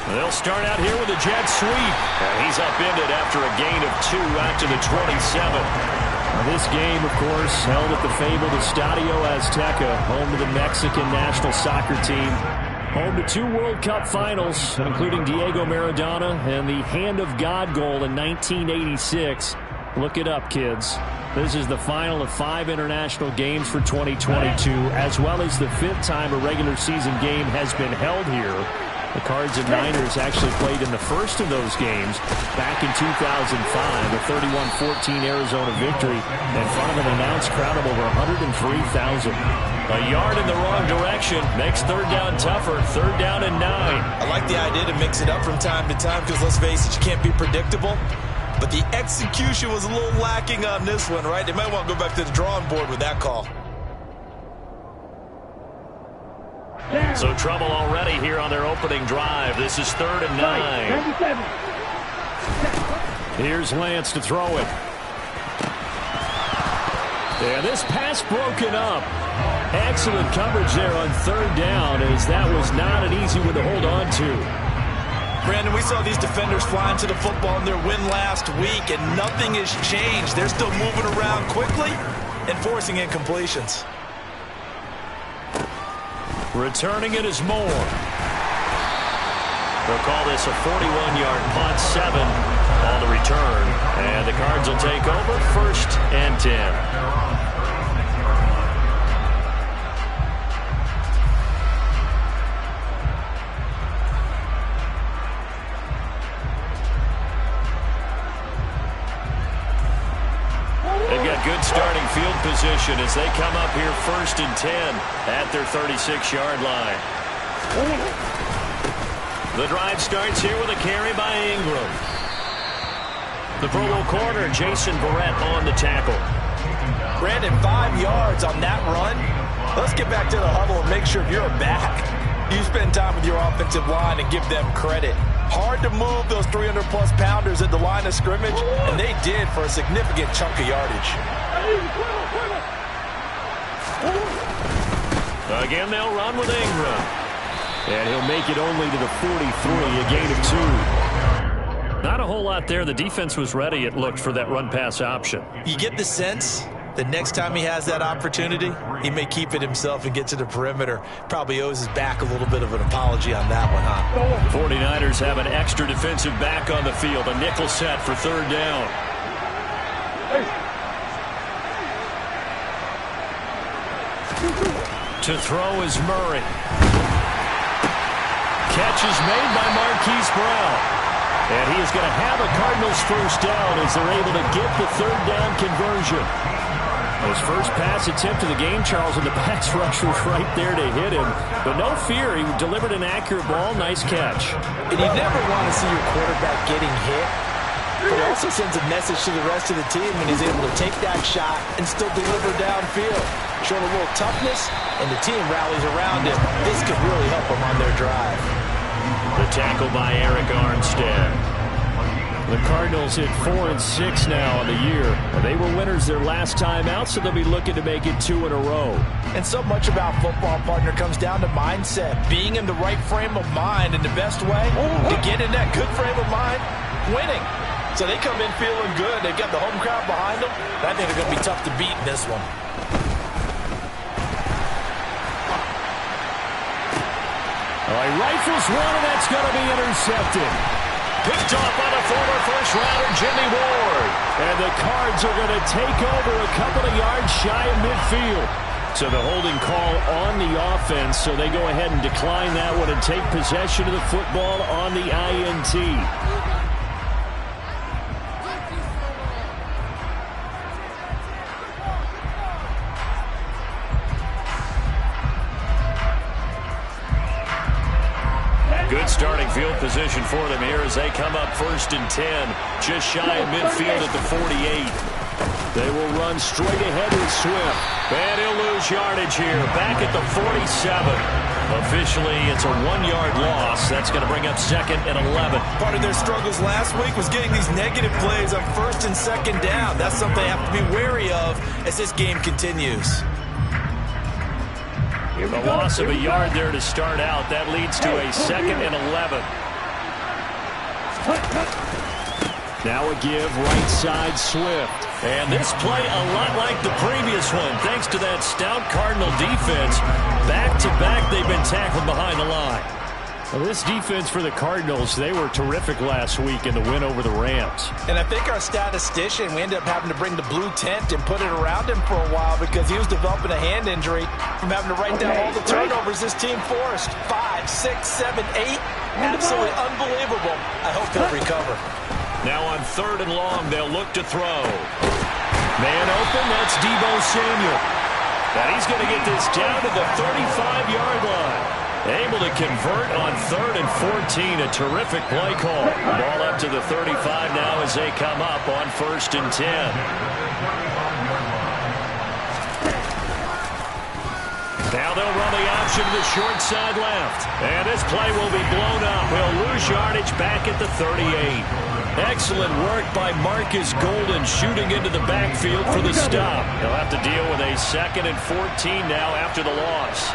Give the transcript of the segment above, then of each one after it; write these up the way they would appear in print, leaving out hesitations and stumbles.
They'll start out here with a jet sweep. And he's upended after a gain of 2 out to the 27. This game, of course, held at the fabled Estadio Azteca, home to the Mexican national soccer team. Home to 2 World Cup finals, including Diego Maradona and the Hand of God goal in 1986. Look it up, kids. This is the final of 5 international games for 2022, as well as the 5th time a regular season game has been held here. The Cards and Niners actually played in the first of those games back in 2005, a 31-14 Arizona victory in front of an announced crowd of over 103,000. A yard in the wrong direction makes third down tougher. 3rd down and 9. I like the idea to mix it up from time to time because, let's face it, you can't be predictable. But the execution was a little lacking on this one, right? They might want to go back to the drawing board with that call. So trouble already here on their opening drive. This is 3rd and 9. Here's Lance to throw it. And this pass broken up. Excellent coverage there on 3rd down, as that was not an easy one to hold on to. Brandon, we saw these defenders flying to the football in their win last week, and nothing has changed. They're still moving around quickly and forcing incompletions. Returning it is Moore. They'll call this a 41-yard punt, 7 on the return. And the Cards will take over, 1st and 10. They've got good starting field position as they come up here 1st and 10 at their 36-yard line. The drive starts here with a carry by Ingram. The Pro Bowl corner, Jason Verrett, on the tackle. Brandon, 5 yards on that run. Let's get back to the huddle and make sure you're back. You spend time with your offensive line and give them credit. Hard to move those 300-plus pounders at the line of scrimmage, and they did for a significant chunk of yardage. Again, they'll run with Ingram. And he'll make it only to the 43, a gain of 2. Not a whole lot there. The defense was ready, it looked, for that run-pass option. You get the sense that next time he has that opportunity, he may keep it himself and get to the perimeter. Probably owes his back a little bit of an apology on that one, huh? 49ers have an extra defensive back on the field. A nickel set for 3rd down. To throw is Murray. Catch is made by Marquise Brown. And he is going to have a Cardinals 1st down as they're able to get the 3rd down conversion. His first pass attempt of the game, Charles, and the pass rush was right there to hit him. But no fear, he delivered an accurate ball. Nice catch. And you never want to see your quarterback getting hit. But it also sends a message to the rest of the team when he's able to take that shot and still deliver downfield. Showing a little toughness, and the team rallies around him. This could really help them on their drive. The tackle by Eric Armstead. The Cardinals hit 4 and 6 now on the year. They were winners their last time out, so they'll be looking to make it 2 in a row. And so much about football, partner, comes down to mindset. Being in the right frame of mind, and the best way to get in that good frame of mind, winning. So they come in feeling good. They've got the home crowd behind them. I think they're going to be tough to beat in this one. He rifles one, and that's going to be intercepted. Picked off by the former first-rounder Jimmy Ward. And the Cards are going to take over a couple of yards shy of midfield. So the holding call on the offense, so they go ahead and decline that one and take possession of the football on the INT. Good starting field position for them here as they come up 1st and 10, just shy of midfield at the 48. They will run straight ahead with Swift. And he'll lose yardage here, back at the 47. Officially, it's a 1-yard loss. That's going to bring up 2nd and 11. Part of their struggles last week was getting these negative plays on 1st and 2nd down. That's something they have to be wary of as this game continues. The loss of a yard there to start out. That leads to a 2nd and 11. Now a give right side Swift. And this play a lot like the previous one. Thanks to that stout Cardinal defense. Back-to-back, they've been tackled behind the line. Well, this defense for the Cardinals, they were terrific last week in the win over the Rams. And I think our statistician, we ended up having to bring the blue tent and put it around him for a while because he was developing a hand injury from having to write down all the turnovers this team forced. 5, 6, 7, 8. Absolutely unbelievable. I hope he'll recover. Now on 3rd and long, they'll look to throw. Man open, that's Deebo Samuel. And he's going to get this down to the 35-yard line. Able to convert on 3rd and 14. A terrific play call. Ball up to the 35 now as they come up on 1st and 10. Now they'll run the option to the short side left. And this play will be blown up. He'll lose yardage back at the 38. Excellent work by Marcus Golden shooting into the backfield for the stop. He'll have to deal with a 2nd and 14 now after the loss.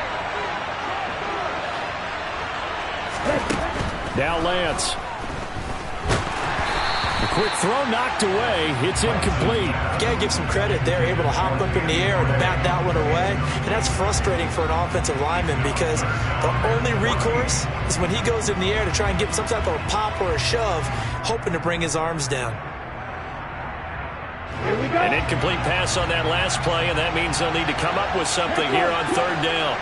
Now Lance. A quick throw knocked away. It's incomplete. Gotta give some credit there, able to hop up in the air and bat that one away. And that's frustrating for an offensive lineman because the only recourse is when he goes in the air to try and get some type of a pop or a shove, hoping to bring his arms down. An incomplete pass on that last play, and that means they'll need to come up with something here on 3rd down.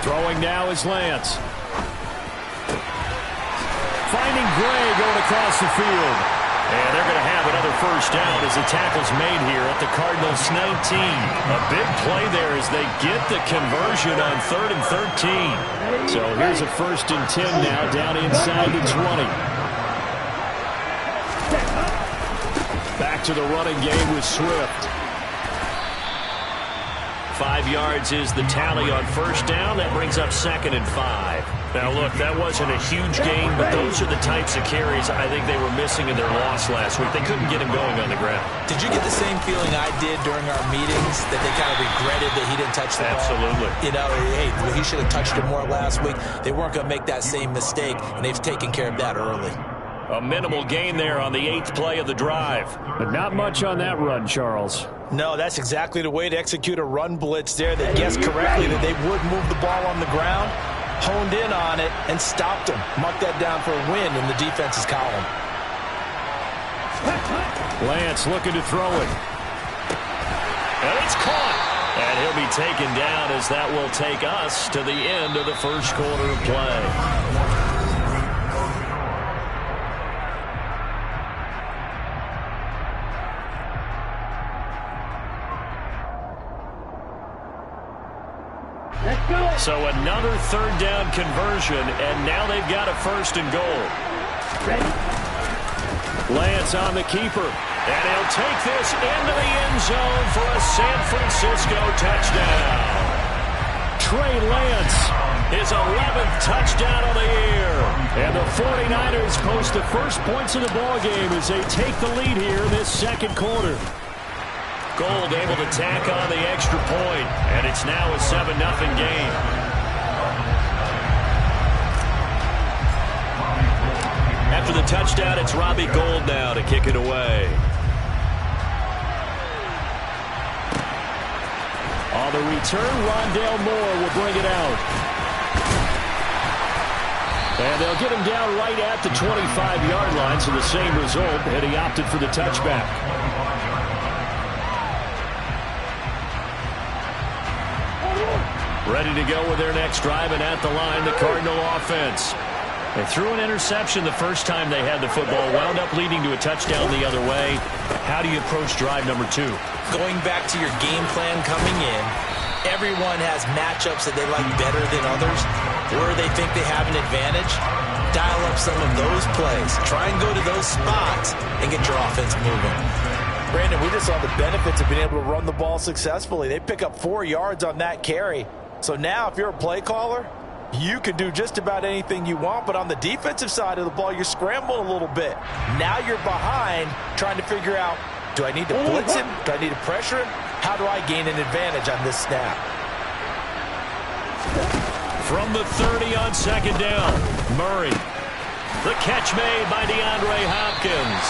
Throwing now is Lance. Finding Gray going across the field. And they're going to have another 1st down as the tackle's made here at the Cardinals' 19. A big play there as they get the conversion on 3rd and 13. So here's a 1st and 10 now down inside the 20. Back to the running game with Swift. 5 yards is the tally on 1st down. That brings up 2nd and 5. Now, look, that wasn't a huge gain, but those are the types of carries I think they were missing in their loss last week. They couldn't get him going on the ground. Did you get the same feeling I did during our meetings, that they kind of regretted that he didn't touch the ball? Absolutely. You know, hey, he should have touched it more last week. They weren't going to make that same mistake, and they've taken care of that early. A minimal gain there on the 8th play of the drive. But not much on that run, Charles. No, that's exactly the way to execute a run blitz there. They guessed correctly that they would move the ball on the ground, honed in on it, and stopped him. Mark that down for a win in the defense's column. Lance looking to throw it. And it's caught. And he'll be taken down as that will take us to the end of the 1st quarter of play. So another 3rd down conversion, and now they've got a 1st and goal. Lance on the keeper. And he'll take this into the end zone for a San Francisco touchdown. Trey Lance. His 11th touchdown of the year. And the 49ers post the first points of the ballgame as they take the lead here in this 2nd quarter. Gold able to tack on the extra point, and it's now a 7-0 game. After the touchdown, it's Robbie Gould now to kick it away. On the return, Rondale Moore will bring it out. And they'll get him down right at the 25-yard line, so the same result, and he opted for the touchback. Ready to go with their next drive, and at the line, the Cardinal offense. They threw an interception the first time they had the football, wound up leading to a touchdown the other way. How do you approach drive number 2? Going back to your game plan coming in, everyone has matchups that they like better than others, where they think they have an advantage. Dial up some of those plays. Try and go to those spots and get your offense moving. Brandon, we just saw the benefits of being able to run the ball successfully. They pick up 4 yards on that carry. So now if you're a play caller, you can do just about anything you want, but on the defensive side of the ball, you're scrambling a little bit. Now you're behind trying to figure out, do I need to blitz him? Do I need to pressure him? How do I gain an advantage on this snap? From the 30 on 2nd down, Murray. The catch made by DeAndre Hopkins.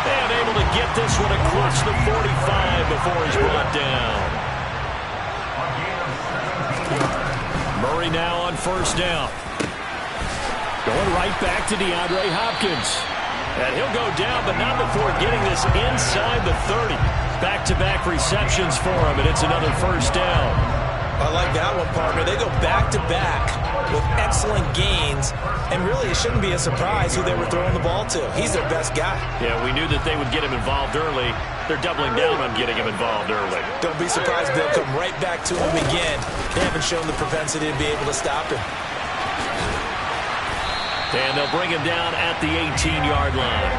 And able to get this one across the 45 before he's brought down. Murray now on first down. Going right back to DeAndre Hopkins. And he'll go down, but not before getting this inside the 30. Back-to-back receptions for him, and it's another first down. I like that one, partner. They go back-to-back with excellent gains, and really it shouldn't be a surprise who they were throwing the ball to. He's their best guy. Yeah, we knew that they would get him involved early. They're doubling down on getting him involved early. Don't be surprised they'll come right back to him again. They haven't shown the propensity to be able to stop him. And they'll bring him down at the 18-yard line.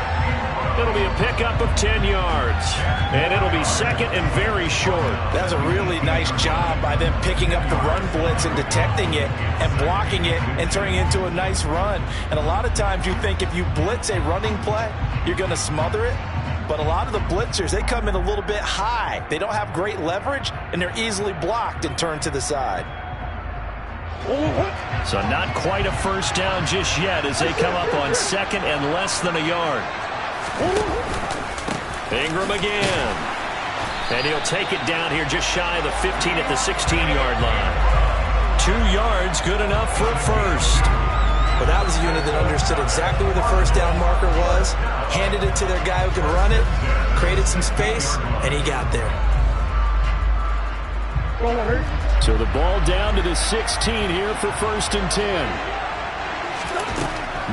It'll be a pickup of 10 yards. And it'll be second and very short. That's a really nice job by them picking up the run blitz and detecting it and blocking it and turning it into a nice run. And a lot of times you think if you blitz a running play, you're going to smother it. But a lot of the blitzers, they come in a little bit high. They don't have great leverage, and they're easily blocked and turned to the side. So not quite a first down just yet as they come up on second and less than a yard. Ingram again. And he'll take it down here just shy of the 15 at the 16-yard line. 2 yards, good enough for a first. But that was a unit that understood exactly where the first down marker was, handed it to their guy who could run it, created some space, and he got there. So the ball down to the 16 here for first and 10.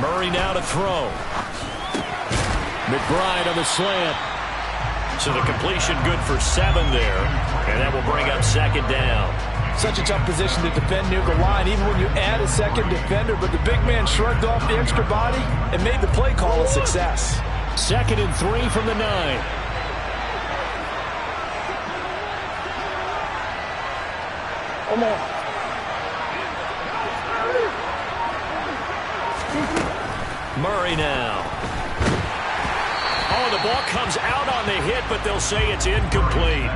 Murray now to throw. McBride on the slant. So the completion good for 7 there. And that will bring up second down. Such a tough position to defend near the line, even when you add a second defender. But the big man shrugged off the extra body and made the play call a success. Second and 3 from the 9. Come on. Murray now. Oh, the ball comes out on the hit, but they'll say it's incomplete.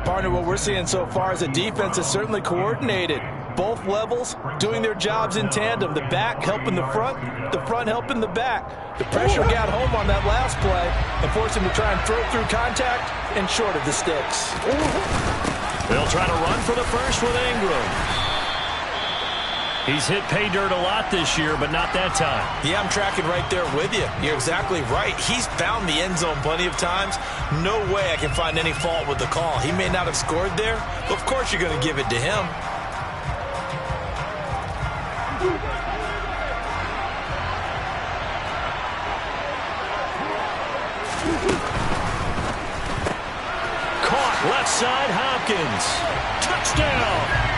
Partner, what we're seeing so far is the defense is certainly coordinated. Both levels doing their jobs in tandem. The back helping the front helping the back. The pressure got home on that last play and forced him to try and throw through contact and short of the sticks. They'll try to run for the first with Ingram. He's hit pay dirt a lot this year, but not that time. Yeah, I'm tracking right there with you. You're exactly right. He's found the end zone plenty of times. No way I can find any fault with the call. He may not have scored there, but of course you're going to give it to him. Caught left side, Hopkins. Touchdown.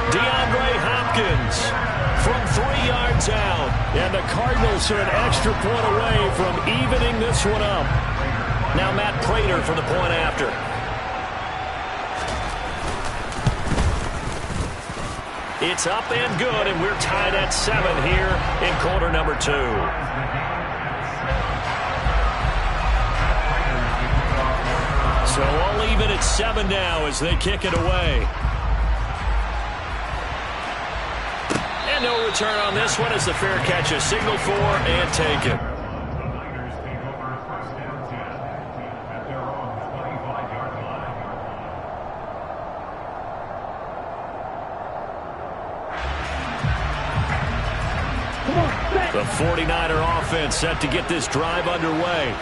DeAndre Hopkins from 3 yards out. And the Cardinals are an extra point away from evening this one up. Now Matt Prater for the point after. It's up and good, and we're tied at 7 here in quarter number 2. So all even at 7 now as they kick it away. And no return on this one as the fair catch is signaled for and taken. The 49er offense set to get this drive underway.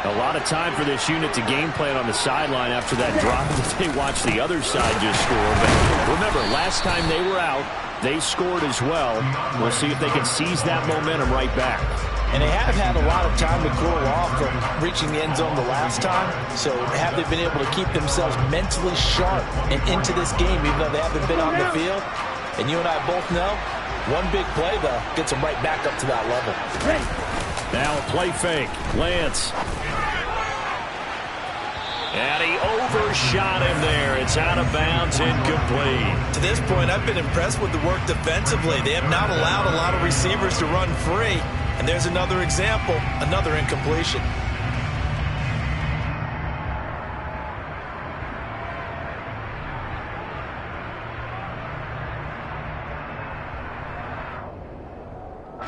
A lot of time for this unit to game plan on the sideline after that drop that they watched the other side just score. But remember, last time they were out, they scored as well. We'll see if they can seize that momentum right back. And they have had a lot of time to cool off from reaching the end zone the last time. So have they been able to keep themselves mentally sharp and into this game, even though they haven't been on the field? And you and I both know, one big play, though, gets them right back up to that level. Now a play fake. Lance. And he overshot him there. It's out of bounds, incomplete. To this point, I've been impressed with the work defensively. They have not allowed a lot of receivers to run free. And there's another example, another incompletion.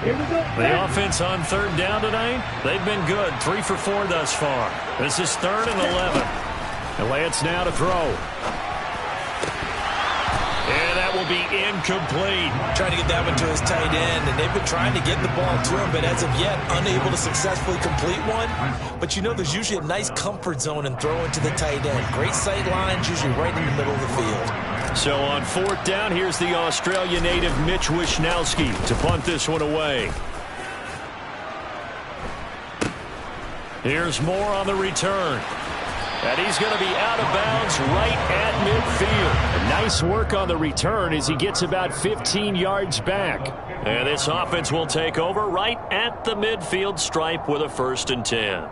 The offense on third down tonight, they've been good. 3 for 4 thus far. This is 3rd and 11. And Lance now to throw. And that will be incomplete. Trying to get that one to his tight end, and they've been trying to get the ball to him, but as of yet, unable to successfully complete one. But you know there's usually a nice comfort zone in throwing to the tight end. Great sight lines, usually right in the middle of the field. So on 4th down, here's the Australia native Mitch Wishnowski to punt this one away. Here's Moore on the return. And he's going to be out of bounds right at midfield. Nice work on the return as he gets about 15 yards back. And this offense will take over right at the midfield stripe with a 1st and 10.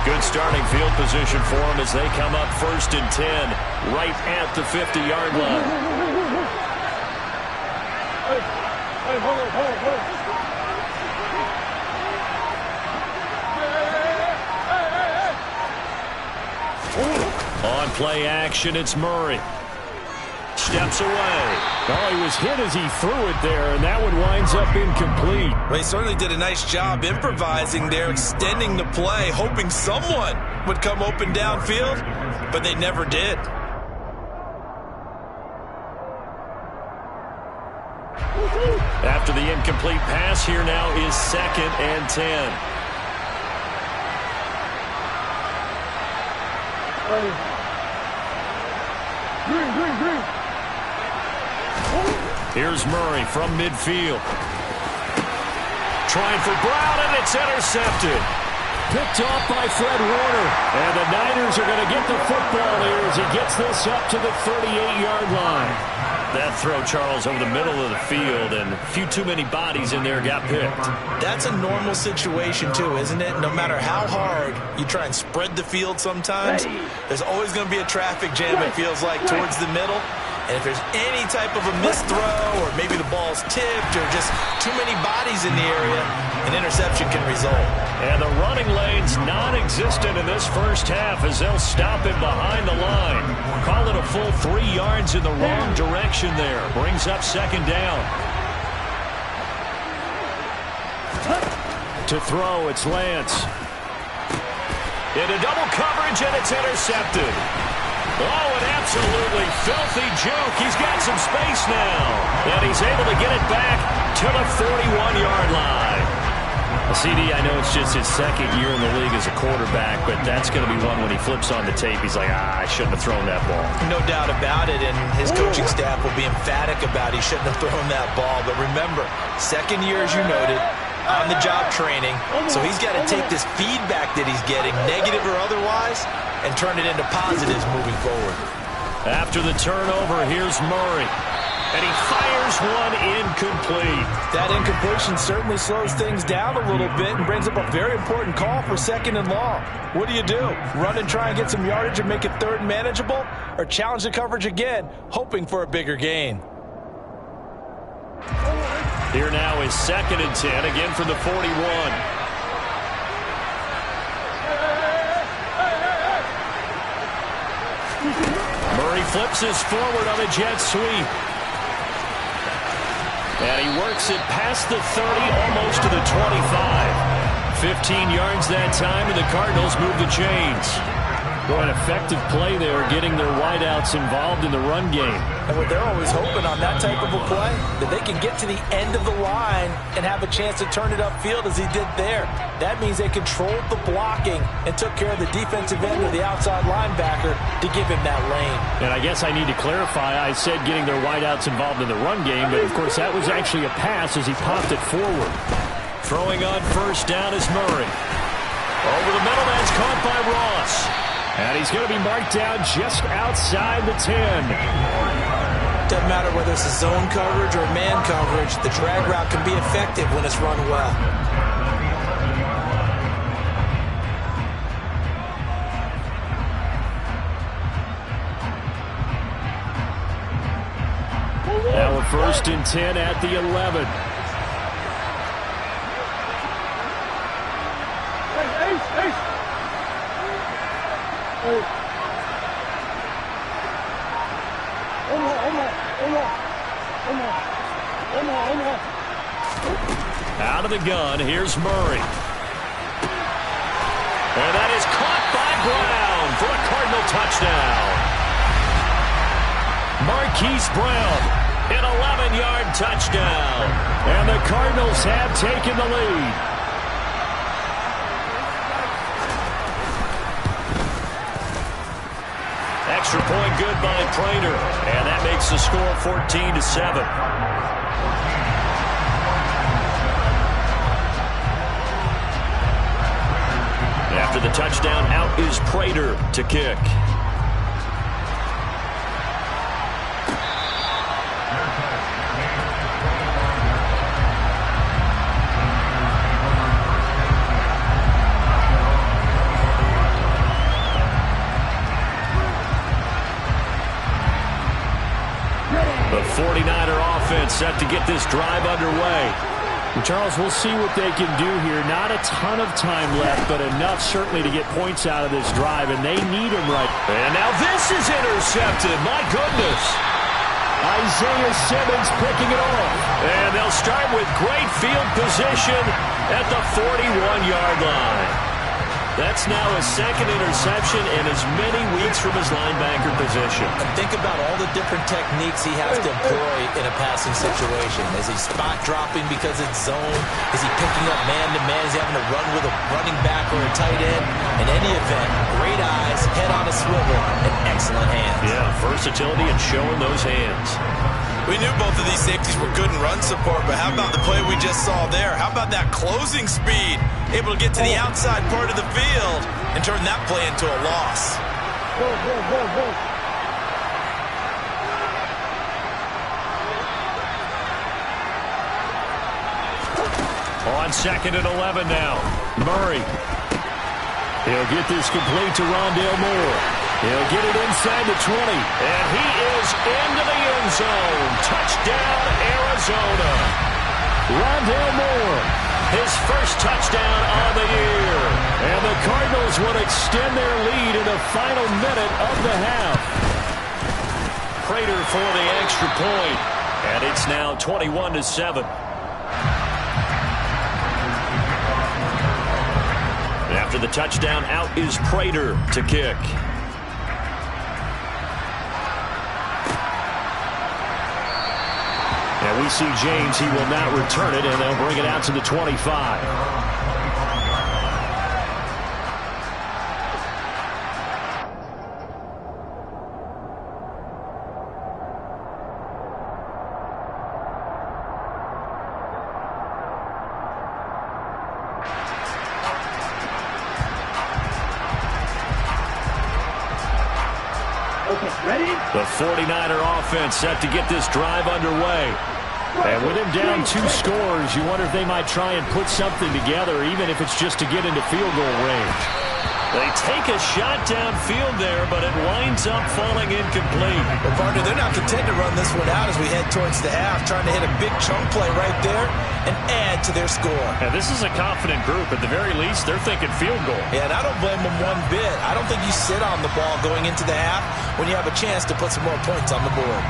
Good starting field position for them as they come up 1st and 10 right at the 50-yard line. On play action, it's Murray. Steps away. Oh, he was hit as he threw it there, and that one winds up incomplete. Well, he certainly did a nice job improvising there, extending the play, hoping someone would come open downfield, but they never did. After the incomplete pass, here now is 2nd and 10. Green. Here's Murray from midfield. Trying for Brown, and it's intercepted. Picked off by Fred Warner. And the Niners are going to get the football here as he gets this up to the 38-yard line. That throw, Charles, over the middle of the field, and a few too many bodies in there got picked. That's a normal situation, too, isn't it? No matter how hard you try and spread the field sometimes, there's always going to be a traffic jam, it feels like, towards the middle. And if there's any type of a missed throw or maybe the ball's tipped or just too many bodies in the area, an interception can result. And the running lane's non-existent in this first half as they'll stop him behind the line. Call it a full 3 yards in the wrong direction there. Brings up 2nd down. To throw, it's Lance. Into double coverage, and it's intercepted. Oh, an absolutely filthy juke. He's got some space now. And he's able to get it back to the 41-yard line. CD, I know it's just his 2nd year in the league as a quarterback, but that's going to be one when he flips on the tape. He's like, I shouldn't have thrown that ball. No doubt about it, and his coaching staff will be emphatic about he shouldn't have thrown that ball. But remember, 2nd year, as you noted, on-the-job training, so he's got to take this feedback that he's getting, negative or otherwise, and turn it into positives moving forward. After the turnover, here's Murray. And he fires one incomplete. That incompletion certainly slows things down a little bit and brings up a very important call for 2nd and long. What do? Run and try and get some yardage and make it 3rd and manageable? Or challenge the coverage again, hoping for a bigger gain? Here now is 2nd and 10, again from the 41. Murray flips his forward on a jet sweep. And he works it past the 30, almost to the 25. 15 yards that time, and the Cardinals move the chains. An effective play there, getting their wideouts involved in the run game. And what they're always hoping on that type of a play, that they can get to the end of the line and have a chance to turn it upfield as he did there. That means they controlled the blocking and took care of the defensive end or the outside linebacker to give him that lane. And I guess I need to clarify, I said getting their wideouts involved in the run game, but of course that was actually a pass as he popped it forward. Throwing on 1st down is Murray. Over the middle, that's caught by Ross. And he's going to be marked down just outside the 10. Doesn't matter whether it's a zone coverage or man coverage, the drag route can be effective when it's run well. Now a First and 10 at the 11. Out of the gun, here's Murray. And that is caught by Brown for a Cardinal touchdown. Marquise Brown, an 11-yard touchdown. And the Cardinals have taken the lead. Extra point good by Prater. And that makes the score 14-7. After the touchdown, out is Prater to kick. The 49er offense set to get this drive underway. Charles, we'll see what they can do here. Not a ton of time left, but enough certainly to get points out of this drive, and they need them right. And now this is intercepted. My goodness. Isaiah Simmons picking it off. And they'll start with great field position at the 41-yard line. That's now his second interception in as many weeks from his linebacker position. Think about all the different techniques he has to employ in a passing situation. Is he spot dropping because it's zone? Is he picking up man-to-man? Is he having to run with a running back or a tight end? In any event, great eyes, head on a swivel, and excellent hands. Yeah, versatility and showing those hands. We knew both of these safeties were good in run support, but how about the play we just saw there? How about that closing speed? Able to get to the outside part of the field and turn that play into a loss. On second and 11 now. Murray. He'll get this complete to Rondale Moore. He'll get it inside the 20. And he is into the end zone. Touchdown, Arizona. Rondale Moore, his first touchdown of the year. And the Cardinals will extend their lead in the final minute of the half. Prater for the extra point. And it's now 21-7. After the touchdown, out is Prater to kick. And we see James, he will not return it, and they'll bring it out to the 25. The 49er offense set to get this drive underway. And with him down 2 scores, you wonder if they might try and put something together, even if it's just to get into field goal range. They take a shot downfield there, but it winds up falling incomplete. Well, partner, they're not content to run this one out as we head towards the half, trying to hit a big chunk play right there and add to their score. And this is a confident group. At the very least, they're thinking field goal. Yeah, and I don't blame them one bit. I don't think you sit on the ball going into the half when you have a chance to put some more points on the board.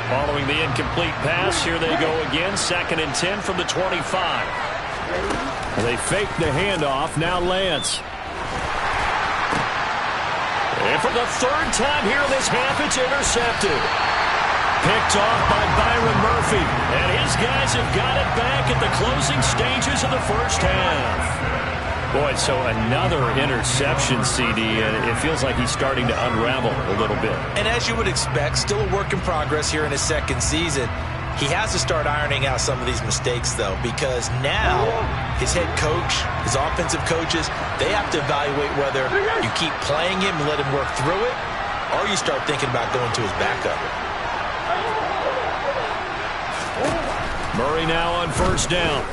Following the incomplete pass, here they go again. 2nd and 10 from the 25. They fake the handoff. Now Lance. And for the 3rd time here in this half, it's intercepted. Picked off by Byron Murphy. And his guys have got it back at the closing stages of the first half. Boy, so another interception, CD, and it feels like he's starting to unravel a little bit. And as you would expect, still a work in progress here in his 2nd season. He has to start ironing out some of these mistakes, though, because now his head coach, his offensive coaches, they have to evaluate whether you keep playing him and let him work through it, or you start thinking about going to his backup. Murray now on 1st down.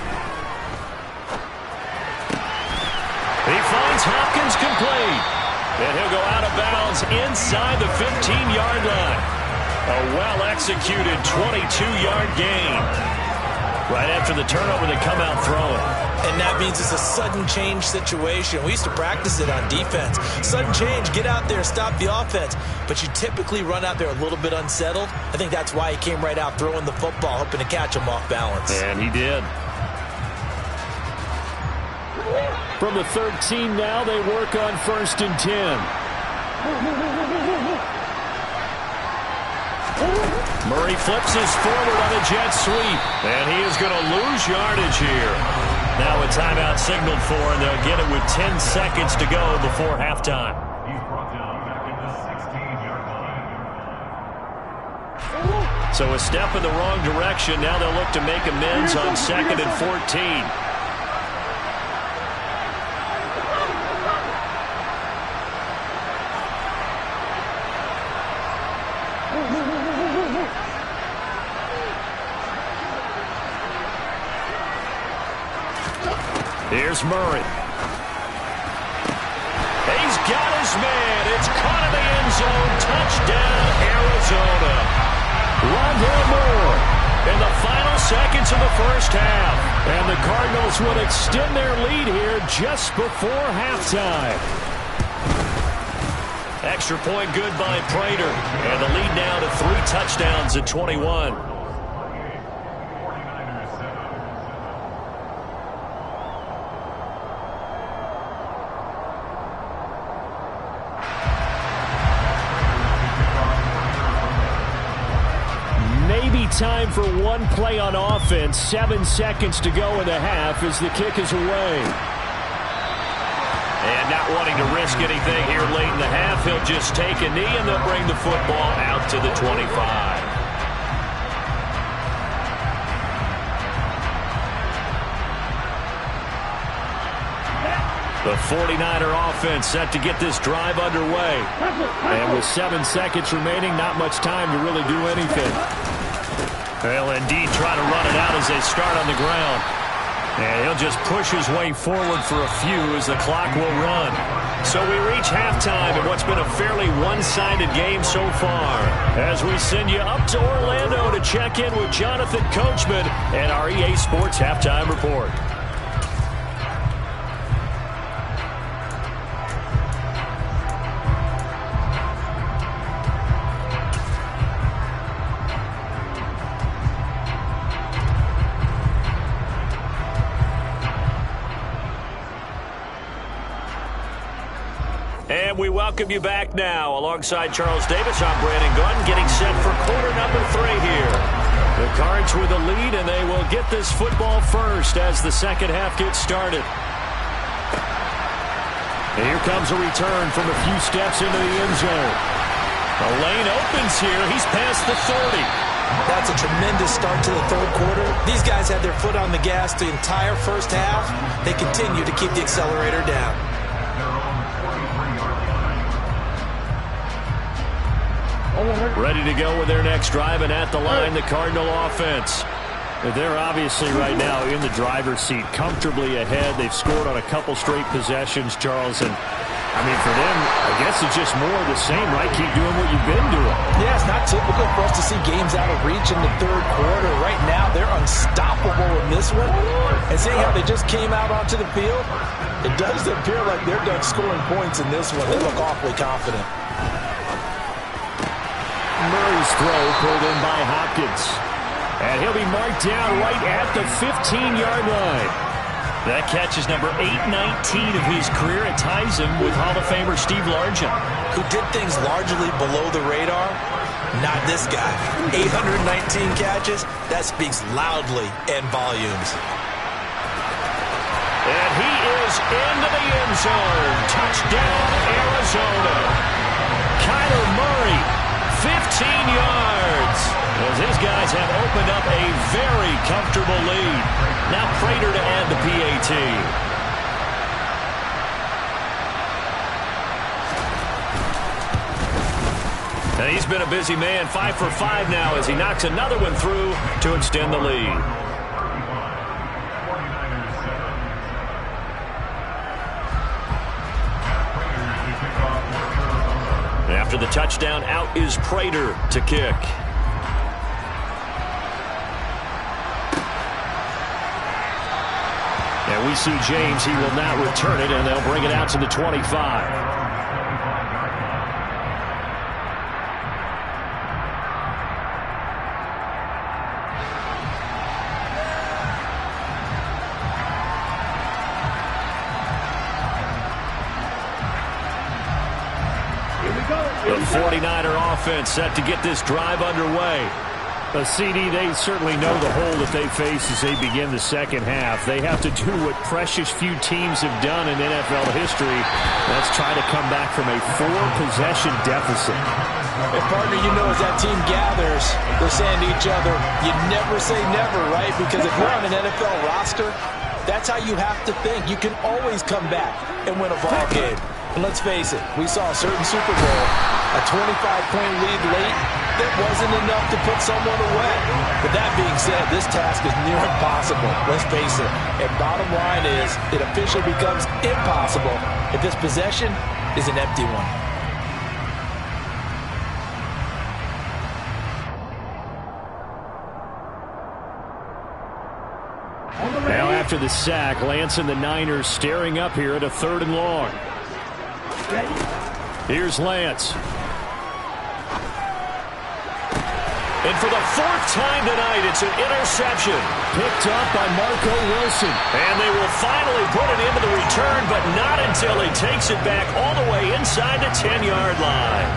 He finds Hopkins complete. And he'll go out of bounds inside the 15-yard line. A well-executed 22-yard gain. Right after the turnover, they come out throwing. And that means it's a sudden change situation. We used to practice it on defense. Sudden change, get out there, stop the offense. But you typically run out there a little bit unsettled. I think that's why he came right out throwing the football, hoping to catch him off balance. And he did. From the 13 now, they work on 1st and 10. Murray flips his forward on a jet sweep. And he is going to lose yardage here. Now a timeout signaled for, and they'll get it with 10 seconds to go before halftime. So a step in the wrong direction. Now they'll look to make amends on 2nd and 14. Here's Murray. He's got his man. It's caught in the end zone. Touchdown, Arizona. Rondale Moore in the final seconds of the first half. And the Cardinals will extend their lead here just before halftime. Extra point good by Prater. And the lead now to 3 touchdowns at 21. Time for one play on offense. 7 seconds to go in the half as the kick is away. And not wanting to risk anything here late in the half, he'll just take a knee and they'll bring the football out to the 25. The 49er offense set to get this drive underway. And with 7 seconds remaining, not much time to really do anything. They'll indeed try to run it out as they start on the ground. And he'll just push his way forward for a few as the clock will run. So we reach halftime in what's been a fairly one-sided game so far. As we send you up to Orlando to check in with Jonathan Coachman and our EA Sports Halftime Report. And we welcome you back now. Alongside Charles Davis, I'm Brandon Gunn, getting set for quarter number 3 here. The Cards with the lead, and they will get this football first as the second half gets started. And here comes a return from a few steps into the end zone. The lane opens here. He's past the 30. That's a tremendous start to the third quarter. These guys had their foot on the gas the entire first half. They continue to keep the accelerator down. Ready to go with their next drive, and at the line, the Cardinal offense. They're obviously right now in the driver's seat, comfortably ahead. They've scored on a couple straight possessions, Charles, and I mean, for them, I guess it's just more of the same, right? Keep doing what you've been doing. Yeah, it's not typical for us to see games out of reach in the third quarter. Right now, they're unstoppable in this one. And seeing how they just came out onto the field, it does appear like they're done scoring points in this one. They look awfully confident. Murray's throw pulled in by Hopkins. And he'll be marked down right at the 15-yard line. That catch is number 819 of his career. It ties him with Hall of Famer Steve Largent, who did things largely below the radar. Not this guy. 819 catches. That speaks loudly in volumes. And he is into the end zone. Touchdown, Arizona. Kyler Murray, 15 yards. As these guys have opened up a very comfortable lead. Now Prater to add the PAT. And he's been a busy man, 5 for 5 now as he knocks another one through to extend the lead. the touchdown, out is Prater to kick. And we see James. He will not return it, and they'll bring it out to the 25. The 49er offense set to get this drive underway. A CD, they certainly know the hole that they face as they begin the second half. They have to do what precious few teams have done in NFL history. Let's try to come back from a 4-possession deficit. And partner, you know, as that team gathers, they're saying to each other, you never say never, right? Because if you're on an NFL roster, that's how you have to think. You can always come back and win a ball game. And let's face it, we saw a certain Super Bowl, a 25-point lead late, that wasn't enough to put someone away. But that being said, this task is near impossible. Let's face it. And bottom line is, it officially becomes impossible if this possession is an empty one. Now after the sack, Lance and the Niners staring up here at a 3rd and long. Here's Lance. And for the 4th time tonight, it's an interception. Picked up by Marco Wilson. And they will finally put it into the return, but not until he takes it back all the way inside the 10-yard line.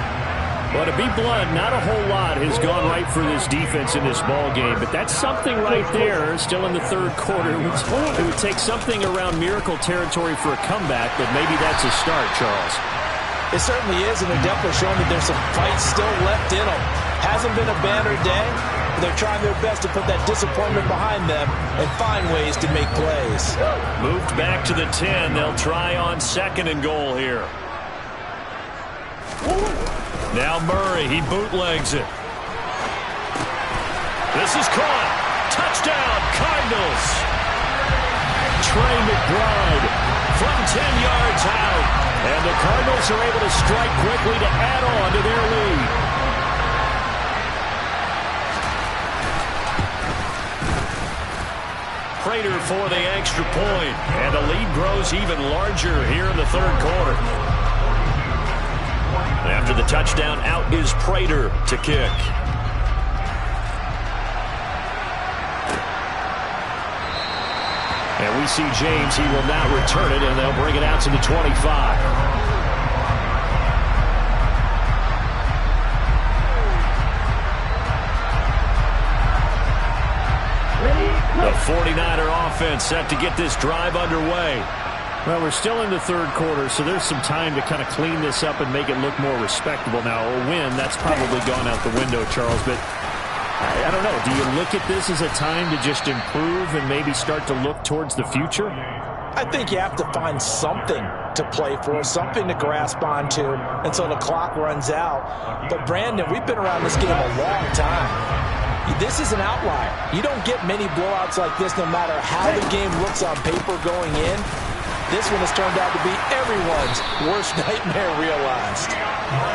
Well, to be blunt, not a whole lot has gone right for this defense in this ball game, but that's something right there. Still in the 3rd quarter. It would take something around miracle territory for a comeback, but maybe that's a start, Charles. It certainly is, and they're definitely showing that there's some fight still left in them. Hasn't been a banner day, but they're trying their best to put that disappointment behind them and find ways to make plays. Moved back to the 10. They'll try on 2nd and goal here. Now Murray, he bootlegs it. This is caught. Touchdown, Cardinals. Trey McBride from 10 yards out. And the Cardinals are able to strike quickly to add on to their lead. Prater for the extra point. And the lead grows even larger here in the 3rd quarter. After the touchdown, out is Prater to kick. And we see James. He will not return it, and they'll bring it out to the 25. The 49er offense set to get this drive underway. Well, we're still in the 3rd quarter, so there's some time to kind of clean this up and make it look more respectable. Now, a win, that's probably gone out the window, Charles, but I don't know. Do you look at this as a time to just improve and maybe start to look towards the future? I think you have to find something to play for, something to grasp onto until the clock runs out. But, Brandon, we've been around this game a long time. This is an outlier. You don't get many blowouts like this no matter how the game looks on paper going in. This one has turned out to be everyone's worst nightmare realized.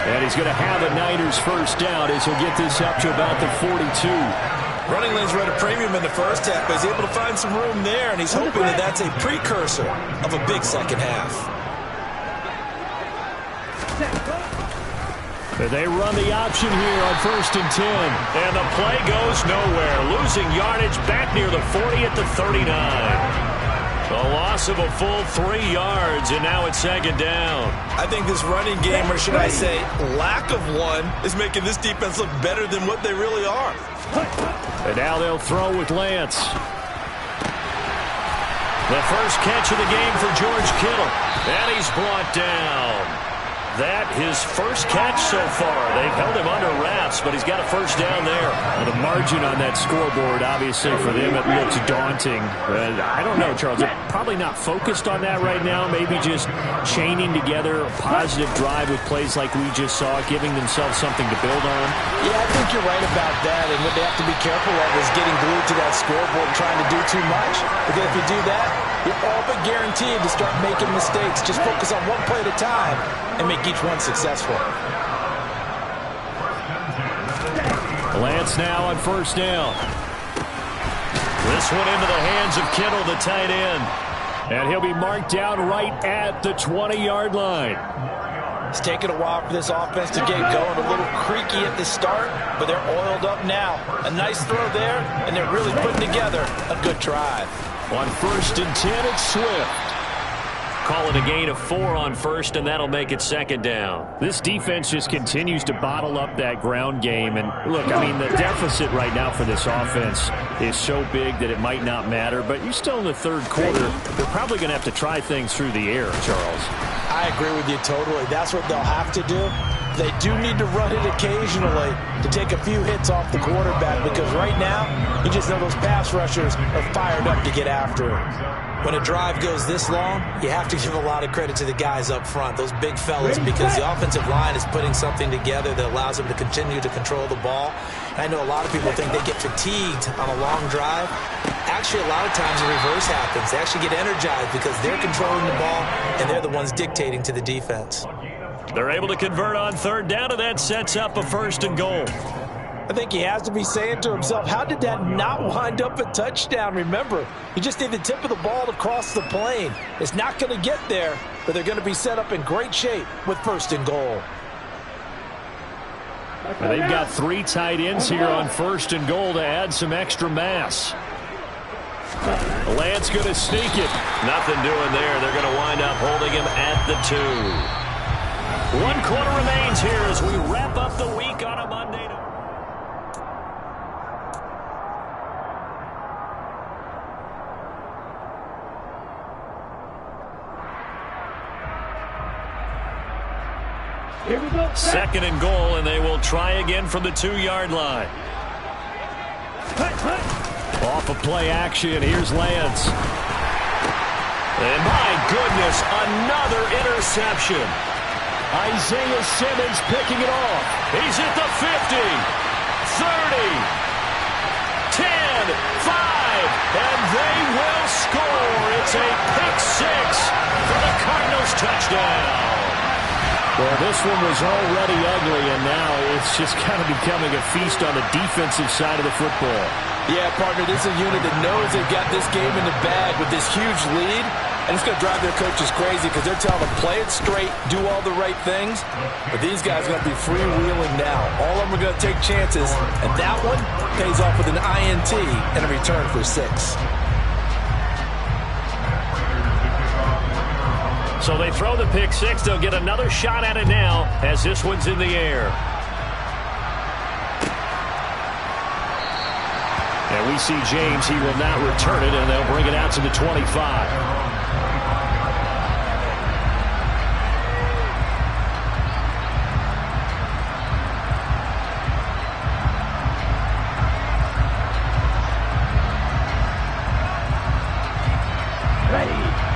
And he's going to have a Niners first down as he'll get this up to about the 42. Running lanes were at a premium in the first half, but he's able to find some room there, and he's hoping that that's a precursor of a big second half. They run the option here on 1st and 10. And the play goes nowhere. Losing yardage back near the 40 at the 39. A loss of a full 3 yards, and now it's 2nd down. I think this running game, or should I say lack of one, is making this defense look better than what they really are. And now they'll throw with Lance. The first catch of the game for George Kittle. And he's brought down. That his first catch so far. They've held him under wraps, but he's got a first down there. Well, the margin on that scoreboard, obviously, for them, it looks daunting. I don't know, Charles. They're probably not focused on that right now. Maybe just chaining together a positive drive with plays like we just saw, giving themselves something to build on. Yeah, I think you're right about that. And what they have to be careful of is getting glued to that scoreboard trying to do too much. Because if you do that, you're all but guaranteed to start making mistakes. Just focus on one play at a time and make each one successful. Lance now on first down. This one into the hands of Kittle, the tight end. And he'll be marked down right at the 20-yard line. It's taken a while for this offense to get going. A little creaky at the start, but they're oiled up now. A nice throw there, and they're really putting together a good drive. On 1st and 10, it's Swift. Call it a gain of 4 on first, and that'll make it 2nd down. This defense just continues to bottle up that ground game. And look, I mean, the deficit right now for this offense is so big that it might not matter. But you're still in the 3rd quarter. They're probably going to have to try things through the air, Charles. I agree with you totally. That's what they'll have to do. They do need to run it occasionally to take a few hits off the quarterback, because right now, you just know those pass rushers are fired up to get after it. When a drive goes this long, you have to give a lot of credit to the guys up front, those big fellas, because the offensive line is putting something together that allows them to continue to control the ball. And I know a lot of people think they get fatigued on a long drive. Actually, a lot of times the reverse happens. They actually get energized because they're controlling the ball, and they're the ones dictating to the defense. They're able to convert on 3rd down, and that sets up a 1st and goal. I think he has to be saying to himself, how did that not wind up a touchdown? Remember, you just need the tip of the ball to cross the plane. It's not going to get there, but they're going to be set up in great shape with 1st and goal. Well, they've got 3 tight ends here on 1st and goal to add some extra mass. Lance going to sneak it. Nothing doing there. They're going to wind up holding him at the 2. 1 quarter remains here as we wrap up the week on a Monday night. Here we go. 2nd and goal, and they will try again from the 2-yard line. Off of play action, here's Lance. And my goodness, another interception. Isaiah Simmons picking it off. He's at the 50, 30, 10, 5, and they will score. It's a pick-6 for the Cardinals touchdown. Well, this one was already ugly, and now it's just kind of becoming a feast on the defensive side of the football. Yeah, partner, this is a unit that knows they've got this game in the bag with this huge lead, and it's going to drive their coaches crazy because they're telling them, play it straight, do all the right things. But these guys are going to be freewheeling now. All of them are going to take chances, and that one pays off with an INT and a return for 6. So they throw the pick-6. They'll get another shot at it now as this one's in the air. And we see James. He will not return it, and they'll bring it out to the 25.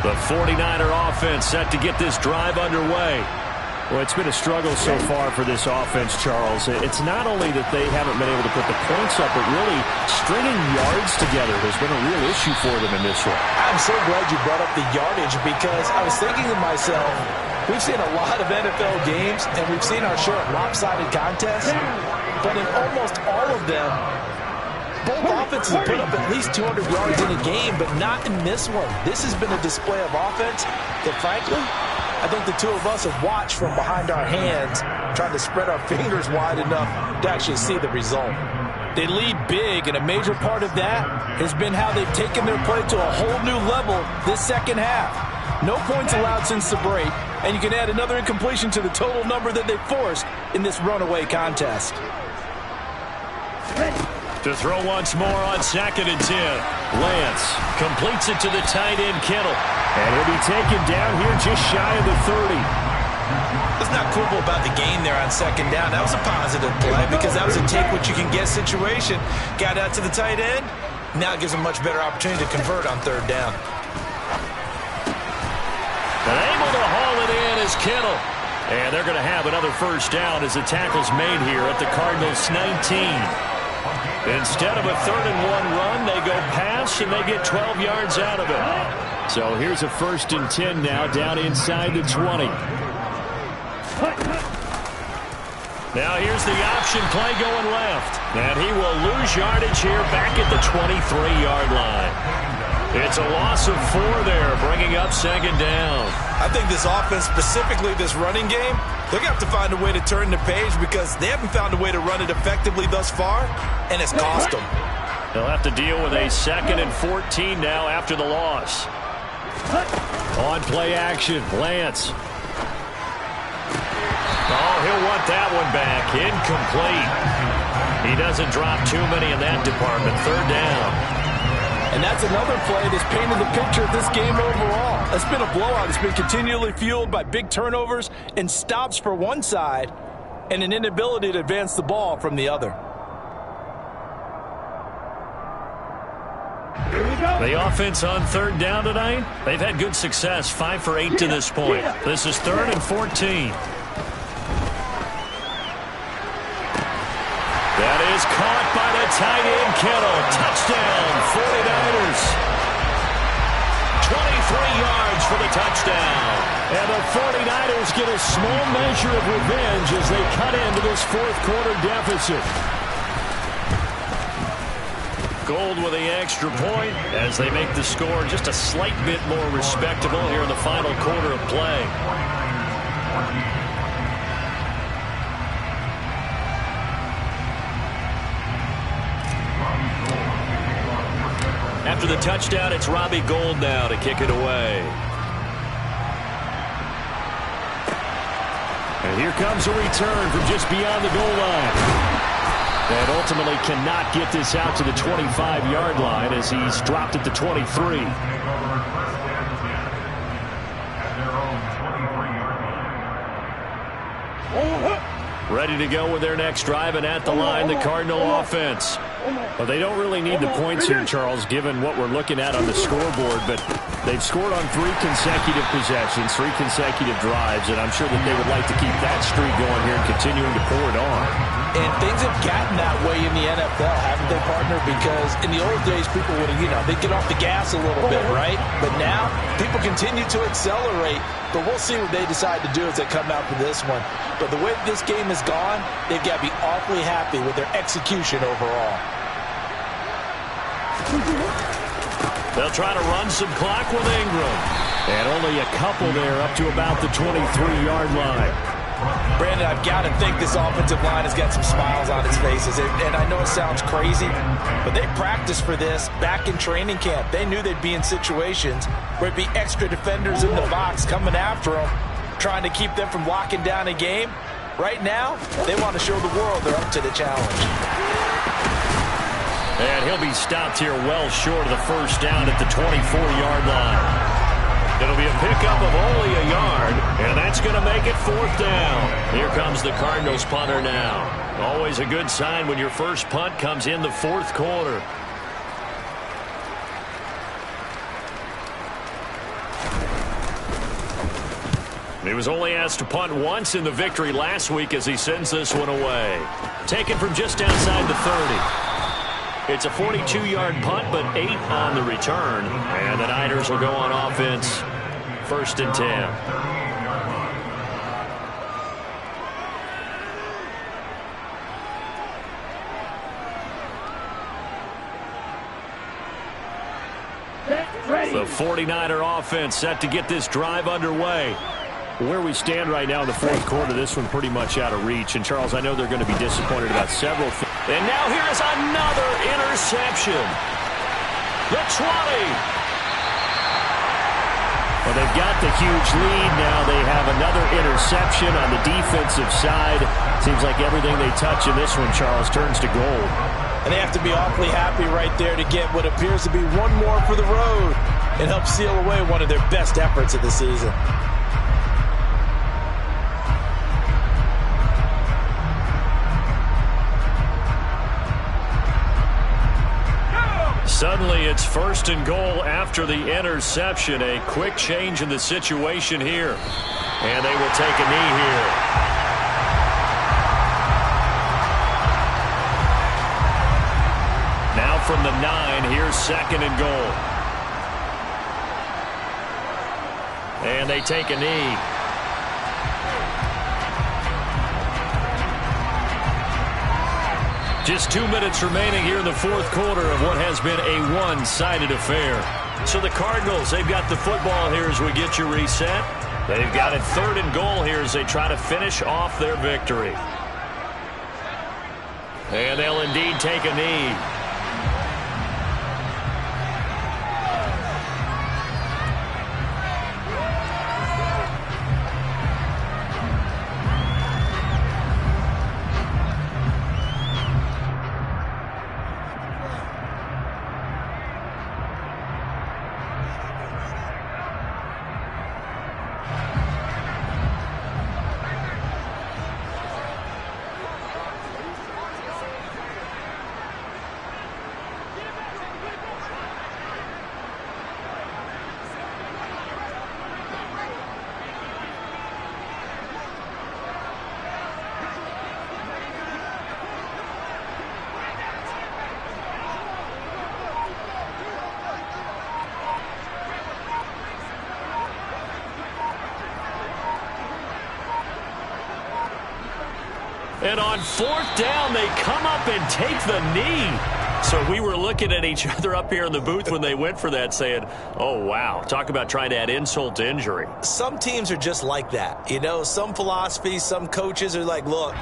The 49er offense set to get this drive underway. Well, it's been a struggle so far for this offense, Charles. It's not only that they haven't been able to put the points up, but really stringing yards together has been a real issue for them in this one. I'm so glad you brought up the yardage, because I was thinking to myself, we've seen a lot of NFL games, and we've seen our share of lopsided contests, but in almost all of them, both offenses put up at least 200 yards in a game, but not in this one. This has been a display of offense that, frankly, I think the two of us have watched from behind our hands, trying to spread our fingers wide enough to actually see the result. They lead big, and a major part of that has been how they've taken their play to a whole new level this second half. No points allowed since the break, and you can add another incompletion to the total number that they forced in this runaway contest. To throw once more on 2nd and 10. Lance completes it to the tight end, Kittle. And he'll be taken down here just shy of the 30. It's not cool about the gain there on 2nd down. That was a positive play because that was a take-what-you-can-get situation. Got out to the tight end. Now it gives them a much better opportunity to convert on 3rd down. And able to haul it in is Kittle. And they're going to have another 1st down as the tackle's made here at the Cardinals' 19. Instead of a 3rd and 1 run, they go pass, and they get 12 yards out of it. So here's a 1st and 10 now down inside the 20. Now here's the option play going left. And he will lose yardage here back at the 23-yard line. It's a loss of 4 there, bringing up second down. I think this offense, specifically this running game, they're going to have to find a way to turn the page because they haven't found a way to run it effectively thus far, and it's cost them. They'll have to deal with a 2nd and 14 now after the loss. On play action, Lance. Oh, he'll want that one back. Incomplete. He doesn't drop too many in that department. 3rd down. And that's another play that's painted the picture of this game overall. It's been a blowout. It's been continually fueled by big turnovers and stops for one side and an inability to advance the ball from the other. The offense on 3rd down tonight, they've had good success, 5 for 8 to this point. This is 3rd and 14. That is caught by the tight end, Kittle. Touchdown, 49ers. 23 yards for the touchdown. And the 49ers get a small measure of revenge as they cut into this 4th quarter deficit. Gold with the extra point as they make the score just a slight bit more respectable here in the final quarter of play. After the touchdown, it's Robbie Gould now to kick it away. And here comes a return from just beyond the goal line. And ultimately cannot get this out to the 25-yard line as he's dropped at the 23. Ready to go with their next drive, and at the line, the Cardinal offense. Well, they don't really need the points here, Charles, given what we're looking at on the scoreboard, but they've scored on 3 consecutive possessions, 3 consecutive drives, and I'm sure that they would like to keep that streak going here and continuing to pour it on. And things have gotten that way in the NFL, haven't they, partner? Because in the old days, people would have, they'd get off the gas a little bit, right? But now, people continue to accelerate. But we'll see what they decide to do as they come out for this one. But the way this game has gone, they've got to be awfully happy with their execution overall. They'll try to run some clock with Ingram. And only a couple there up to about the 23-yard line. Brandon, I've got to think this offensive line has got some smiles on its faces. And I know it sounds crazy, but they practiced for this back in training camp. They knew they'd be in situations where it'd be extra defenders in the box coming after them, trying to keep them from locking down a game. Right now, they want to show the world they're up to the challenge. And he'll be stopped here well short of the 1st down at the 24-yard line. It'll be a pickup of only a yard, and that's going to make it 4th down. Here comes the Cardinals punter now. Always a good sign when your first punt comes in the 4th quarter. He was only asked to punt once in the victory last week as he sends this one away. Taken from just outside the 30. It's a 42-yard punt, but 8 on the return. And the Niners will go on offense, 1st and 10. The 49er offense set to get this drive underway. Where we stand right now in the 4th quarter, this one pretty much out of reach. And, Charles, I know they're going to be disappointed about several things. And now here is another interception. The 20. Well, they've got the huge lead. Now they have another interception on the defensive side. Seems like everything they touch in this one, Charles, turns to gold. And they have to be awfully happy right there to get what appears to be one more for the road and help seal away one of their best efforts of the season. Suddenly, it's 1st and goal after the interception. A quick change in the situation here. And they will take a knee here. Now from the 9, here's 2nd and goal. And they take a knee. Just 2 minutes remaining here in the fourth quarter of what has been a one-sided affair. So the Cardinals, they've got the football here as we get you reset. They've got it 3rd and goal here as they try to finish off their victory. And they'll indeed take a knee. And on 4th down, they come up and take the knee. So we were looking at each other up here in the booth when they went for that saying, oh, wow, talk about trying to add insult to injury. Some teams are just like that. You know, some philosophies, some coaches are like, look,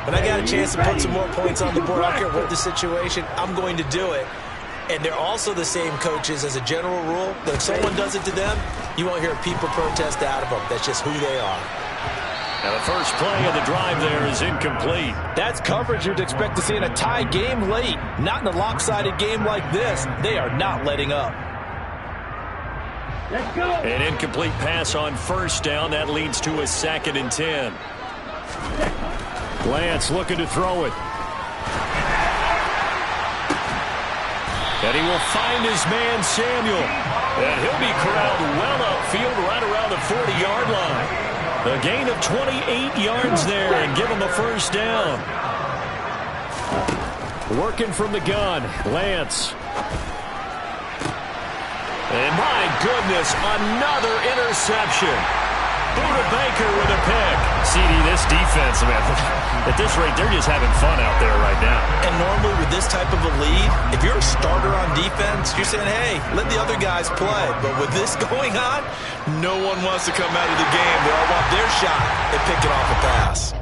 when I got a chance to put some more points on the board, I don't care what the situation, I'm going to do it. And they're also the same coaches as a general rule. That if someone does it to them, you won't hear people protest out of them. That's just who they are. Now the first play of the drive there is incomplete. That's coverage you'd expect to see in a tie game late. Not in a lopsided game like this. They are not letting up. Let's go. An incomplete pass on 1st down. That leads to a 2nd and 10. Lance looking to throw it. And he will find his man Samuel. And he'll be corralled well upfield right around the 40-yard line. A gain of 28 yards there and give him a 1st down. Working from the gun, Lance. And my goodness, another interception. Buda Baker with a pick. CD, this defense, man, at this rate, they're just having fun out there right now. And normally with this type of a lead, if you're a starter on defense, you're saying, hey, let the other guys play. But with this going on, no one wants to come out of the game. They all want their shot at picking off a pass.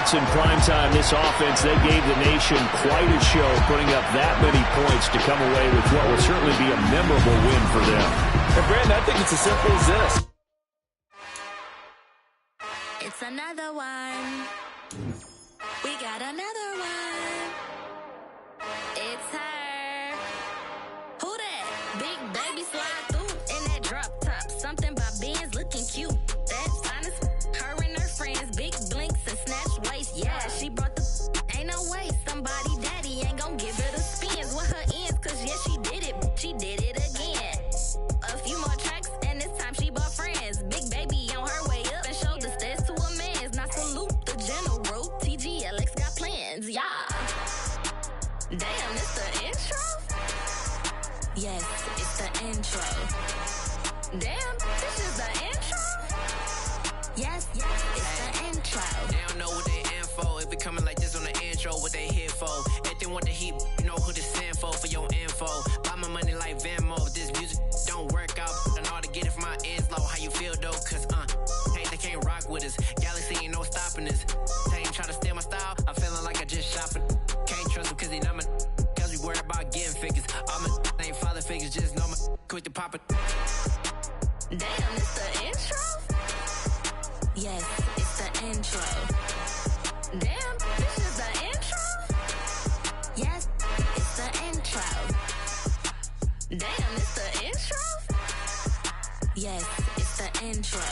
In prime time, this offense, they gave the nation quite a show, putting up that many points to come away with what will certainly be a memorable win for them. And Brandon, I think it's as simple as this. It's another one. We got another one. It's her. Who that? Big baby slide through in that drop top. Something by Benz looking cute. That's honest. Her and her friends, big blinks and snatch waist. Yeah, she brought the ain't no way. Somebody daddy ain't gon' give her the spins with her ends. Cause yeah, she did it. She did it again. A few more tracks and this time she bought friends. Big baby on her way up and showed the stairs to a man's. Now salute the general. TGLX got plans. Yeah. Damn, it's the intro? Yes, it's the intro. Damn, this is the intro? Yes, it's the intro. They don't know what they in for. If we coming like this on the intro, what they here for? If they want the heat, you know who to send for your info. Buy my money like Venmo. If this music don't work out, I know how to get it from my ends low. How you feel though? Cause hey, they can't rock with us. Galaxy ain't no stopping this. They ain't trying to steal my style. I'm feeling like I just shopping. Can't trust them cause they not my. Cause we worried about getting figures. All my ain't father figures, just know my quick to pop it. Damn, it's the intro? Yes, it's the intro. Damn, this is the intro? Yes, it's the intro. Damn, it's the intro? Yes, it's the intro.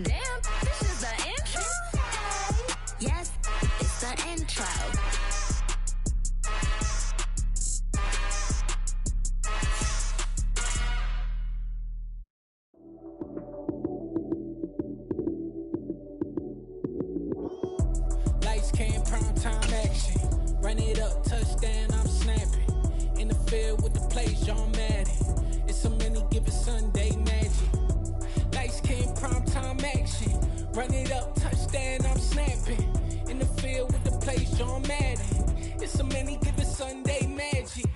Damn, this is the intro? Yes, it's the intro. Run it up, touchdown, I'm snapping. In the field with the plays, John Madden. It's a many given Sunday magic. Light skin, primetime action. Run it up, touchdown, I'm snapping. In the field with the plays, John Madden. It's a many given Sunday magic.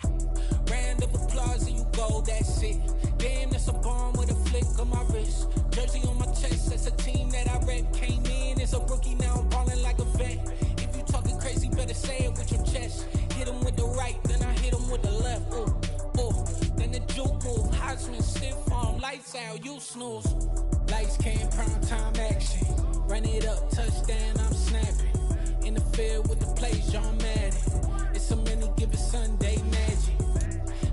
Round of applause and you go, that's it. Damn, that's a bomb with a flick of my wrist. Jersey on my chest, that's a team that I rep. Came in as a rookie, now I'm ballin' like a vet. If you talking crazy, better say it with your chest. Hit him with the right, then I hit him with the left. Ooh, ooh. Then the juke move, Heisman, stiff arm, lights out, you snooze. Lights came, prime time action. Run it up, touchdown, I'm snapping. In the field with the plays, John Madden. It's a many given Sunday magic.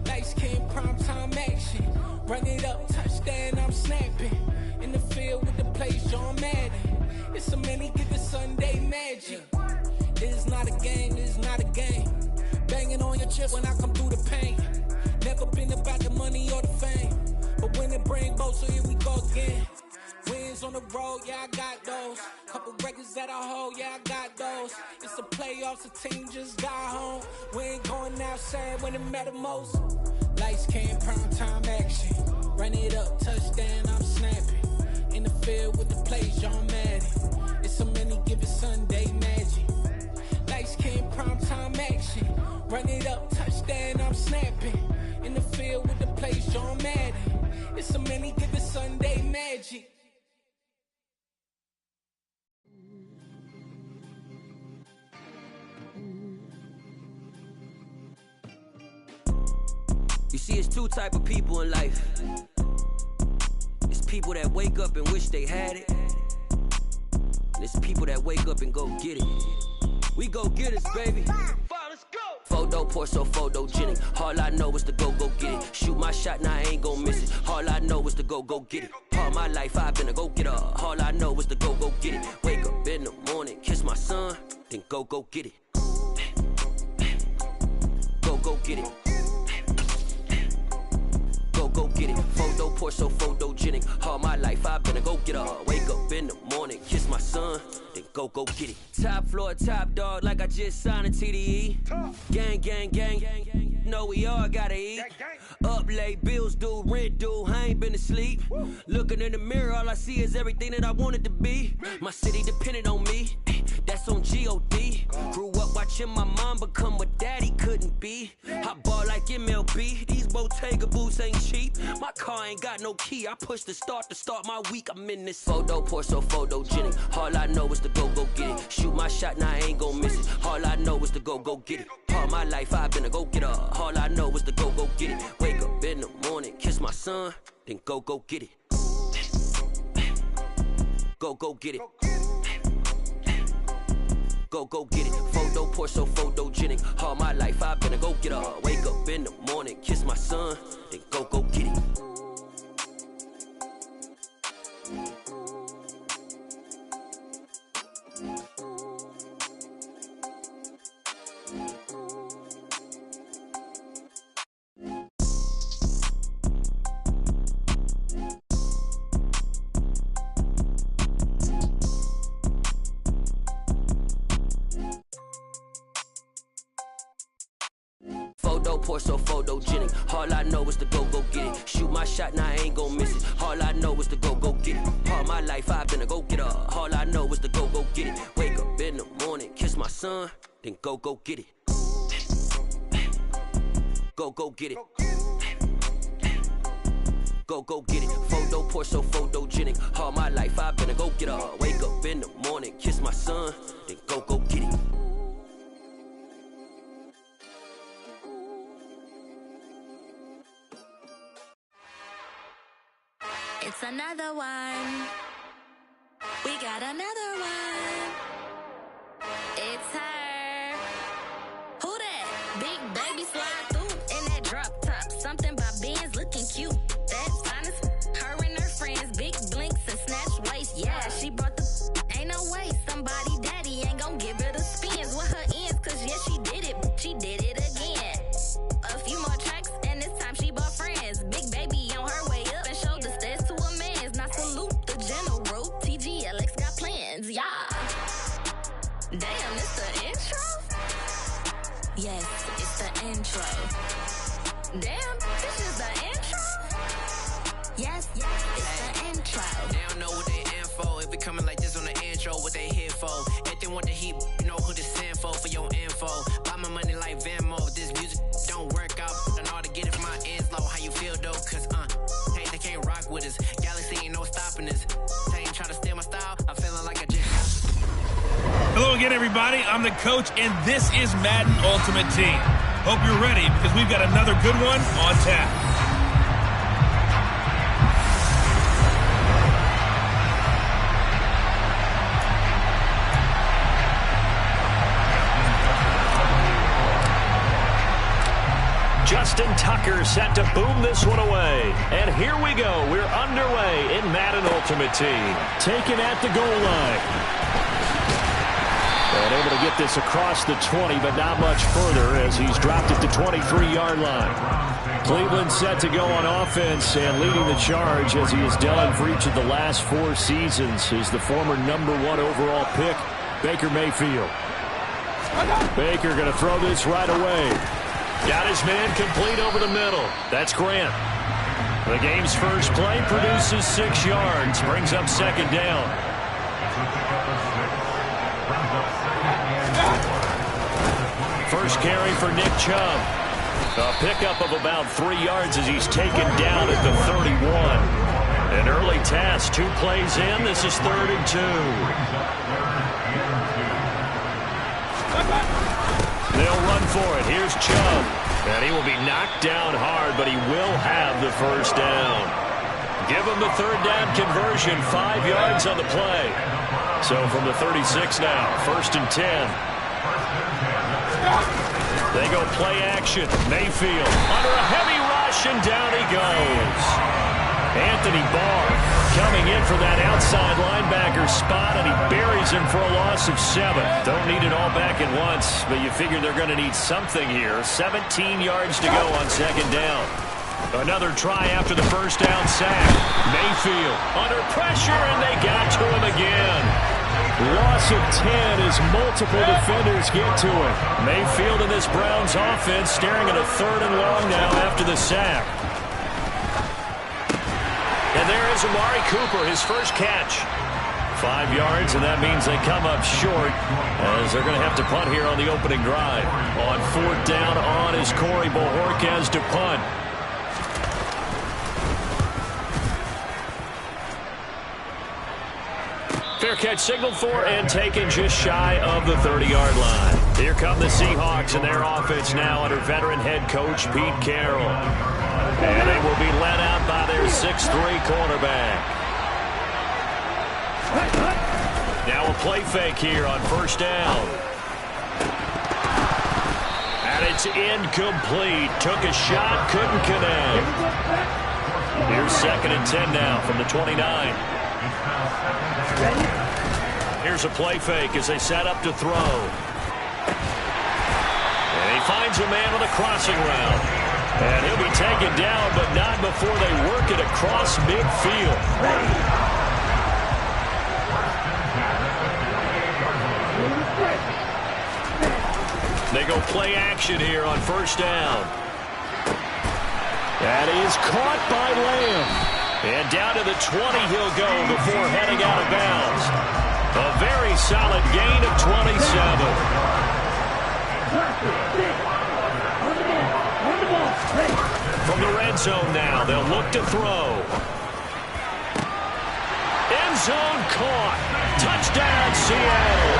Lights came, prime time action. Run it up, touchdown, I'm snapping. In the field with the plays, John Madden. It's a many given Sunday magic. This is not a game, this is not a game. Banging on your chip when I come through the pain. Never been about the money or the fame. But when it bring both, so here we go again. Wins on the road, yeah, I got those. Couple records that I hold, yeah, I got those. It's the playoffs, the team just got home. We ain't going outside when it matter most. Lights came, prime time action. Run it up, touchdown, I'm snapping. In the field with the plays, John Madden. It's a many given Sunday magic. Lights came, prime time action. Run it up, touchdown, I'm snapping. In the field with the plays, John Madden. It's a many given Sunday magic. You see, it's two type of people in life. It's people that wake up and wish they had it. And it's people that wake up and go get it. We go get it, baby. Let's go. Photo pour so photogenic. All I know is to go get it. Shoot my shot, now I ain't gon' miss it. All I know is to go get it. All my life I've been a go getter. All I know is to go get it. Wake up in the morning, kiss my son, then go get it. Go get it. Go get it. Photo pour so photogenic. All my life I've been a go getter. Wake up in the morning, kiss my son, then go get it. Top floor, top dog, like I just signed a TDE. Gang. Know we all gotta eat. Up late, bills due, rent due, I ain't been asleep. Looking in the mirror, all I see is everything that I wanted to be. My city depended on me, that's on G.O.D. Grew up watching my mom become what daddy couldn't be. I ball like MLB, these Bottega boots ain't cheap. My car ain't got no key, I push the start to start my week. I'm in this photo pour so photogenic. All I know is to go get it. Shoot my shot, now I ain't gon' miss it. All I know is to go get it. All my life I've been a go getter. All I know is to go get it. Wake up in the morning, kiss my son, then go get it. Go get it. Go get it. Photo pour so photogenic. All my life I've been a go getter. Wake up in the morning, kiss my son, then go get it. Photo pour so photogenic. All I know is to go get it. Shoot my shot, now I ain't gon' miss it. All I know is to go get it. All my life I've been a go getter. All I know is to go get it. Wake up in the morning, kiss my son, then go get it. Go get it. Go get it. Photo pour so photogenic. All my life I've been a go getter. Wake up in the morning, kiss my son, then go get it. It's another one. We got another one. It's her. Who that? Big baby slide through in that drop top. Something by Benz looking cute. That's honest. Her and her friends, big blinks and snatch waist. Yeah, she brought the. Ain't no way somebody daddy ain't gon' give her the spins with her ends. Cause yeah, she did it. She did it again. A few more tracks and this time she bought friends. Big baby on her way up and showed the stairs to a man's. Now salute the general. TGLX got plans, yeah. Damn, this the intro? intro. Damn, this is the intro? Yes, it's the intro. They don't know what they in for. If it coming like this on the intro, what they here for. If they want the heat, you know who to send for your info. Buy my money like Venmo. If this music don't work out, I know how to get it from my ends low. How you feel though? Cause hey, they can't rock with us. Galaxy ain't no stopping us. They ain't try to steal my style. I'm feeling like I just. Hello again, everybody. I'm the coach, and this is Madden Ultimate Team. Hope you're ready because we've got another good one on tap. Justin Tucker set to boom this one away. And here we go. We're underway in Madden Ultimate Team. Taken at the goal line. And able to get this across the 20, but not much further as he's dropped it to 23-yard line. Cleveland set to go on offense and leading the charge as he has done for each of the last 4 seasons is the former #1 overall pick, Baker Mayfield. Baker going to throw this right away. Got his man complete over the middle. That's Grant. The game's first play produces 6 yards, brings up second down. First carry for Nick Chubb. A pickup of about 3 yards as he's taken down at the 31. An early task, 2 plays in. This is 3rd and 2. They'll run for it. Here's Chubb. And he will be knocked down hard, but he will have the first down. Give him the 3rd down conversion, 5 yards on the play. So from the 36 now, 1st and 10. They go play action. Mayfield under a heavy rush, and down he goes. Anthony Barr coming in for that outside linebacker spot, and he buries him for a loss of 7. Don't need it all back at once, but you figure they're going to need something here. 17 yards to go on 2nd down. Another try after the first down sack. Mayfield under pressure, and they got to him again. Loss of 10 as multiple defenders get to it. Mayfield in this Browns offense staring at a 3rd and long now after the sack. And there is Amari Cooper, his first catch. 5 yards, and that means they come up short as they're going to have to punt here on the opening drive. On 4th down on is Corey Bojorquez to punt. Fair catch signaled for and taken just shy of the 30-yard line. Here come the Seahawks and their offense now under veteran head coach Pete Carroll. And they will be led out by their 6'3 quarterback. Now a play fake here on 1st down. And it's incomplete. Took a shot, couldn't connect. Here's 2nd and 10 now from the 29. Here's a play fake as they set up to throw. And he finds a man on the crossing route. And he'll be taken down, but not before they work it across midfield. They go play action here on 1st down. That is caught by Lamb. And down to the 20 he'll go before heading out of bounds. A very solid gain of 27. From the red zone now, they'll look to throw. End zone caught. Touchdown, Seattle.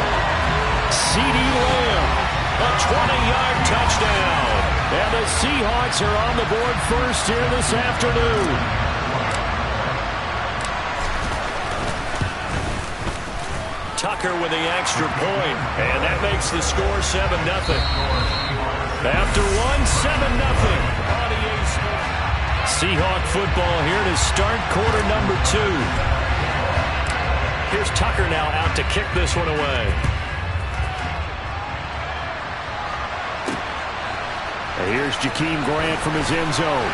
C.D. Lamb, a 20-yard touchdown. And the Seahawks are on the board first here this afternoon. Tucker with the extra point, and that makes the score 7-0. After 7-0. Seahawk football here to start quarter number 2. Here's Tucker now out to kick this one away. And here's Jakeem Grant from his end zone.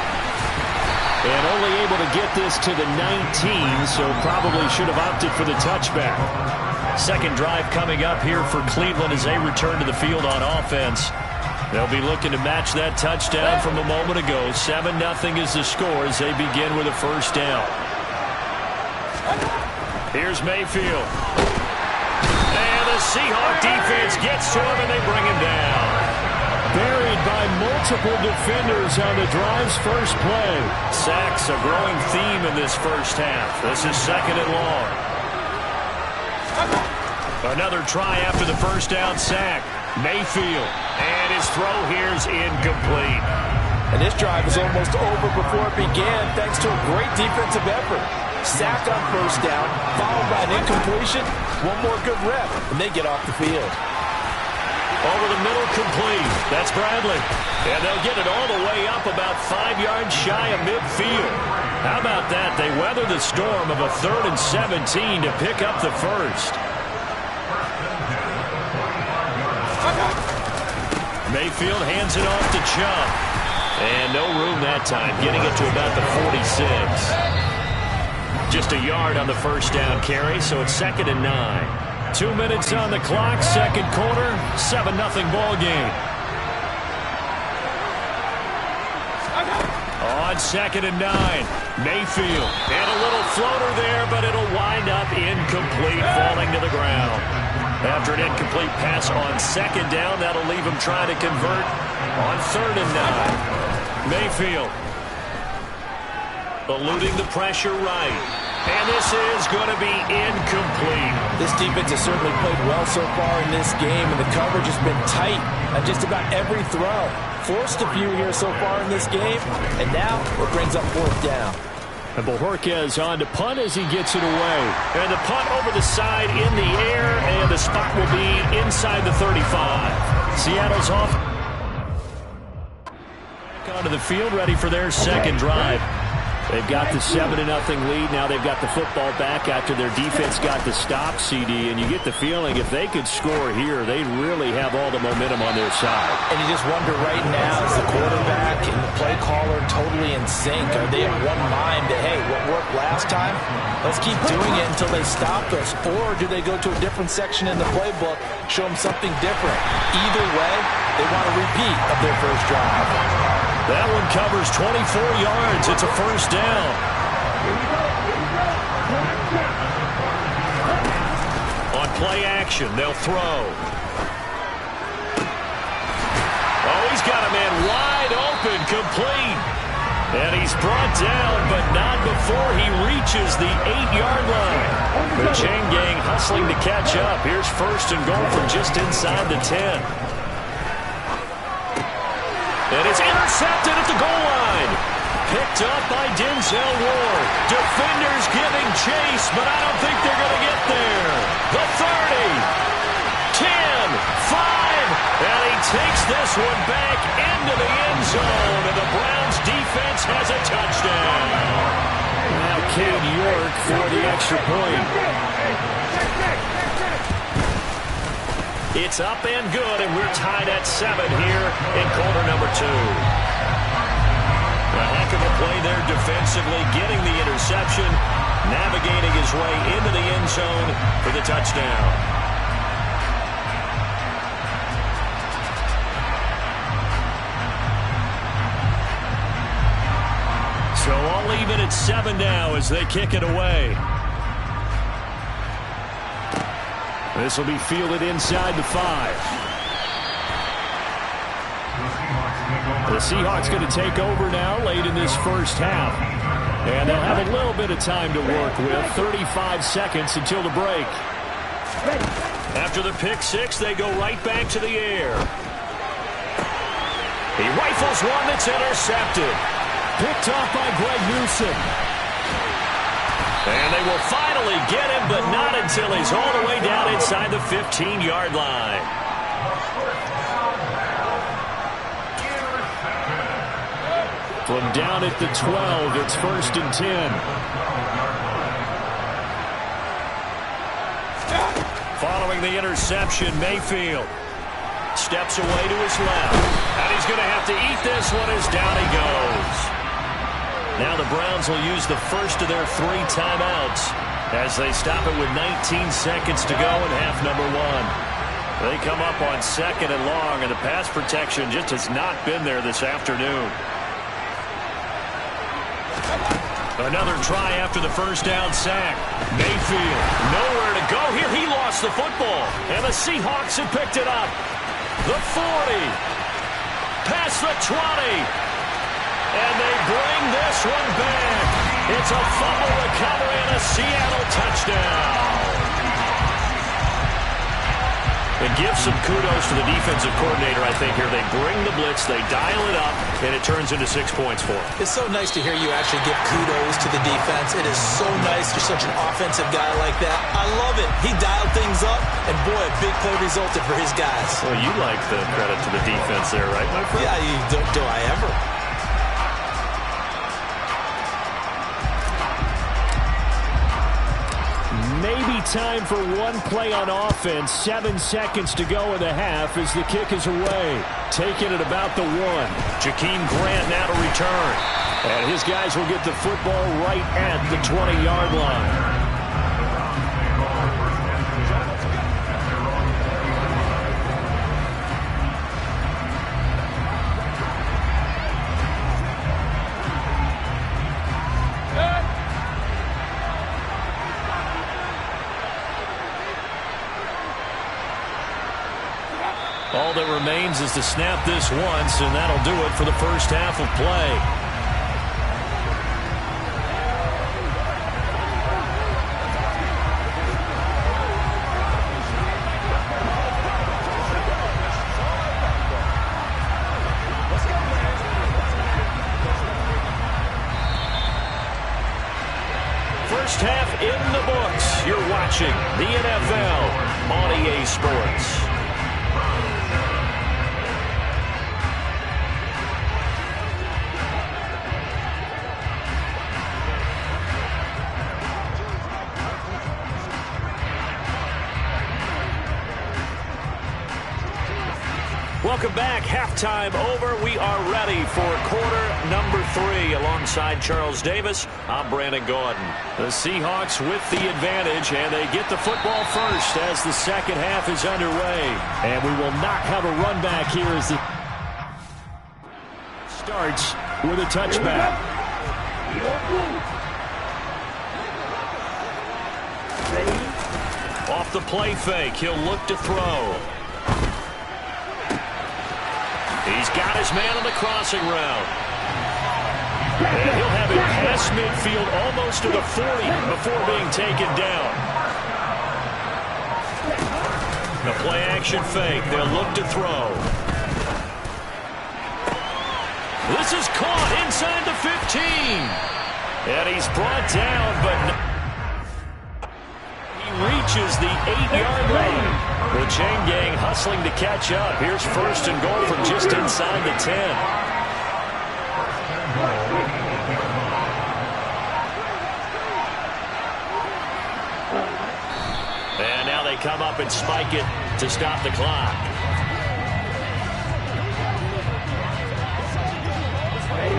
And only able to get this to the 19, so probably should have opted for the touchback. Second drive coming up here for Cleveland as they return to the field on offense. They'll be looking to match that touchdown from a moment ago. 7-0 is the score as they begin with a first down. Here's Mayfield. And the Seahawk defense gets to him, and they bring him down. Buried by multiple defenders on the drive's first play. Sacks, a growing theme in this first half. This is 2nd and long. Another try after the first down sack. Mayfield. And his throw here is incomplete. And this drive is almost over before it began thanks to a great defensive effort. Sack on first down, followed by an incompletion. One more good rep, and they get off the field. Over the middle, complete. That's Bradley. And they'll get it all the way up about 5 yards shy of midfield. How about that? They weather the storm of a 3rd and 17 to pick up the first. Mayfield hands it off to Chubb. And no room that time, getting it to about the 46. Just a yard on the first down carry, so it's 2nd and 9. 2 minutes on the clock, second quarter, 7-0 ball game. On 2nd and 9, Mayfield. And a little floater there, but it'll wind up incomplete, falling to the ground. After an incomplete pass on 2nd down, that'll leave him trying to convert on 3rd and 9. Mayfield eluding the pressure right. And this is going to be incomplete. This defense has certainly played well so far in this game, and the coverage has been tight on just about every throw. Forced a few here so far in this game, and now it brings up 4th down. And Bojorquez on to punt as he gets it away. And the punt over the side in the air, and the spot will be inside the 35. Seattle's off. Onto the field, ready for their second drive. They've got the 7-0 lead. Now they've got the football back after their defense got the stop, CD. And you get the feeling if they could score here, they'd really have all the momentum on their side. And you just wonder right now, is the quarterback and the play caller totally in sync? Are they of one mind that, hey, what worked last time, let's keep doing it until they stop us? Or do they go to a different section in the playbook, show them something different? Either way, they want a repeat of their first drive. That one covers 24 yards. It's a first down. On play action, they'll throw. Oh, he's got a man wide open, complete. And he's brought down, but not before he reaches the 8-yard line. The chain gang hustling to catch up. Here's 1st and goal from just inside the 10. And it's intercepted at the goal line. Picked up by Denzel Ward. Defenders giving chase, but I don't think they're going to get there. The 30, 10, 5, and he takes this one back into the end zone, and the Browns defense has a touchdown. Now Cade York for the extra point. It's up and good, and we're tied at 7 here in quarter number 2. A heck of a play there defensively, getting the interception, navigating his way into the end zone for the touchdown. So I'll leave it at 7 now as they kick it away. This will be fielded inside the 5. The Seahawks going to take over now late in this first half. And they'll have a little bit of time to work with. 35 seconds until the break. After the pick 6, they go right back to the air. He rifles one that's intercepted. Picked off by Greg Newsom. And they will finally get him, but not until he's all the way down inside the 15-yard line. From down at the 12, it's 1st and 10. Following the interception, Mayfield steps away to his left. And he's going to have to eat this one as down he goes. Now the Browns will use the first of their 3 timeouts as they stop it with 19 seconds to go in half number 1. They come up on 2nd and long, and the pass protection just has not been there this afternoon. Another try after the first down sack. Mayfield, nowhere to go here. He lost the football, and the Seahawks have picked it up. The 40, past the 20, and they bring this one back. It's a fumble recovery and a Seattle touchdown. And give some kudos to the defensive coordinator, I think, here. They bring the blitz, they dial it up, and it turns into 6 points for them. It's so nice to hear you actually give kudos to the defense. It is so nice. You're such an offensive guy like that. I love it. He dialed things up, and boy, a big play resulted for his guys. Well, you like the credit to the defense there, right, my friend? Yeah, do I ever? Maybe time for one play on offense. 7 seconds to go in the half as the kick is away. Taking it about the 1. Jakeem Grant now to return. And his guys will get the football right at the 20-yard line. All that remains is to snap this once, and that'll do it for the first half of play. First half in the books. You're watching the NFL on EA Sports. Welcome back. Halftime over. We are ready for quarter number 3. Alongside Charles Davis, I'm Brandon Gordon. The Seahawks with the advantage, and they get the football first as the second half is underway. And we will not have a run back here as the starts with a touchback. Off the play fake, he'll look to throw. He's got his man on the crossing route. And he'll have it past midfield almost to the 40 before being taken down. The play action fake. They'll look to throw. This is caught inside the 15. And he's brought down, but he reaches the 8-yard line. The chain gang hustling to catch up. Here's first and goal from just inside the 10. And now they come up and spike it to stop the clock.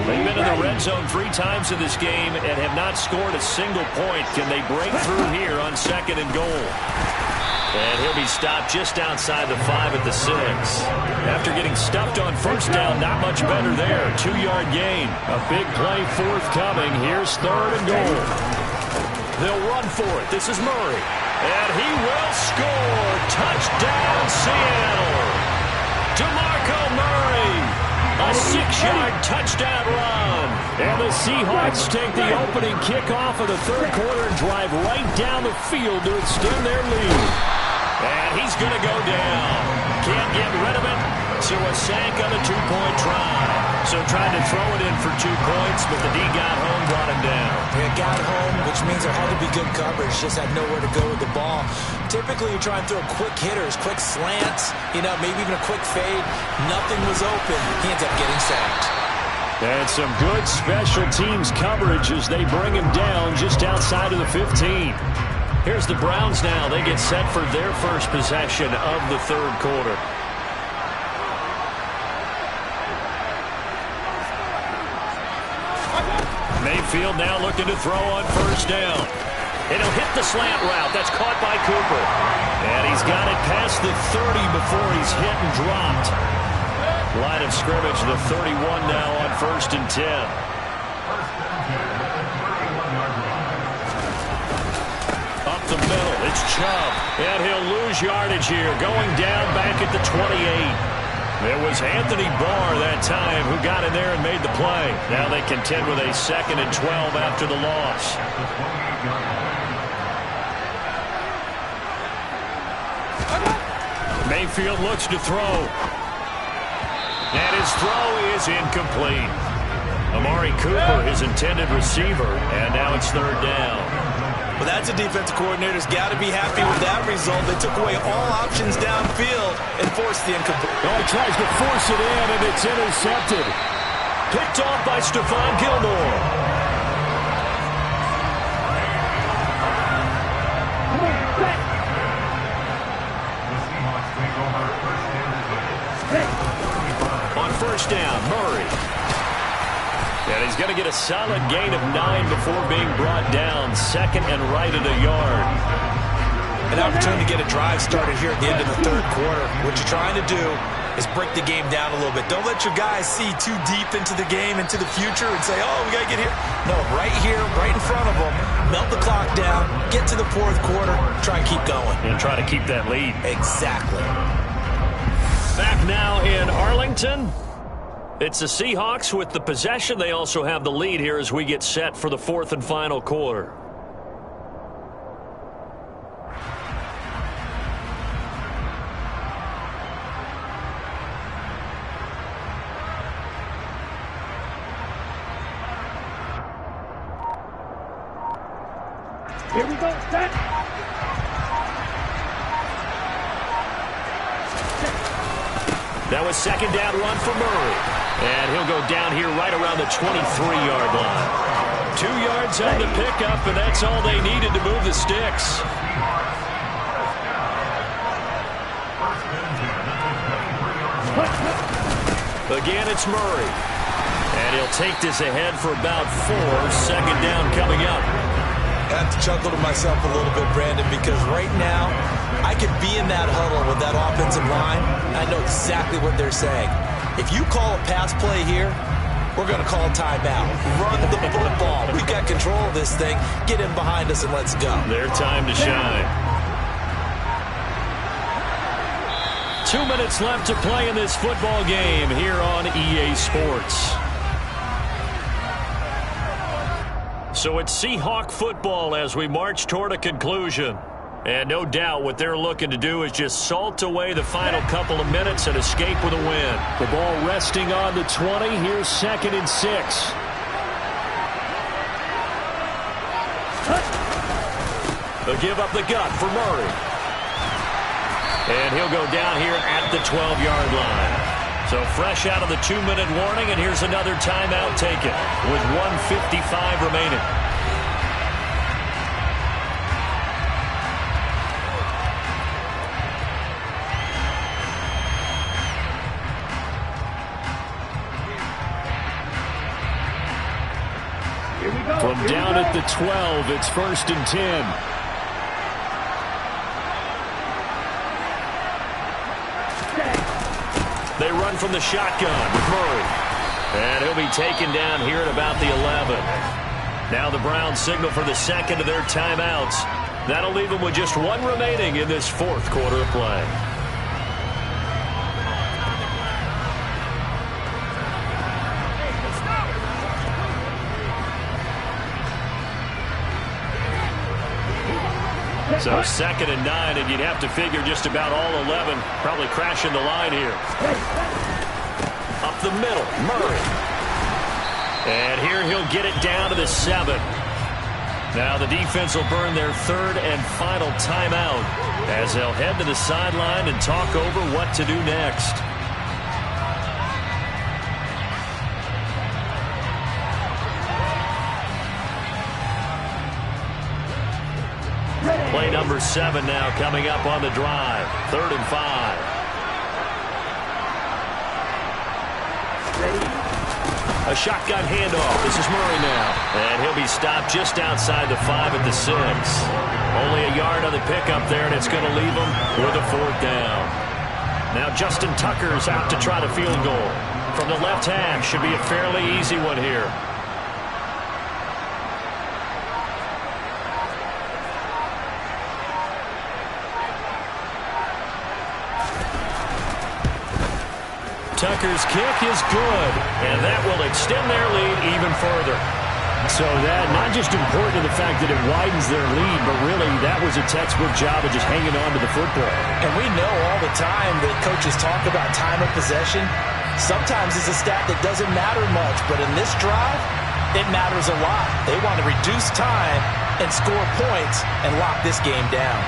They've been in the red zone 3 times in this game and have not scored a single point. Can they break through here on 2nd and goal? And he'll be stopped just outside the 5 at the 6. After getting stuffed on first down, not much better there. 2-yard gain. A big play forthcoming. Here's 3rd and goal. They'll run for it. This is Murray. And he will score. Touchdown, Seattle. DeMarco Murray. A 6-yard touchdown run. And the Seahawks take the opening kickoff of the 3rd quarter and drive right down the field to extend their lead. And he's going to go down. Can't get rid of it, so a sack on the 2-point try. So trying to throw it in for 2 points, but the D got home, brought him down. Yeah, got home, which means there had to be good coverage. Just had nowhere to go with the ball. Typically, you're trying to throw quick hitters, quick slants, maybe even a quick fade. Nothing was open. He ends up getting sacked. And some good special teams coverage as they bring him down just outside of the 15. Here's the Browns now. They get set for their first possession of the 3rd quarter. Mayfield now looking to throw on first down. And he'll hit the slant route. That's caught by Cooper. And he's got it past the 30 before he's hit and dropped. Line of scrimmage, the 31 now on 1st and 10. Up the middle, it's Chubb. And he'll lose yardage here, going down back at the 28. It was Anthony Barr that time who got in there and made the play. Now they contend with a 2nd and 12 after the loss. Mayfield looks to throw. And his throw is incomplete. Amari Cooper, his intended receiver, and now it's 3rd down. Well, that's a defensive coordinator's got to be happy with that result. They took away all options downfield and forced the incomplete. Oh, he tries to force it in, and it's intercepted. Picked off by Stephon Gilmore. On 1st down, Murray. And he's going to get a solid gain of 9 before being brought down. 2nd and right at a yard. An opportunity to get a drive started here at the end of the 3rd quarter. What you're trying to do is break the game down a little bit. Don't let your guys see too deep into the game, into the future, and say, oh, we got to get here. No, right here, right in front of them. Melt the clock down, get to the 4th quarter, try and keep going. And try to keep that lead. Exactly. Back now in Arlington. It's the Seahawks with the possession. They also have the lead here as we get set for the 4th and final quarter. Here we go. Set. That was 2nd down run for Murray. And he'll go down here right around the 23-yard line. 2 yards on the pickup, and that's all they needed to move the sticks. Again, it's Murray. And he'll take this ahead for about 4. 2nd down coming up. I have to chuckle to myself a little bit, Brandon, because right now I could be in that huddle with that offensive line. I know exactly what they're saying. If you call a pass play here, we're going to call a timeout. Run the football. We've got control of this thing. Get in behind us and let's go. Their time to shine. 2 minutes left to play in this football game here on EA Sports. So it's Seahawk football as we march toward a conclusion. And no doubt what they're looking to do is just salt away the final couple of minutes and escape with a win. The ball resting on the 20. Here's 2nd and 6. They'll give up the gut for Murray. And he'll go down here at the 12-yard line. So fresh out of the 2-minute warning, and here's another timeout taken with 1:55 remaining. From down at the 12, it's 1st and 10. They run from the shotgun with Murray. And he'll be taken down here at about the 11. Now the Browns signal for the 2nd of their timeouts. That'll leave them with just 1 remaining in this 4th quarter of play. So 2nd and 9, and you'd have to figure just about all 11 probably crashing the line here. Up the middle, Murray. And here he'll get it down to the 7. Now the defense will burn their 3rd and final timeout as they'll head to the sideline and talk over what to do next. Play number 7 now coming up on the drive. 3rd and 5. A shotgun handoff. This is Murray now. And he'll be stopped just outside the 5 at the 6. Only a yard on the pickup there, and it's going to leave him with a 4th down. Now Justin Tucker's out to try the field goal. From the left hash, should be a fairly easy one here. Tucker's kick is good, and that will extend their lead even further. So that not just important to the fact that it widens their lead, but really that was a textbook job of just hanging on to the football. And we know all the time that coaches talk about time of possession. Sometimes it's a stat that doesn't matter much, but in this drive, it matters a lot. They want to reduce time and score points and lock this game down.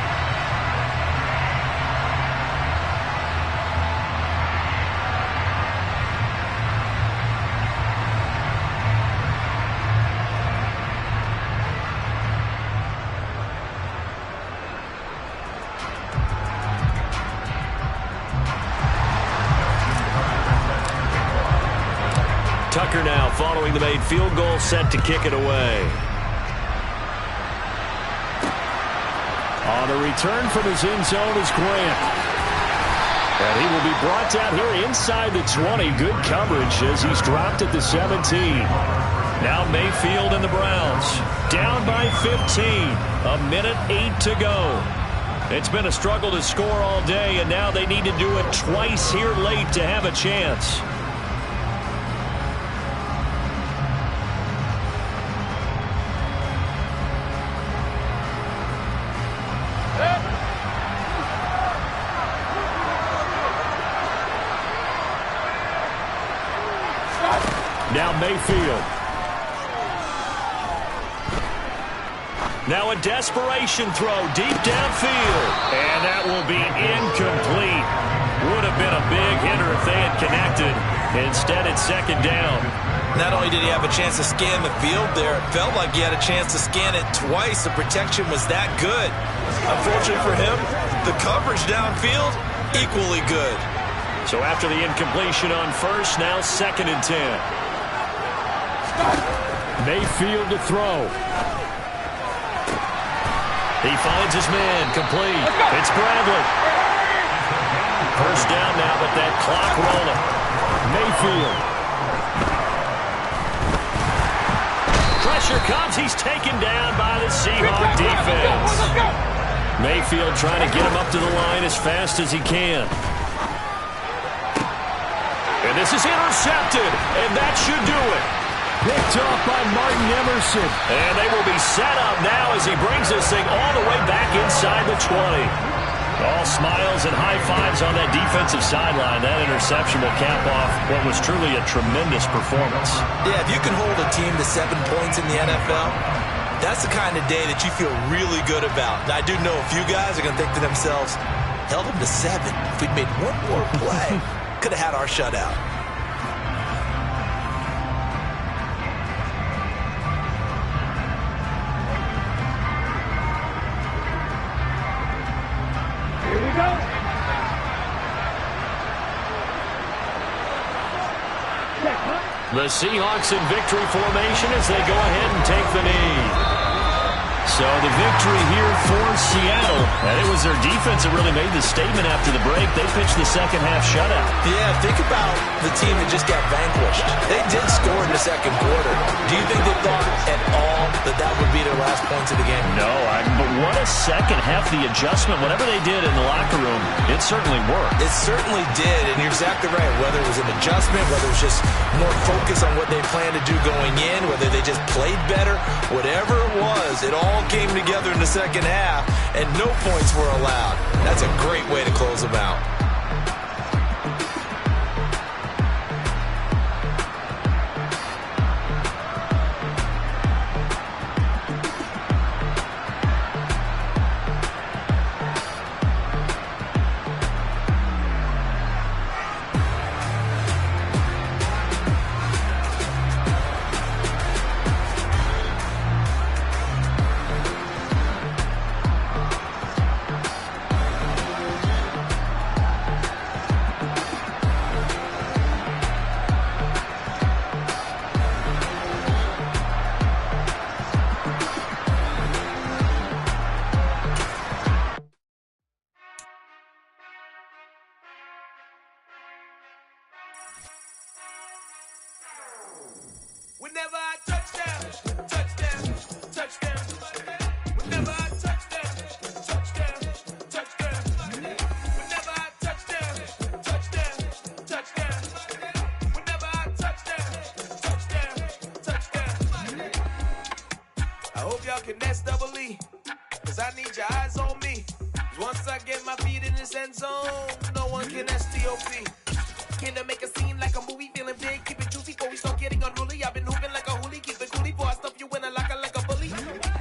Tucker now following the made field goal, set to kick it away. On the return from his end zone is Grant. And he will be brought down here inside the 20. Good coverage as he's dropped at the 17. Now Mayfield and the Browns down by 15. A minute 8 to go. It's been a struggle to score all day, and now they need to do it twice here late to have a chance. Now Mayfield. Now a desperation throw deep downfield. And that will be incomplete. Would have been a big hitter if they had connected. Instead, it's 2nd down. Not only did he have a chance to scan the field there, it felt like he had a chance to scan it twice. The protection was that good. Unfortunately for him, the coverage downfield, equally good. So after the incompletion on first, now 2nd and 10. Mayfield to throw. He finds his man, complete. It's Bradley. First down now, but that clock rolling. Mayfield. Pressure comes. He's taken down by the Seahawks defense. Mayfield trying to get him up to the line as fast as he can. And this is intercepted, and that should do it. Picked off by Martin Emerson. And they will be set up now as he brings this thing all the way back inside the 20. All smiles and high fives on that defensive sideline. That interception will cap off what was truly a tremendous performance. Yeah, if you can hold a team to 7 points in the NFL, that's the kind of day that you feel really good about. And I do know a few guys are going to think to themselves, held them to 7. If we'd made one more play, could have had our shutout. The Seahawks in victory formation as they go ahead and take the knee. So the victory here for Seattle. And it was their defense that really made the statement after the break. They pitched the second half shutout. Yeah, think about the team that just got vanquished. They did score in the second quarter. Do you think they thought at all that that would be their last points of the game? No, but what a second half. The adjustment, whatever they did in the locker room, it certainly worked. It certainly did, and you're exactly right. Whether it was an adjustment, whether it was just more focus on what they planned to do going in, whether they just played better, whatever it was, it all came together in the second half, and no points were allowed. That's a great way to close them out. one can S-double-E. Cause I need your eyes on me. Once I get my feet in this end zone, no one can S-T-O-P. Killer make a scene like a movie, feeling big, keep it juicy before we start getting unruly. I've been hooping like a hoolie, keep it coolie, before I stuff you in a locker like a bully.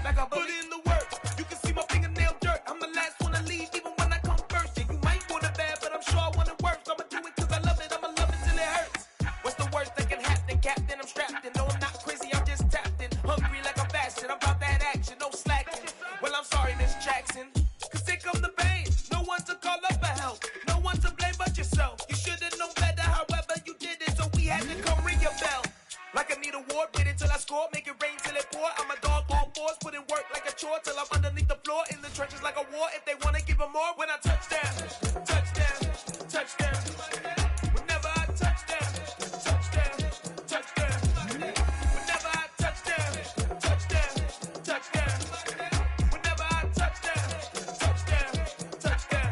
Like a bully. Put in the work, you can see my fingernail dirt. I'm the last one to leave, even when I come first. Yeah, you might want it bad, but I'm sure I want it worse. I'ma do it cause I love it, I'ma love it till it hurts. What's the worst that can happen, Captain? I'm strapped in, no I'm not crazy, I'm just tapped in. Hungry like a bastard, I'm about that action, no slacking. Well, I'm sorry, Miss Jackson, cause here come the pain. No one to call up for help, no one to blame but yourself. You should've known better, however you did it, so we had to come ring your bell. Like I need a ward, wait until I score, make it rain till it pour. I'm a dog on fours, put in work like a chore till I'm underneath the floor, in the trenches like a war. If they wanna give them more, when I touch down, touchdown, touchdown. Whenever I touch down, touchdown, touchdown. Whenever I touch down, touchdown, touchdown. Whenever I touch down, touchdown, touchdown.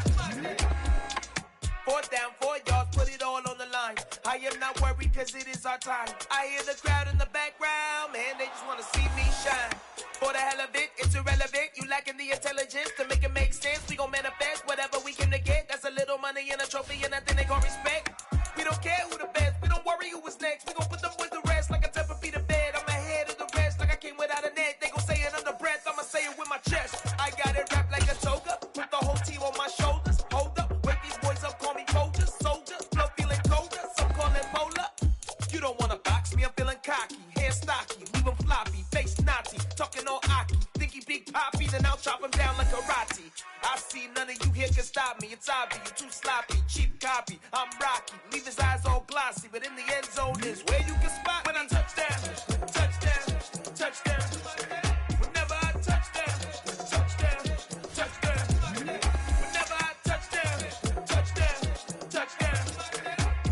4th down, 4 yards, put it all on the line. I am not worried cause it is our time. I hear the crowd in the background, man, they just wanna see me shine. For the hell of it, it's irrelevant. You lacking the intelligence to make it make sense. We gon' manifest whatever we came to get. That's a little money and a trophy and nothing they gon' respect. We don't care who the best, we don't worry who was next. We gon' put them boys to rest like a Tempur-Pedic to bed. I'm ahead of the rest like I came without a net. They gon' say it under breath, I'ma say it with my chest. I got it wrapped like a toga, put the whole team on my shoulders. Hold up, wake these boys up, call me soldiers, soldiers. Flow feeling colder, some call it polar. You don't wanna box me, I'm feeling cocky. Hair stocky, leave him floppy, face Nazi. Talking all aki, think he big poppy, then I'll chop him down like karate. I see none of you here can stop me. It's obvious, you too sloppy, cheap copy. I'm Rocky, leave his eyes all glossy, but in the end zone is where you can spot when I touchdown, touchdown, touchdown. Whenever I touchdown, touchdown, touchdown. Whenever I touchdown, touchdown, touchdown.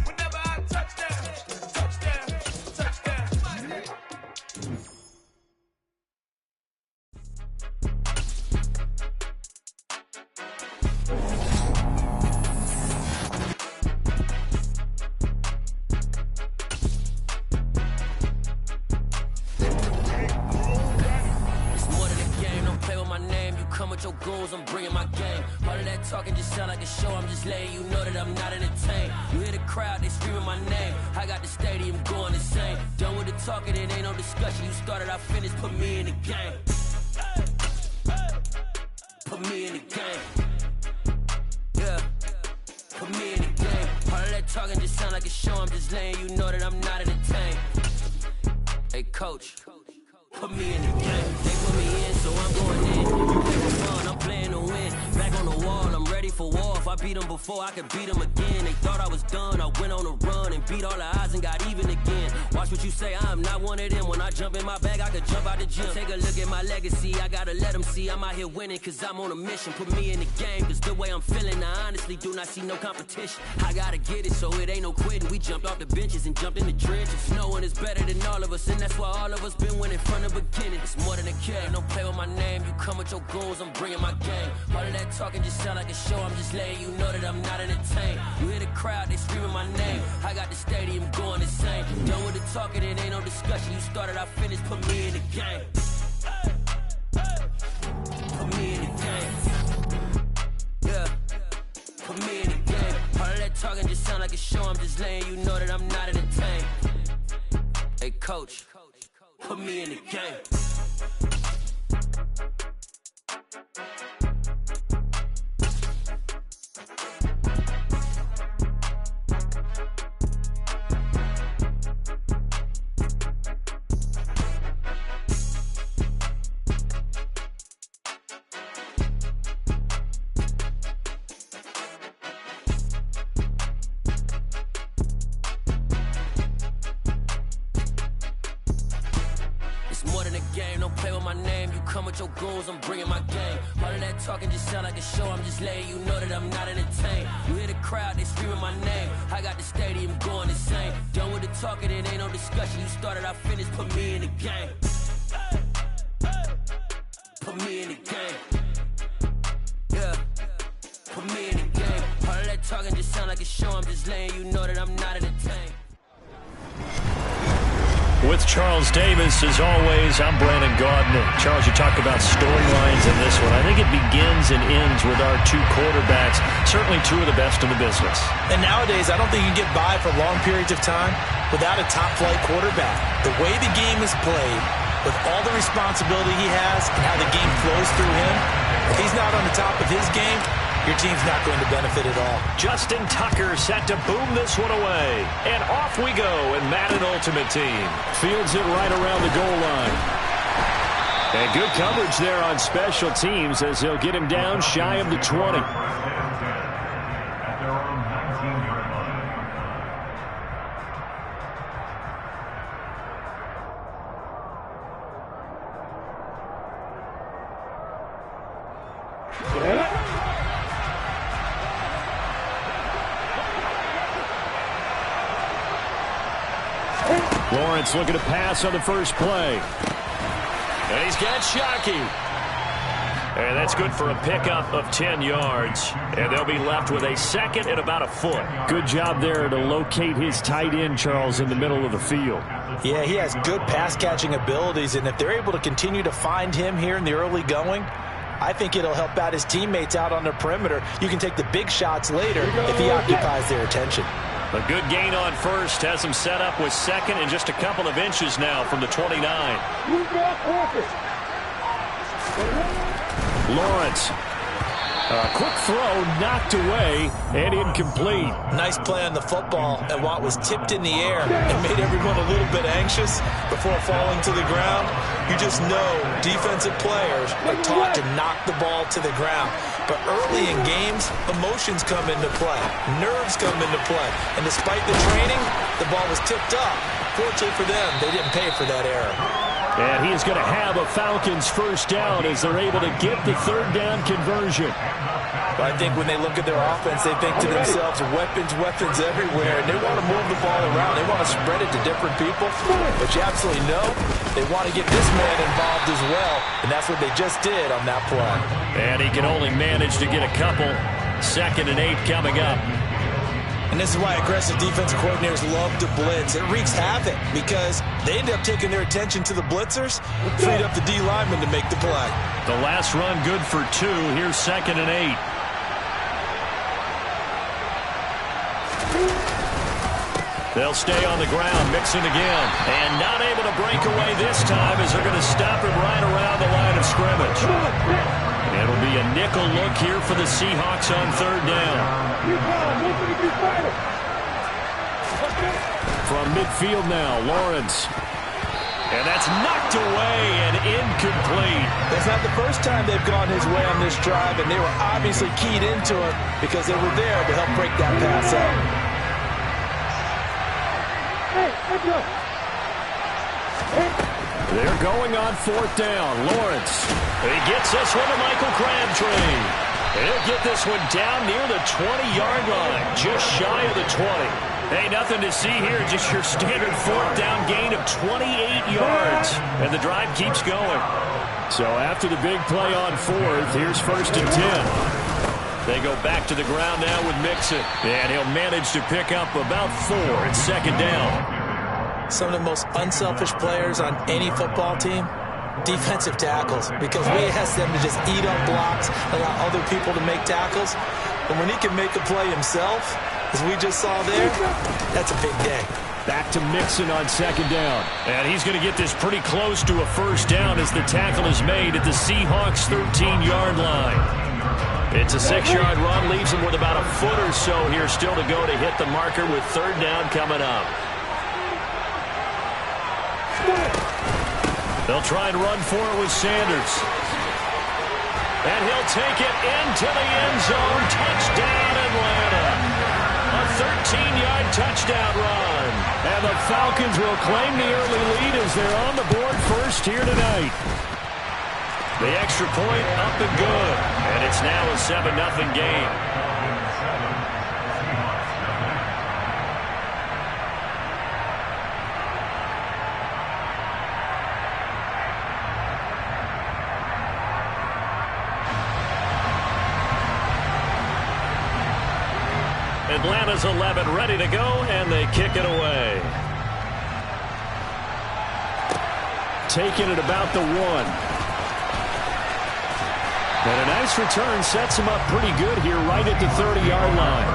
Whenever I touchdown, touchdown, touchdown. Come with your goons, I'm bringing my game. All of that talking just sound like a show. I'm just letting you know that I'm not entertained. You hear the crowd, they screaming my name. I got the stadium going insane. Done with the talking, it ain't no discussion. You started, I finished, put me in the game. Put me in the game. Yeah, put me in the game. All of that talking just sound like a show. I'm just letting you know that I'm not entertained. Hey, coach, put me in the game. They put me in, so I'm going in. You play for fun, I'm playing to win. Back on the wall, I'm ready for war. If I beat them before, I could beat them again. They thought I was done, I went on a run and beat all the odds and got even again. Watch what you say, I'm not one of them. When I jump in my bag, I could jump out the gym. Take a look at my legacy, I gotta let them see I'm out here winning, cause I'm on a mission. Put me in the game, cause the way I'm feeling, I honestly do not see no competition. I gotta get it, so it ain't no quitting. We jumped off the benches and jumped in the trenches. No one is better than all of us, and that's why all of us been winning from the beginning. It's more than a game, don't play with my name. You come with your goons, I'm bringing my game. All of that talking just sound like a show. I'm just letting you know that I'm not entertained. You hear the crowd, they screaming my name. I got the stadium going insane. Done with the talking, it ain't no discussion. You started, I finished, put me in the game. Put me in the game. Yeah, put me in the game. All of that talking just sound like a show. I'm just letting you know that I'm not entertained. Hey, coach, put me in the game. Your goons, I'm bringing my game. All of that talking just sound like a show. I'm just letting you know that I'm not entertained. You hear the crowd, they screaming my name. I got the stadium going insane. Done with the talking, it ain't no discussion. You started, I finished, put me in the game. Put me in the game. Yeah, put me in the game. All of that talking just sound like a show. I'm just letting you know that I'm not entertained. With Charles Davis, as always, I'm Brandon Gaudin. Charles, you talk about storylines in this one. I think it begins and ends with our two quarterbacks, certainly two of the best in the business. And nowadays, I don't think you can get by for long periods of time without a top-flight quarterback. The way the game is played, with all the responsibility he has and how the game flows through him, if he's not on the top of his game, your team's not going to benefit at all. Justin Tucker set to boom this one away. And off we go in Madden Ultimate Team. Fields it right around the goal line. And good coverage there on special teams as they'll get him down shy of the 20. Lawrence looking to pass on the first play. And he's got Shockey. And that's good for a pickup of 10 yards. And they'll be left with a second and about a foot. Good job there to locate his tight end, Charles, in the middle of the field. Yeah, he has good pass-catching abilities, and if they're able to continue to find him here in the early going, I think it'll help out his teammates out on the perimeter. You can take the big shots later if he occupies their attention. A good gain on first has him set up with second and just a couple of inches now from the 29. Lawrence. A quick throw knocked away and incomplete. Nice play on the football, and Watt was tipped in the air and made everyone a little bit anxious before falling to the ground. You just know defensive players are taught to knock the ball to the ground. But early in games, emotions come into play. Nerves come into play. And despite the training, the ball was tipped up. Fortunately for them, they didn't pay for that error. And he's going to have a Falcons first down as they're able to get the third down conversion. But I think when they look at their offense, they think to themselves, weapons everywhere, and they want to move the ball around. They want to spread it to different people. But you absolutely know they want to get this man involved as well, and that's what they just did on that play. And he can only manage to get a couple. 2nd and 8 coming up. And this is why aggressive defensive coordinators love to blitz. It wreaks havoc because they end up taking their attention to the blitzers, freed up the D lineman to make the play. The last run good for 2. Here's 2nd and 8. They'll stay on the ground, Mixon again. And not able to break away this time as they're going to stop him right around the line of scrimmage. It'll be a nickel look here for the Seahawks on 3rd down. From midfield now, Lawrence. And that's knocked away and incomplete. That's not the first time they've gone his way on this drive, and they were obviously keyed into it because they were there to help break that pass up. They're going on 4th down. Lawrence. He gets this one to Michael Crabtree. He'll get this one down near the 20-yard line, just shy of the 20. Hey, nothing to see here, just your standard 4th down gain of 28 yards. And the drive keeps going. So after the big play on 4th, here's 1st and 10. They go back to the ground now with Mixon. And he'll manage to pick up about 4 at 2nd down. Some of the most unselfish players on any football team, defensive tackles, because we ask them to just eat up blocks, allow other people to make tackles. And when he can make a play himself, as we just saw there, that's a big day. Back to Mixon on 2nd down. And he's going to get this pretty close to a first down as the tackle is made at the Seahawks' 13-yard line. It's a 6-yard run, leaves him with about a foot or so here still to go to hit the marker with 3rd down coming up. They'll try and run for it with Sanders. And he'll take it into the end zone. Touchdown, Atlanta. A 13-yard touchdown run. And the Falcons will claim the early lead as they're on the board first here tonight. The extra point up and good. And it's now a 7-0 game. Atlanta's 11 ready to go, and they kick it away. taken at about the 1. And a nice return sets him up pretty good here right at the 30-yard line.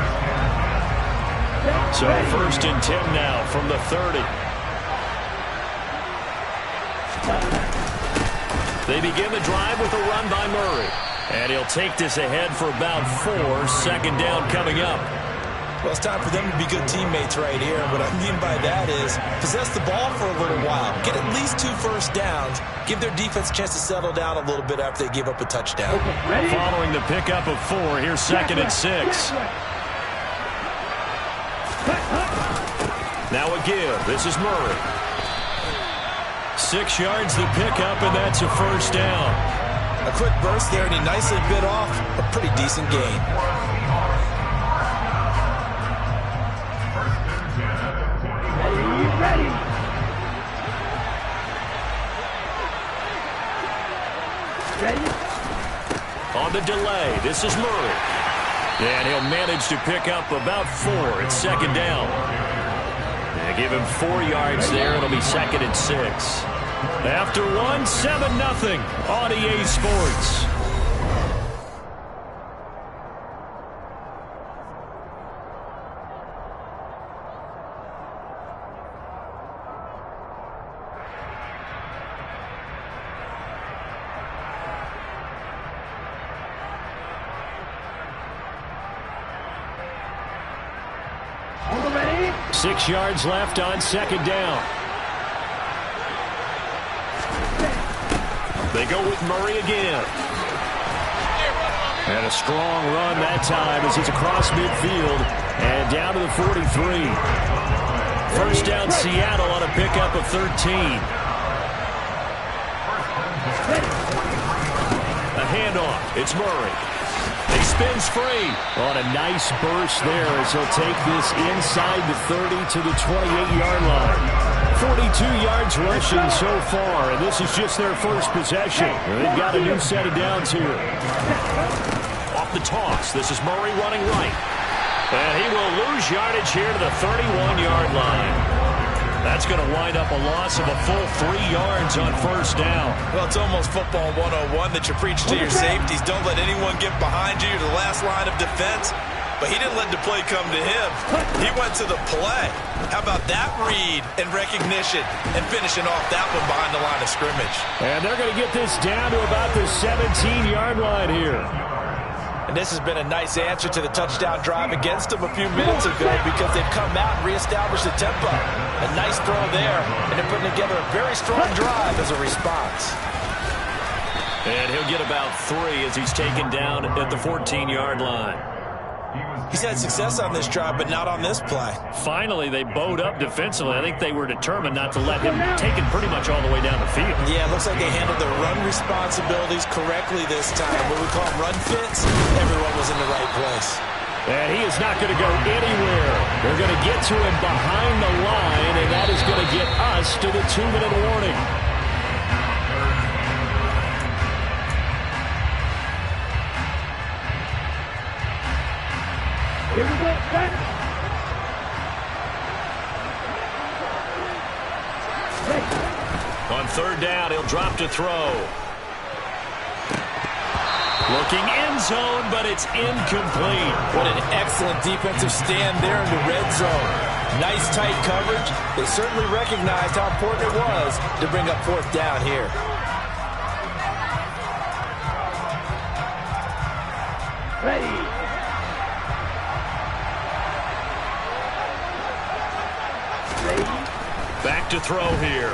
So 1st and 10 now from the 30. They begin the drive with a run by Murray. And he'll take this ahead for about 4. 2nd down coming up. Well, it's time for them to be good teammates right here. What I mean by that is possess the ball for a little while. Get at least 2 first downs. Give their defense a chance to settle down a little bit after they give up a touchdown. Following the pickup of 4, here's 2nd and 6. Now a give. This is Murray. 6 yards the pickup, and that's a 1st down. A quick burst there, and he nicely bit off a pretty decent gain. On the delay, this is Murray. And he'll manage to pick up about 4. It's 2nd down. And give him 4 yards there. It'll be 2nd and 6. After 1, 7-0 on EA Sports. Ready? 6 yards left on 2nd down. They go with Murray again. And a strong run that time as he's across midfield and down to the 43. 1st down Seattle on a pickup of 13. A handoff. It's Murray. He spins free on a nice burst there as he'll take this inside the 30 to the 28-yard line. 42 yards rushing so far, and this is just their first possession. They've got a new set of downs here. Off the toss, this is Murray running right. And he will lose yardage here to the 31-yard line. That's going to wind up a loss of a full 3 yards on 1st down. Well, it's almost football 101 that you preach to your safeties. Don't let anyone get behind you. You're the last line of defense. But he didn't let the play come to him. He went to the play. How about that read and recognition and finishing off that one behind the line of scrimmage? And they're going to get this down to about the 17-yard line here. And this has been a nice answer to the touchdown drive against them a few minutes ago because they've come out and reestablished the tempo. A nice throw there, and they're putting together a very strong drive as a response. And he'll get about 3 as he's taken down at the 14-yard line. He's had success on this drive, but not on this play. Finally, they bowed up defensively. I think they were determined not to let him take it pretty much all the way down the field. Yeah, it looks like they handled their run responsibilities correctly this time. What we call them run fits, everyone was in the right place. And he is not going to go anywhere. They're going to get to him behind the line, and that is going to get us to the 2-minute warning. Here we go, back. On 3rd down, he'll drop to throw. Looking end zone, but it's incomplete. What an excellent defensive stand there in the red zone. Nice tight coverage. They certainly recognized how important it was to bring up 4th down here. Ready. Back to throw here.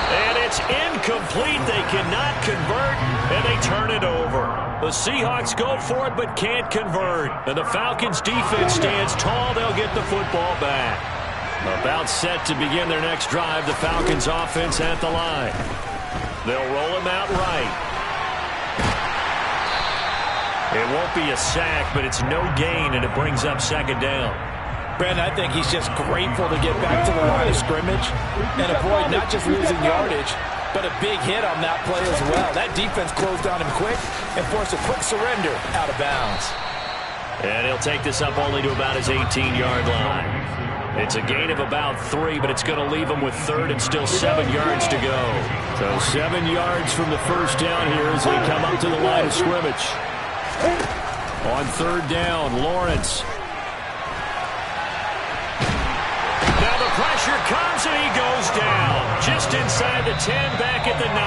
And it's incomplete. They cannot convert, and they turn it over. The Seahawks go for it but can't convert. And the Falcons' defense stands tall. They'll get the football back. About set to begin their next drive, the Falcons' offense at the line. They'll roll him out right. It won't be a sack, but it's no gain, and it brings up 2nd down. Brandon, I think he's just grateful to get back to the line of scrimmage and avoid not just losing yardage, but a big hit on that play as well. That defense closed on him quick and forced a quick surrender out of bounds. And he'll take this up only to about his 18-yard line. It's a gain of about 3, but it's going to leave them with third and still 7 yards to go. So 7 yards from the first down here as they come up to the line of scrimmage. On third down, Lawrence. Now the pressure comes and he goes down. Just inside the 10, back at the 9.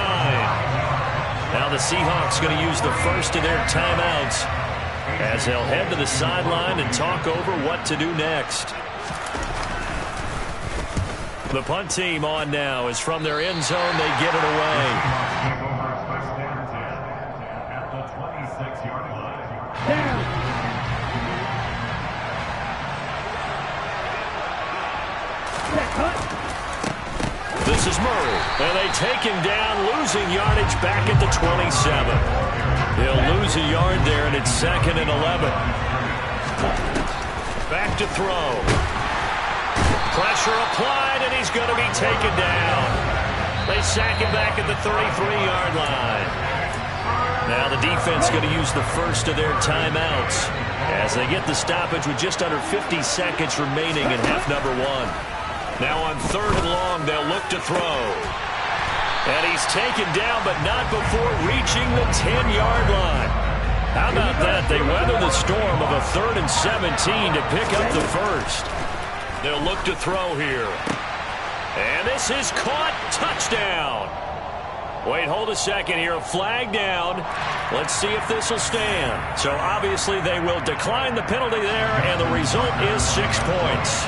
Now the Seahawks going to use the first of their timeouts as they'll head to the sideline and talk over what to do next. The punt team on now is from their end zone. They get it away. This is Murray, and they take him down, losing yardage back at the 27. He'll lose a yard there, and it's 2nd and 11. Back to throw. Pressure applied, and he's going to be taken down. They sack him back at the 33-yard line. Now the defense going to use the first of their timeouts as they get the stoppage with just under 50 seconds remaining in half number 1. Now on third and long, they'll look to throw. And he's taken down, but not before reaching the 10-yard line. How about that? They weather the storm of a 3rd and 17 to pick up the first. They'll look to throw here. And this is caught. Touchdown. Wait, hold a second here. A flag down. Let's see if this will stand. So obviously they will decline the penalty there, and the result is 6 points.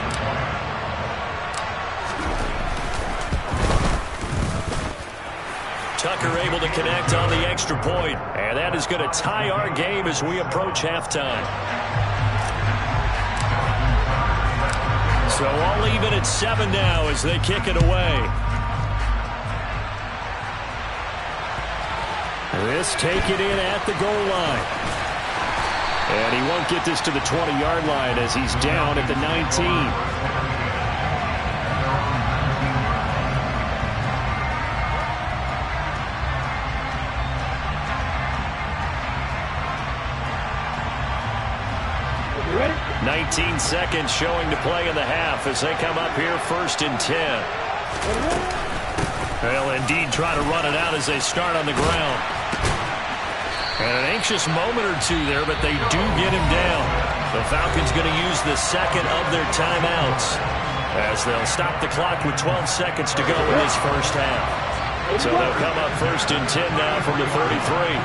Tucker able to connect on the extra point, and that is going to tie our game as we approach halftime. So all even at 7 now as they kick it away. This taken in at the goal line. And he won't get this to the 20-yard line as he's down at the 19. 19 seconds showing to play in the half as they come up here 1st and 10. They'll indeed try to run it out as they start on the ground. And an anxious moment or two there, but they do get him down. The Falcons going to use the second of their timeouts as they'll stop the clock with 12 seconds to go in this first half. So they'll come up 1st and 10 now from the 33.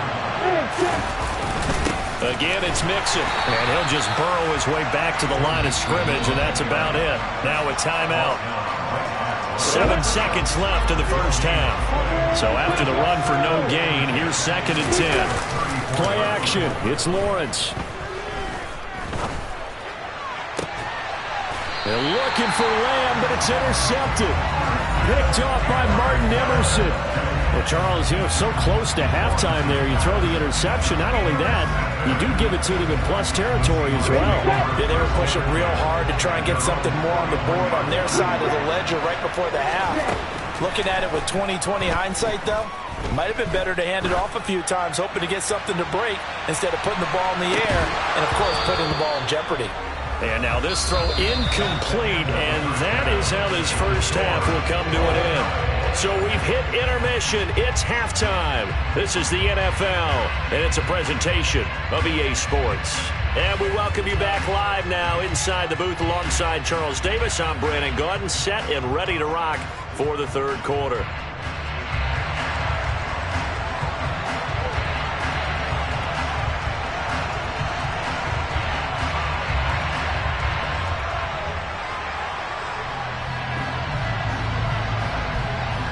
Again, it's Mixon, and he'll just burrow his way back to the line of scrimmage, and that's about it. Now a timeout. 7 seconds left in the first half. So after the run for no gain, here's 2nd and 10. Play action. It's Lawrence. They're looking for Lamb, but it's intercepted. Picked off by Martin Emerson. Well, Charles, so close to halftime there. You throw the interception. Not only that, you do give it to them in plus territory as well. Yeah, they were pushing real hard to try and get something more on the board on their side of the ledger right before the half. Looking at it with 20/20 hindsight, though, it might have been better to hand it off a few times, hoping to get something to break instead of putting the ball in the air and, of course, putting the ball in jeopardy. And now this throw incomplete, and that is how this first half will come to an end. So we've hit intermission. It's halftime. This is the NFL, and it's a presentation of EA Sports. And we welcome you back live now inside the booth alongside Charles Davis. I'm Brandon Gaudin, set and ready to rock for the third quarter.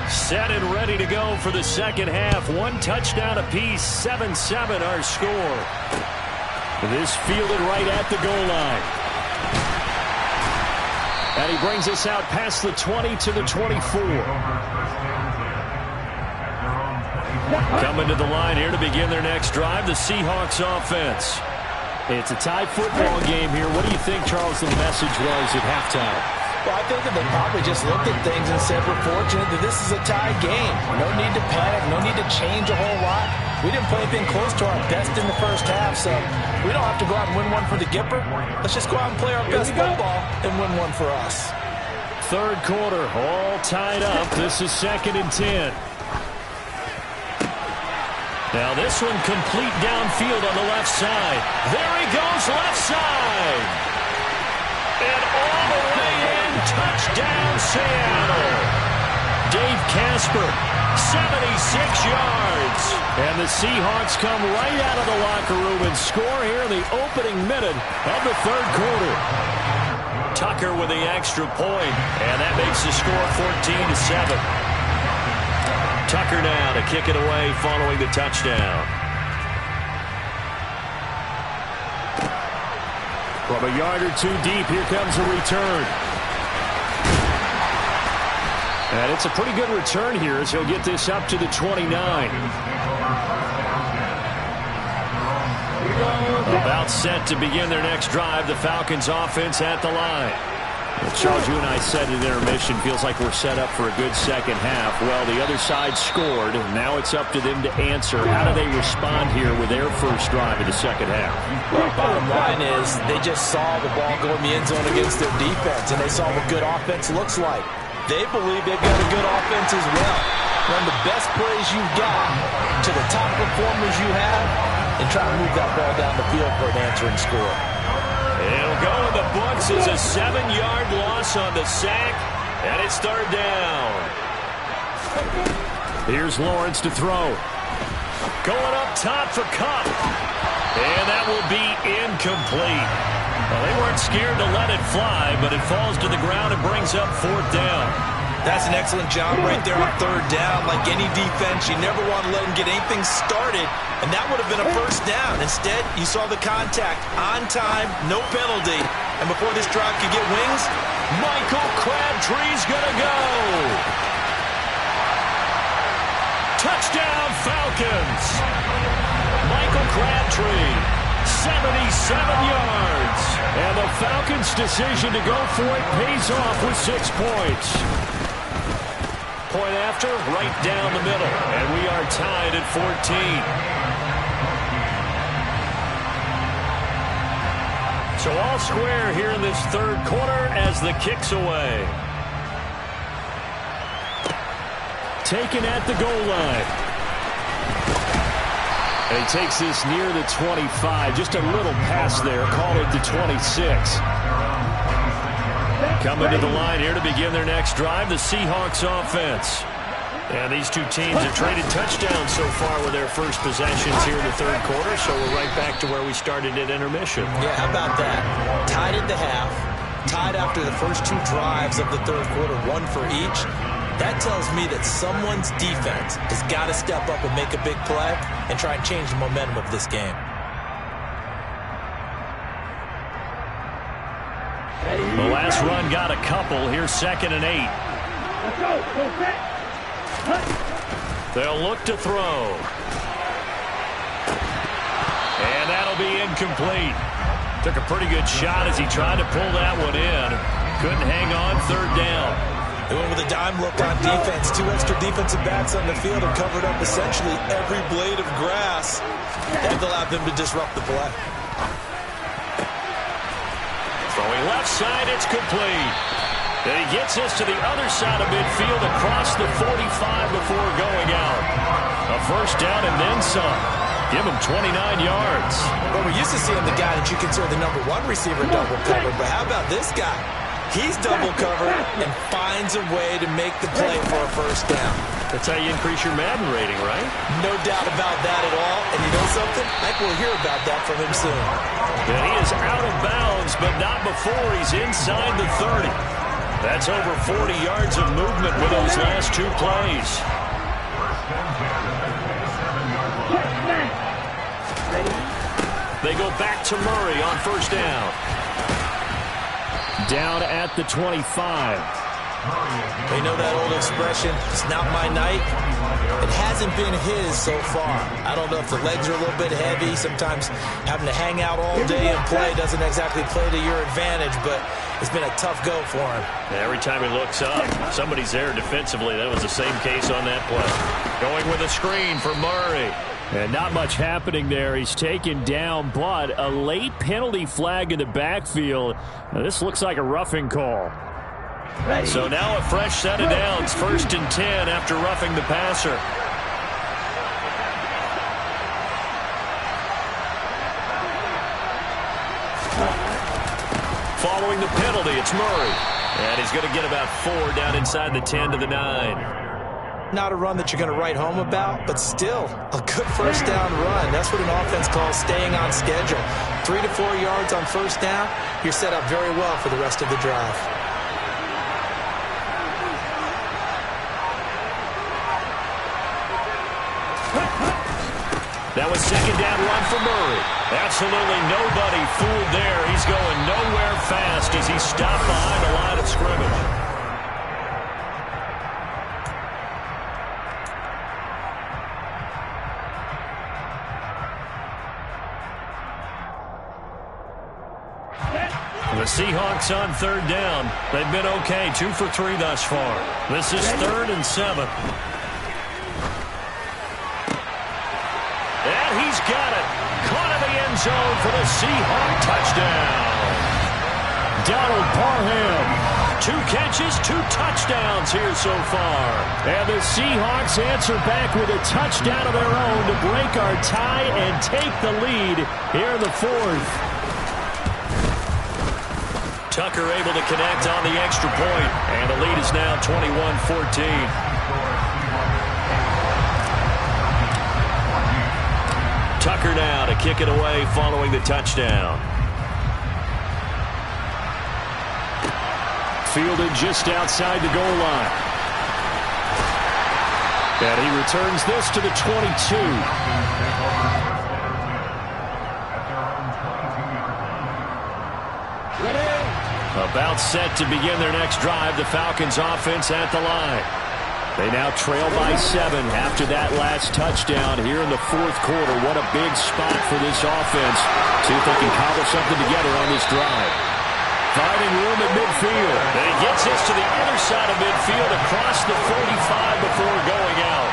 Set and ready to go for the second half. 1 touchdown apiece, 7-7 our score. This fielded right at the goal line. And he brings us out past the 20 to the 24. Coming to the line here to begin their next drive, the Seahawks offense. It's a tie football game here. What do you think, Charles, the message was at halftime? Well, I think that they probably just looked at things and said, we're fortunate that this is a tie game. No need to panic, no need to change a whole lot. We didn't play anything close to our best in the first half, so we don't have to go out and win one for the Gipper. Let's just go out and play our best football and win one for us. Third quarter, all tied up. This is 2nd and 10. Now this one complete downfield on the left side. There he goes, left side. And all the way in, touchdown Seattle. Dave Casper, 76 yards. And the Seahawks come right out of the locker room and score here in the opening minute of the third quarter. Tucker with the extra point, and that makes the score 14-7. Tucker now to kick it away following the touchdown. From a yard or two deep, here comes a return. And it's a pretty good return here as he'll get this up to the 29. About set to begin their next drive. The Falcons offense at the line. Well, Charles, you and I said at intermission, feels like we're set up for a good second half. Well, the other side scored. Now it's up to them to answer. How do they respond here with their first drive in the second half? Well, bottom line is they just saw the ball go in the end zone against their defense, and they saw what good offense looks like. They believe they've got a good offense as well. Run the best plays you've got to the top performers you have and try to move that ball down the field for an answering score. It'll go in the books as a 7-yard loss on the sack, and it's third down. Here's Lawrence to throw. Going up top for Kupp. And that will be incomplete. Well, they weren't scared to let it fly, but it falls to the ground and brings up fourth down. That's an excellent job right there on third down. Like any defense, you never want to let them get anything started, and that would have been a first down. Instead, you saw the contact on time, no penalty, and before this drive could get wings, Michael Crabtree's going to go. Touchdown, Falcons. Michael Crabtree, 77 yards. And the Falcons' decision to go for it pays off with 6 points. Point after, right down the middle. And we are tied at 14. So all square here in this third quarter as the kick's away. Taken at the goal line. And he takes this near the 25. Just a little pass there. Call it the 26. Coming to the line here to begin their next drive, the Seahawks offense. And these two teams have traded touchdowns so far with their first possessions here in the third quarter, so we're right back to where we started at intermission. Yeah, how about that? Tied at the half, tied after the first 2 drives of the third quarter, 1 for each. That tells me that someone's defense has got to step up and make a big play and try and change the momentum of this game. The last run got a couple. Here's 2nd and 8. They'll look to throw. And that'll be incomplete. Took a pretty good shot as he tried to pull that one in. Couldn't hang on, third down. They went with a dime look on defense. 2 extra defensive backs on the field and covered up essentially every blade of grass. That allowed them to disrupt the play. Throwing left side, it's complete. And he gets us to the other side of midfield across the 45 before going out. A first down and then some. Give him 29 yards. Well, we're used to seeing the guy that you consider the #1 receiver double covered, but how about this guy? He's double covered and finds a way to make the play for a first down. That's how you increase your Madden rating, right? No doubt about that at all. And you know something? I think we'll hear about that from him soon. And he is out of bounds, but not before he's inside the 30. That's over 40 yards of movement with those last 2 plays. They go back to Murray on first down. Down at the 25. They know that old expression, it's not my night. It hasn't been his so far. I don't know if the legs are a little bit heavy. Sometimes having to hang out all day and play doesn't exactly play to your advantage, but it's been a tough go for him. Every time he looks up, somebody's there defensively. That was the same case on that play. Going with a screen for Murray. And not much happening there. He's taken down, but a late penalty flag in the backfield. Now, this looks like a roughing call. So now a fresh set of downs, 1st and 10 after roughing the passer. Following the penalty, it's Murray. And he's going to get about 4 down inside the 10 to the 9. Not a run that you're going to write home about, but still a good first down run. That's what an offense calls staying on schedule. 3 to 4 yards on first down, you're set up very well for the rest of the drive. That was 2nd down run for Murray. Absolutely nobody fooled there. He's going nowhere fast as he stopped behind the line of scrimmage. The Seahawks on 3rd down. They've been okay, 2 for 3 thus far. This is 3rd and 7. And he's got it. Caught in the end zone for the Seahawk touchdown. Donald Parham. 2 catches, 2 touchdowns here so far. And the Seahawks answer back with a touchdown of their own to break our tie and take the lead here in the 4th. Tucker able to connect on the extra point, and the lead is now 21-14. Tucker now to kick it away following the touchdown. Fielded just outside the goal line. And he returns this to the 22. About set to begin their next drive. The Falcons offense at the line. They now trail by 7 after that last touchdown here in the 4th quarter. What a big spot for this offense. See if they can cobble something together on this drive. Finding room at midfield. And he gets this to the other side of midfield across the 45 before going out.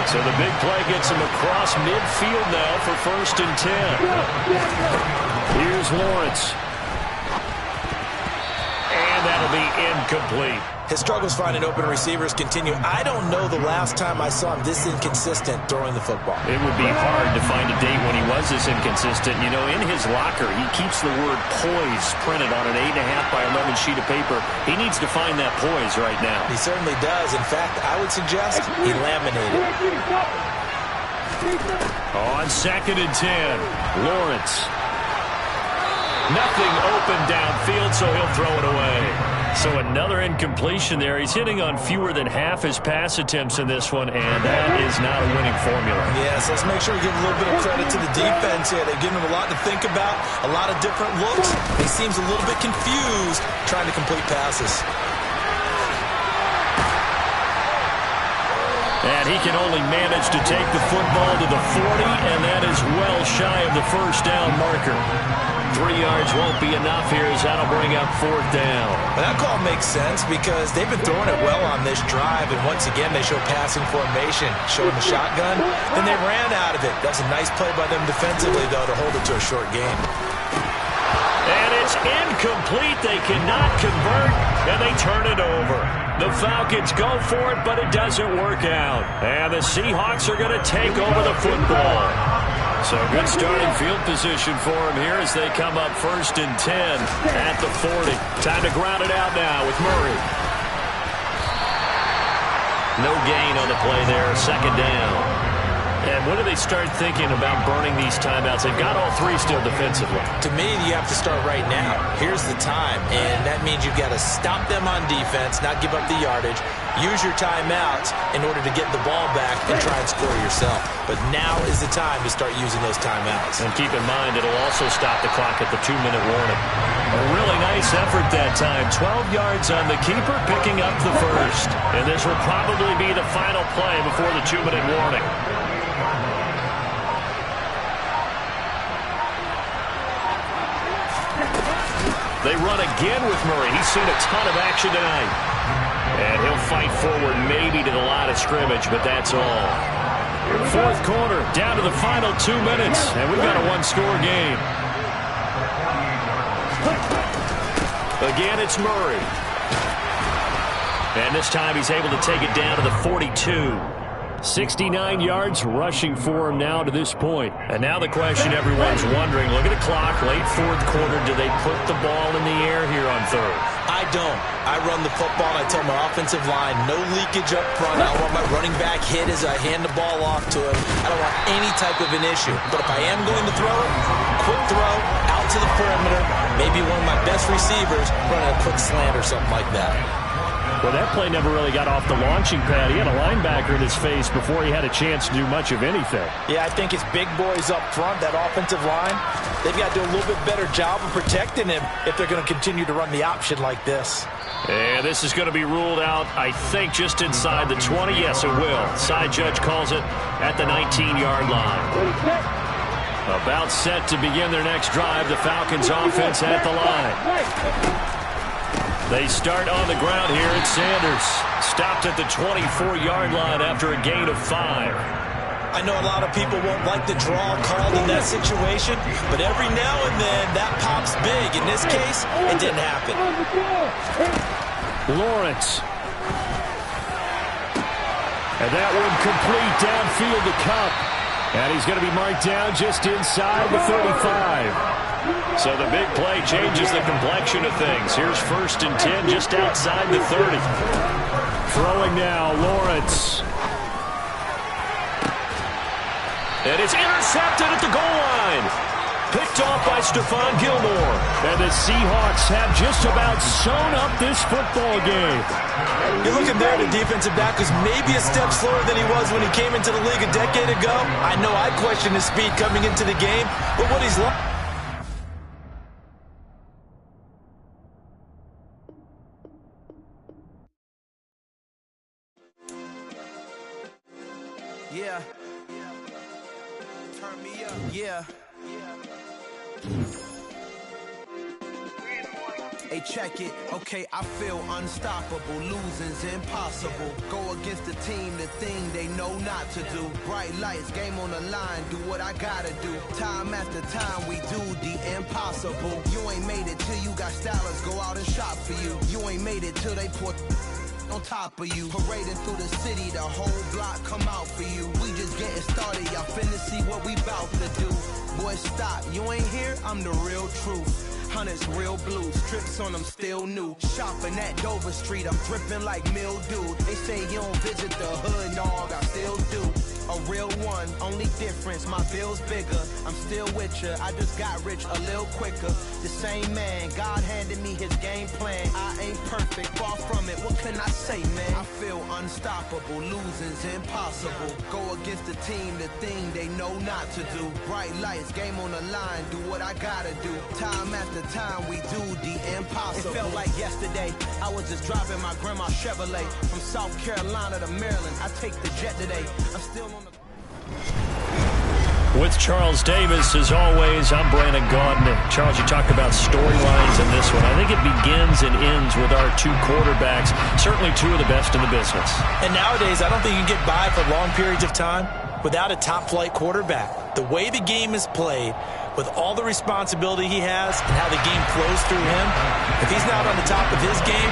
So the big play gets him across midfield now for 1st and 10. Here's Lawrence. And that'll be incomplete. His struggles finding open receivers continue. I don't know the last time I saw him this inconsistent throwing the football. It would be hard to find a date when he was this inconsistent. You know, in his locker, he keeps the word poise printed on an 8.5 by 11 sheet of paper. He needs to find that poise right now. He certainly does. In fact, I would suggest he laminated. On 2nd and 10, Lawrence. Nothing open downfield, so he'll throw it away. So another incompletion there. He's hitting on fewer than half his pass attempts in this one, and that is not a winning formula. Yes, let's make sure we give a little bit of credit to the defense here. They've given him a lot to think about, a lot of different looks. He seems a little bit confused trying to complete passes. And he can only manage to take the football to the 40, and that is well shy of the first down marker. 3 yards won't be enough here as that'll bring up 4th down. Well, that call makes sense because they've been throwing it well on this drive, and once again they show passing formation, showing the shotgun. Then they ran out of it. That's a nice play by them defensively, though, to hold it to a short game. And it's incomplete. They cannot convert, and they turn it over. The Falcons go for it, but it doesn't work out. And the Seahawks are going to take over the football. So good starting field position for them here as they come up 1st and 10 at the 40. Time to ground it out now with Murray. No gain on the play there, 2nd down. And when do they start thinking about burning these timeouts? They've got all three still defensively. To me, you have to start right now. Here's the time, and that means you've got to stop them on defense, not give up the yardage, use your timeouts in order to get the ball back and try and score yourself. But now is the time to start using those timeouts. And keep in mind, it'll also stop the clock at the 2-minute warning. A really nice effort that time. 12 yards on the keeper, picking up the first. And this will probably be the final play before the 2-minute warning. They run again with Murray. He's seen a ton of action tonight. And he'll fight forward maybe to the line of scrimmage, but that's all. Fourth quarter, down to the final 2 minutes, and we've got a one-score game. Again, it's Murray. And this time he's able to take it down to the 42. 69 yards rushing for him now to this point. And now the question everyone's wondering, look at the clock, late fourth quarter, do they put the ball in the air here on third? I don't. I run the football, and I tell my offensive line, no leakage up front. I don't want my running back hit as I hand the ball off to him. I don't want any type of an issue. But if I am going to throw it, quick throw, out to the perimeter, maybe one of my best receivers running a quick slant or something like that. Well, that play never really got off the launching pad. He had a linebacker in his face before he had a chance to do much of anything. Yeah, I think it's big boys up front, that offensive line. They've got to do a little bit better job of protecting him if they're going to continue to run the option like this. And this is going to be ruled out, I think, just inside the 20. Yes, it will. Side judge calls it at the 19-yard line. About set to begin their next drive. The Falcons offense at the line. They start on the ground here at Sanders. Stopped at the 24-yard line after a gain of 5. I know a lot of people won't like the draw called in that situation, but every now and then that pops big. In this case, it didn't happen. Lawrence. And that one complete downfield to Cup. And he's going to be marked down just inside the 35. So the big play changes the complexion of things. Here's 1st and 10 just outside the 30. Throwing now, Lawrence. And it's intercepted at the goal line. Picked off by Stephon Gilmore. And the Seahawks have just about sewn up this football game. You're looking there at the defensive back who's maybe a step slower than he was when he came into the league a decade ago. I know I questioned his speed coming into the game, but what he's like. Yeah. Turn me up. Yeah. Hey, check it. Okay, I feel unstoppable. Losing's impossible. Go against the team, the thing they know not to do. Bright lights, game on the line. Do what I gotta do. Time after time, we do the impossible. You ain't made it till you got stylers go out and shop for you. You ain't made it till they put on top of you. Parading through the city, the whole block come out for you. We just getting started, y'all finna see what we bout to do. Boy, stop, you ain't here, I'm the real truth. Hunters, real blues, trips on them still new. Shopping at Dover Street, I'm dripping like mildew. They say you don't visit the hood, dog, I still do. A real one, only difference, my bill's bigger. I'm still with ya, I just got rich a little quicker. The same man, God handed me his game plan. I ain't perfect, far from it, what can I say, man? I feel unstoppable, losing's impossible. Go against the team, the thing they know not to do. Bright lights, game on the line, do what I gotta do. Time after time, we do the impossible. It felt like yesterday, I was just driving my grandma's Chevrolet. From South Carolina to Maryland, I take the jet today. I'm still on the... With Charles Davis, as always, I'm Brandon Gaudin. Charles, you talked about storylines in this one. I think it begins and ends with our two quarterbacks, certainly two of the best in the business. And nowadays, I don't think you can get by for long periods of time without a top-flight quarterback. The way the game is played, with all the responsibility he has and how the game flows through him, if he's not on the top of his game,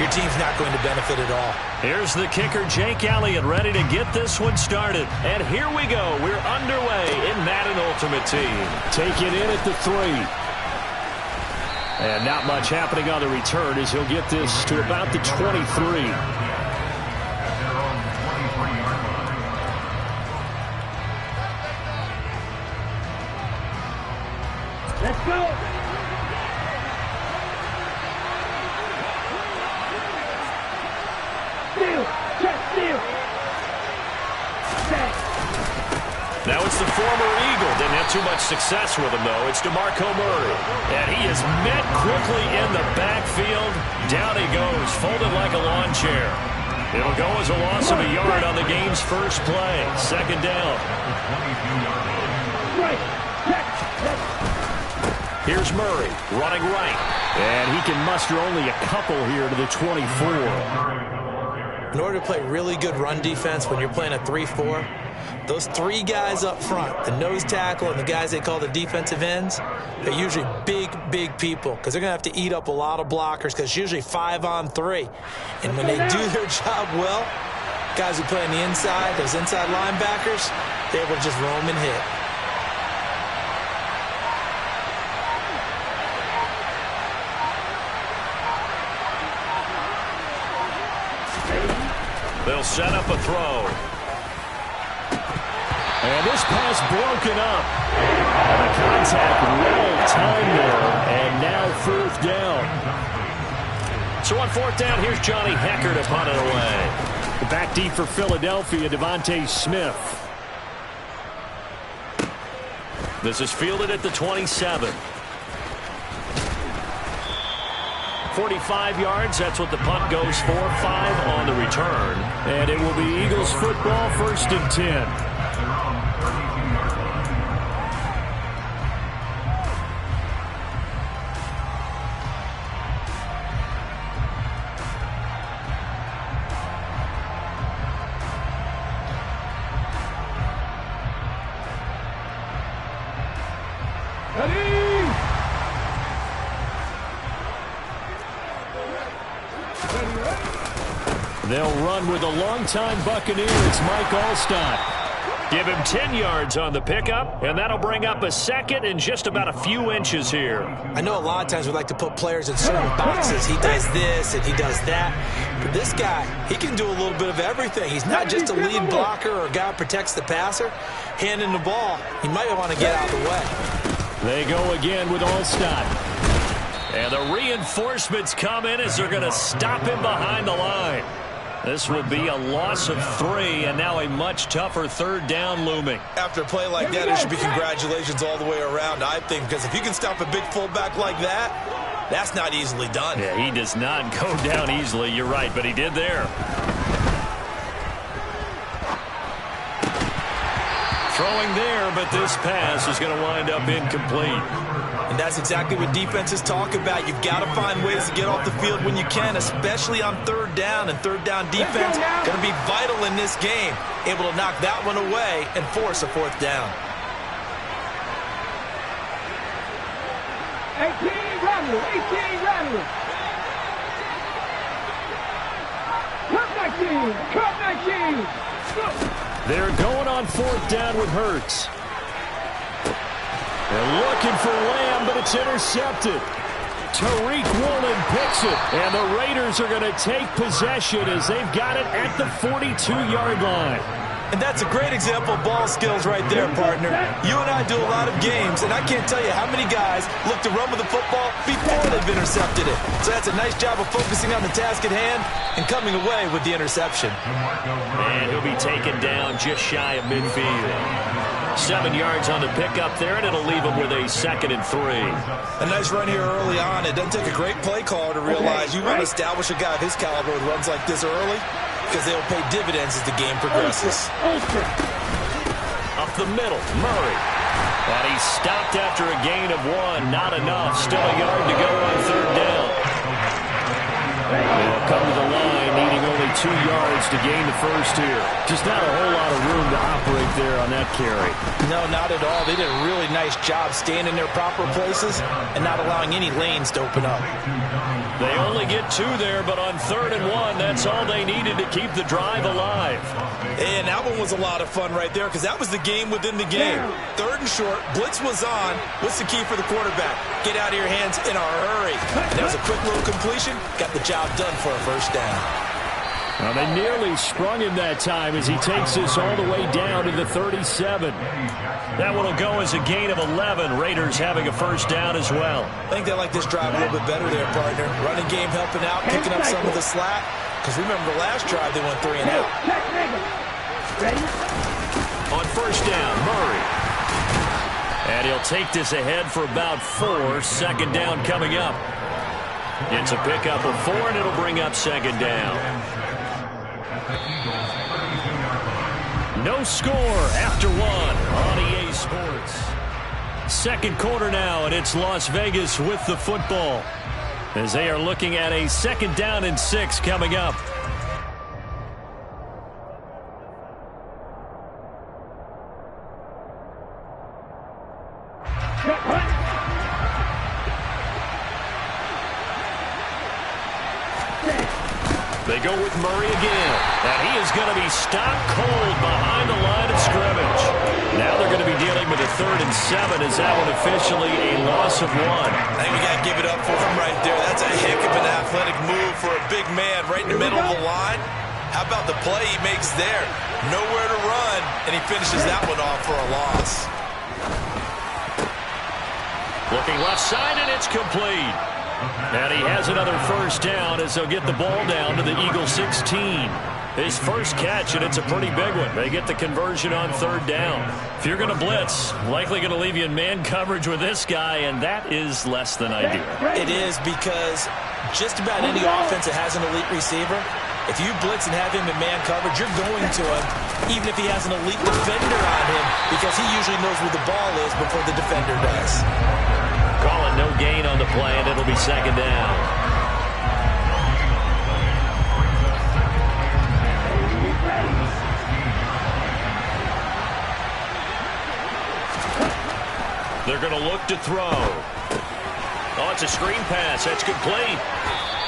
your team's not going to benefit at all. Here's the kicker, Jake Elliott, ready to get this one started. And here we go. We're underway in Madden Ultimate Team. Take it in at the 3. And not much happening on the return as he'll get this to about the 23. Let's go. Steal. Check steal. Check. Now it's the former Eagle. Didn't have too much success with him, though. It's DeMarco Murray. And he is met quickly in the backfield. Down he goes, folded like a lawn chair. It'll go as a loss of a yard on the game's first play. Second down. Here's Murray running right. And he can muster only a couple here to the 24. In order to play really good run defense when you're playing a 3-4, those three guys up front, the nose tackle and the guys they call the defensive ends, they're usually big people because they're going to have to eat up a lot of blockers because it's usually 5-on-3. And when they do their job well, guys who play on the inside, those inside linebackers, they're able to just roam and hit. They'll set up a throw. And this pass broken up. And the contact well timed there. And now fourth down. So on fourth down, here's Johnny Hecker to punt it away. Back deep for Philadelphia, Devontae Smith. This is fielded at the 27. 45 yards, that's what the punt goes for. 5 on the return. And it will be Eagles football, 1st and 10. They'll run with a longtime Buccaneer. It's Mike Alstott. Give him 10 yards on the pickup, and that'll bring up a second and just about a few inches here. I know a lot of times we like to put players in certain boxes. He does this and he does that. But this guy, he can do a little bit of everything. He's not just a lead blocker or a guy who protects the passer. Handing the ball, he might want to get out of the way. They go again with Alstott. And the reinforcements come in as they're going to stop him behind the line. This will be a loss of 3, and now a much tougher third down looming. After a play like that, it should be congratulations all the way around, I think, because if you can stop a big fullback like that, that's not easily done. Yeah, he does not go down easily, you're right, but he did there. Throwing there, but this pass is going to wind up incomplete. And that's exactly what defenses talk about. You've got to find ways to get off the field when you can, especially on third down. And third down defense going to be vital in this game. Able to knock that one away and force a fourth down. 18 Rattler. Cut 19. They're going on fourth down with Hurts. They're looking for Lamb, but it's intercepted. Tariq Woolen picks it, and the Raiders are going to take possession as they've got it at the 42-yard line. And that's a great example of ball skills right there, partner. You and I do a lot of games, and I can't tell you how many guys look to run with the football before they've intercepted it. So that's a nice job of focusing on the task at hand and coming away with the interception. And he'll be taken down just shy of midfield. 7 yards on the pickup there, and it'll leave him with a 2nd and 3. A nice run here early on. It doesn't take a great play caller to realize you want to establish a guy of his caliber who runs like this early, because they'll pay dividends as the game progresses. Up the middle, Murray. And he's stopped after a gain of 1. Not enough. Still a yard to go on third down. They'll come to the line, needing only 2 yards to gain the first here. Just not a whole lot of room to operate there on that carry. No, not at all. They did a really nice job staying in their proper places and not allowing any lanes to open up. They only get 2 there, but on 3rd and 1, that's all they needed to keep the drive alive. And that one was a lot of fun right there because that was the game within the game. 3rd and short, blitz was on. What's the key for the quarterback? Get out of your hands in a hurry. And that was a quick little completion. Got the job done for a first down. Well, they nearly sprung him that time as he takes this all the way down to the 37. That one will go as a gain of 11. Raiders having a first down as well. I think they like this drive a little bit better there, partner. Running game helping out, picking up some of the slack. Because remember the last drive, they went 3 and out. On first down, Murray. And he'll take this ahead for about 4. Second down coming up. It's a pickup of 4, and it'll bring up second down. No score after 1 on EA Sports. Second quarter now, and it's Las Vegas with the football as they are looking at a second down and 6 coming up. They go with Murray again, and he is going to be stopped cold behind the line of scrimmage. Now they're going to be dealing with a 3rd and 7 as that one officially a loss of 1. I think we got to give it up for him right there. That's a heck of an athletic move for a big man right in the middle of the line. How about the play he makes there? Nowhere to run, and he finishes that one off for a loss. Looking left side, and it's complete. And he has another first down as they'll get the ball down to the Eagles 16. His first catch, and it's a pretty big one. They get the conversion on 3rd down. If you're going to blitz, likely going to leave you in man coverage with this guy, and that is less than ideal. It is, because just about any offense that has an elite receiver, if you blitz and have him in man coverage, you're going to him, even if he has an elite defender on him, because he usually knows where the ball is before the defender does. Calling no gain on the play, and it'll be second down. They're going to look to throw. Oh, it's a screen pass. That's complete.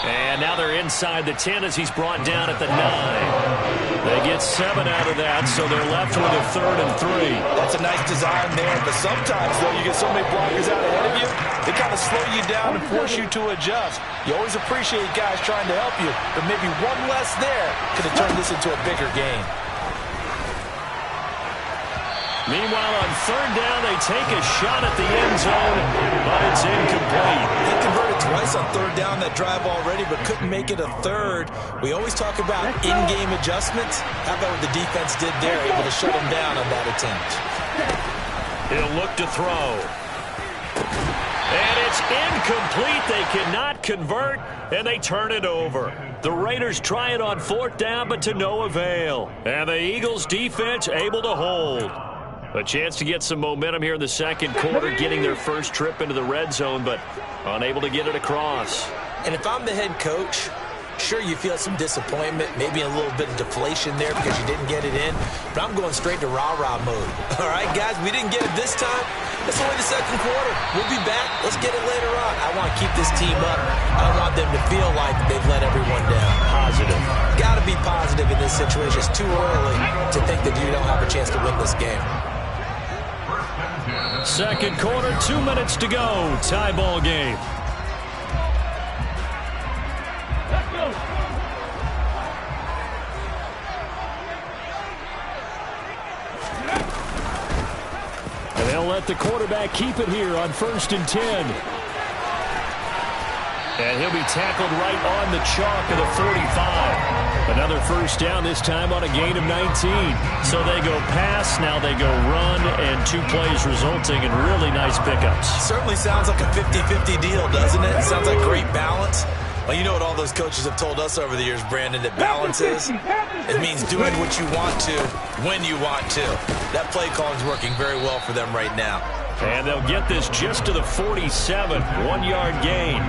And now they're inside the 10 as he's brought down at the 9. They get 7 out of that, so they're left with a 3rd and 3. That's a nice design there, but sometimes, though, you get so many blockers out ahead of you, they kind of slow you down and force you to adjust. You always appreciate guys trying to help you, but maybe one less there could have turned this into a bigger game. Meanwhile, on 3rd down, they take a shot at the end zone, but it's incomplete. They converted twice on 3rd down that drive already, but couldn't make it a 3rd. We always talk about in-game adjustments. How about what the defense did there, able to shut them down on that attempt? He'll look to throw. And it's incomplete. They cannot convert, and they turn it over. The Raiders try it on 4th down, but to no avail. And the Eagles defense able to hold. A chance to get some momentum here in the second quarter, getting their first trip into the red zone, but unable to get it across. And if I'm the head coach, sure, you feel some disappointment, maybe a little bit of deflation there because you didn't get it in, but I'm going straight to rah-rah mode. All right, guys, we didn't get it this time. It's only the second quarter. We'll be back. Let's get it later on. I want to keep this team up. I don't want them to feel like they've let everyone down. Positive. Got to be positive in this situation. It's too early to think that you don't have a chance to win this game. Second quarter, 2 minutes to go. Tie ball game. Let's go. And they'll let the quarterback keep it here on 1st and 10. And he'll be tackled right on the chalk of the 45. Another first down, this time on a gain of 19. So they go pass, now they go run, and 2 plays resulting in really nice pickups. Certainly sounds like a 50-50 deal, doesn't it? Sounds like great balance. Well, you know what all those coaches have told us over the years, Brandon, that balance is? It means doing what you want to, when you want to. That play calling is working very well for them right now. And they'll get this just to the 47, 1-yard gain.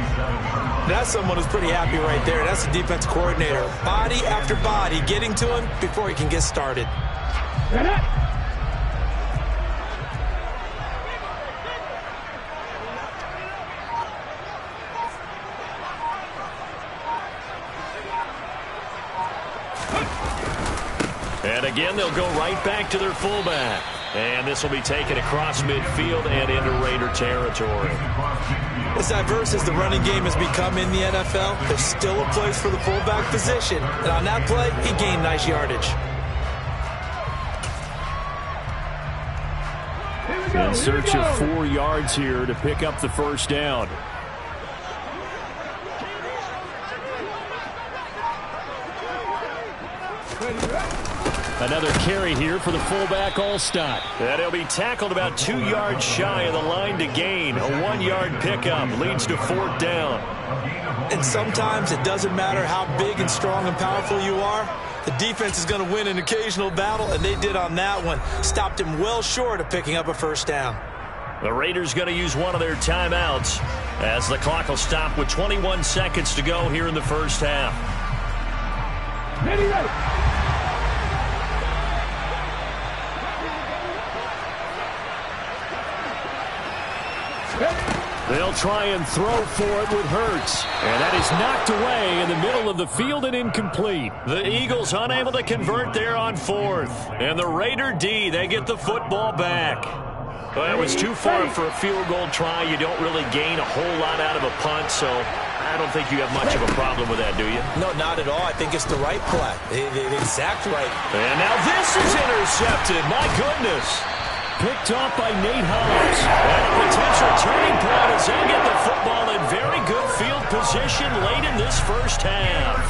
That's someone who's pretty happy right there. That's the defense coordinator. Body after body getting to him before he can get started. And again, they'll go right back to their fullback. And this will be taken across midfield and into Raider territory. As diverse as the running game has become in the NFL, there's still a place for the fullback position. And on that play, he gained nice yardage. In search of 4 yards here to pick up the first down. Another carry here for the fullback Allstott. And he'll be tackled about 2 yards shy of the line to gain. A 1-yard pickup leads to 4th down. And sometimes it doesn't matter how big and strong and powerful you are. The defense is going to win an occasional battle, and they did on that one. Stopped him well short of picking up a first down. The Raiders going to use one of their timeouts as the clock will stop with 21 seconds to go here in the first half. Ready. They'll try and throw for it with Hurts. And that is knocked away in the middle of the field and incomplete. The Eagles unable to convert there on 4th. And the Raider D, they get the football back. Well, it was too far for a field goal try. You don't really gain a whole lot out of a punt, so I don't think you have much of a problem with that, do you? No, not at all. I think it's the right play. The exact right. And now this is intercepted. My goodness. Picked off by Nate Hobbs. And a potential turning point as they get the football in very good field position late in this first half.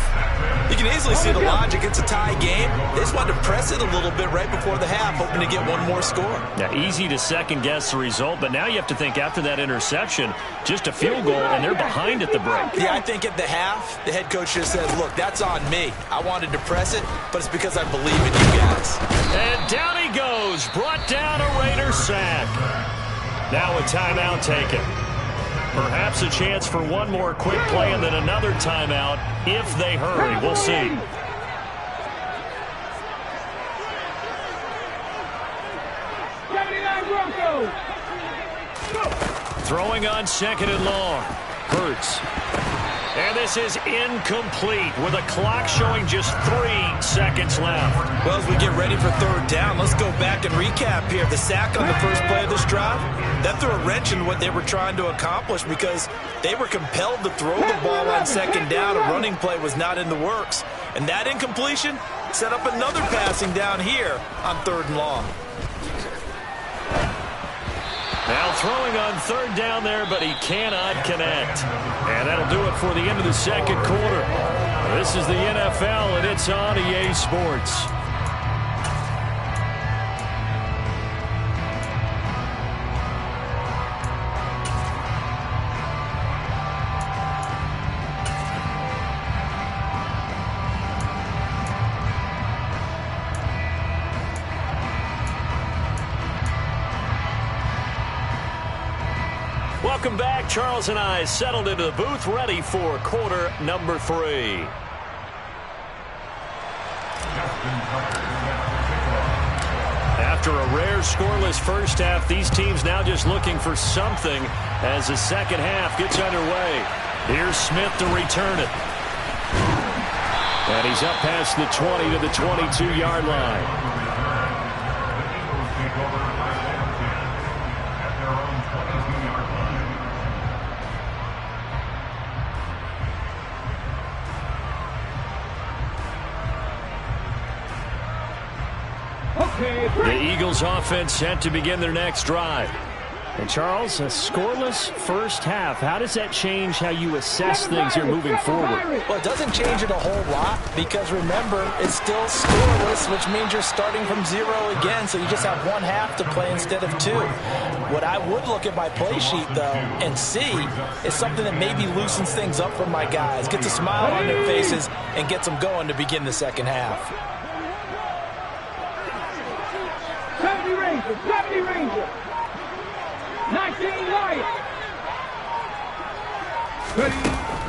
You can easily see the logic. It's a tie game. They just wanted to press it a little bit right before the half, hoping to get one more score. Now, easy to second-guess the result, but now you have to think after that interception, just a field goal, and they're behind at the break. Yeah, I think at the half, the head coach just says, look, that's on me. I wanted to press it, but it's because I believe in you guys. And down he goes, brought down a Raider sack. Now a timeout taken. Perhaps a chance for one more quick play and then another timeout if they hurry. We'll see. Throwing on 2nd and long. Hurts. And this is incomplete with a clock showing just 3 seconds left. Well, as we get ready for 3rd down, let's go back and recap here. The sack on the first play of this drive, that threw a wrench in what they were trying to accomplish because they were compelled to throw the ball on 2nd down. A running play was not in the works. And that incompletion set up another passing down here on 3rd and long. Now throwing on 3rd down there, but he cannot connect. And that'll do it for the end of the second quarter. This is the NFL, and it's on EA Sports. Welcome back. Charles and I settled into the booth, ready for quarter number 3. After a rare scoreless first half, these teams now just looking for something as the second half gets underway. Here's Smith to return it. And he's up past the 20 to the 22-yard line. The Eagles offense set to begin their next drive. And Charles, a scoreless first half. How does that change how you assess things here moving forward? Well, it doesn't change it a whole lot because remember, it's still scoreless, which means you're starting from 0 again, so you just have 1 half to play instead of 2. What I would look at my play sheet, though, and see is something that maybe loosens things up for my guys, gets a smile on their faces, and gets them going to begin the second half. 70 Rangers. 19 Lions.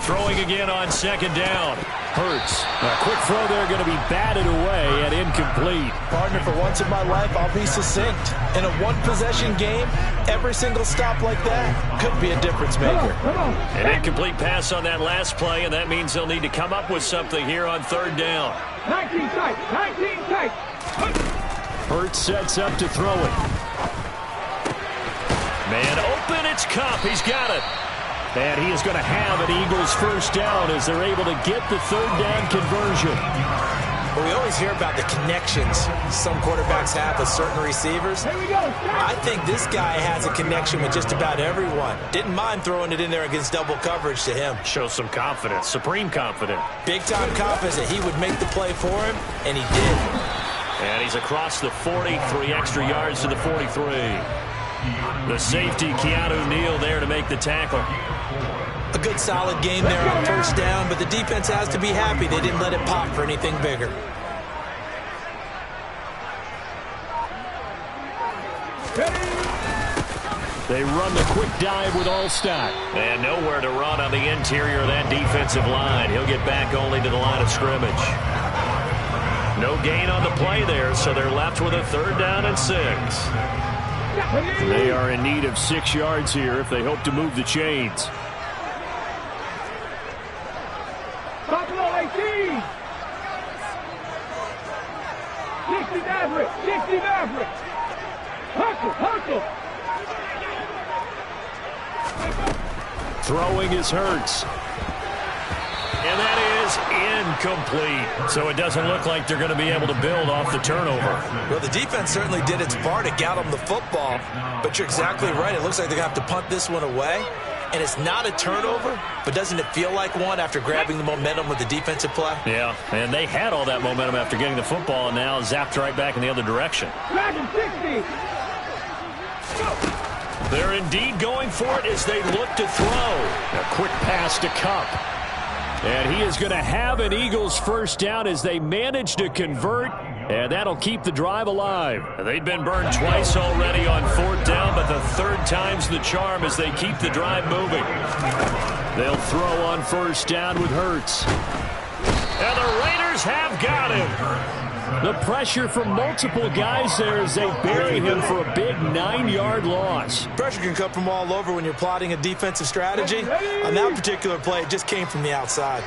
Throwing again on 2nd down. Hurts. A quick throw there going to be batted away and incomplete. Partner, for once in my life, I'll be succinct. In a one-possession game, every single stop like that could be a difference maker. An incomplete pass on that last play, and that means they'll need to come up with something here on 3rd down. 19 tight. 19 tight. Hurts sets up to throw it. Man open, it's Kupp. He's got it. And he is going to have an Eagles first down as they're able to get the third down conversion. Well, we always hear about the connections some quarterbacks have with certain receivers. I think this guy has a connection with just about everyone. Didn't mind throwing it in there against double coverage to him. Shows some confidence, supreme confidence. Big-time confidence that he would make the play for him, and he did. And he's across the 40, 3 extra yards to the 43. The safety, Keanu Neal, there to make the tackle. A good solid game there on first down, but the defense has to be happy they didn't let it pop for anything bigger. They run the quick dive with Allstott. And nowhere to run on the interior of that defensive line. He'll get back only to the line of scrimmage. No gain on the play there, so they're left with a third down and 6. They are in need of 6 yards here if they hope to move the chains. Buffalo 18. 60 Maverick. 60 Maverick. Hustle. Throwing is Hurts. And that is incomplete. So it doesn't look like they're going to be able to build off the turnover. Well, the defense certainly did its part to get them the football. But you're exactly right. It looks like they're going to have to punt this one away. And it's not a turnover, but doesn't it feel like one after grabbing the momentum with the defensive play? Yeah, and they had all that momentum after getting the football and now zapped right back in the other direction. Dragon 60. They're indeed going for it as they look to throw. A quick pass to Kupp. And he is going to have an Eagles first down as they manage to convert, and that'll keep the drive alive. They've been burned twice already on fourth down, but the third time's the charm as they keep the drive moving. They'll throw on first down with Hurts. And the Raiders have got him. The pressure from multiple guys there as they bury him for a big 9-yard loss. Pressure can come from all over when you're plotting a defensive strategy. On that particular play, it just came from the outside.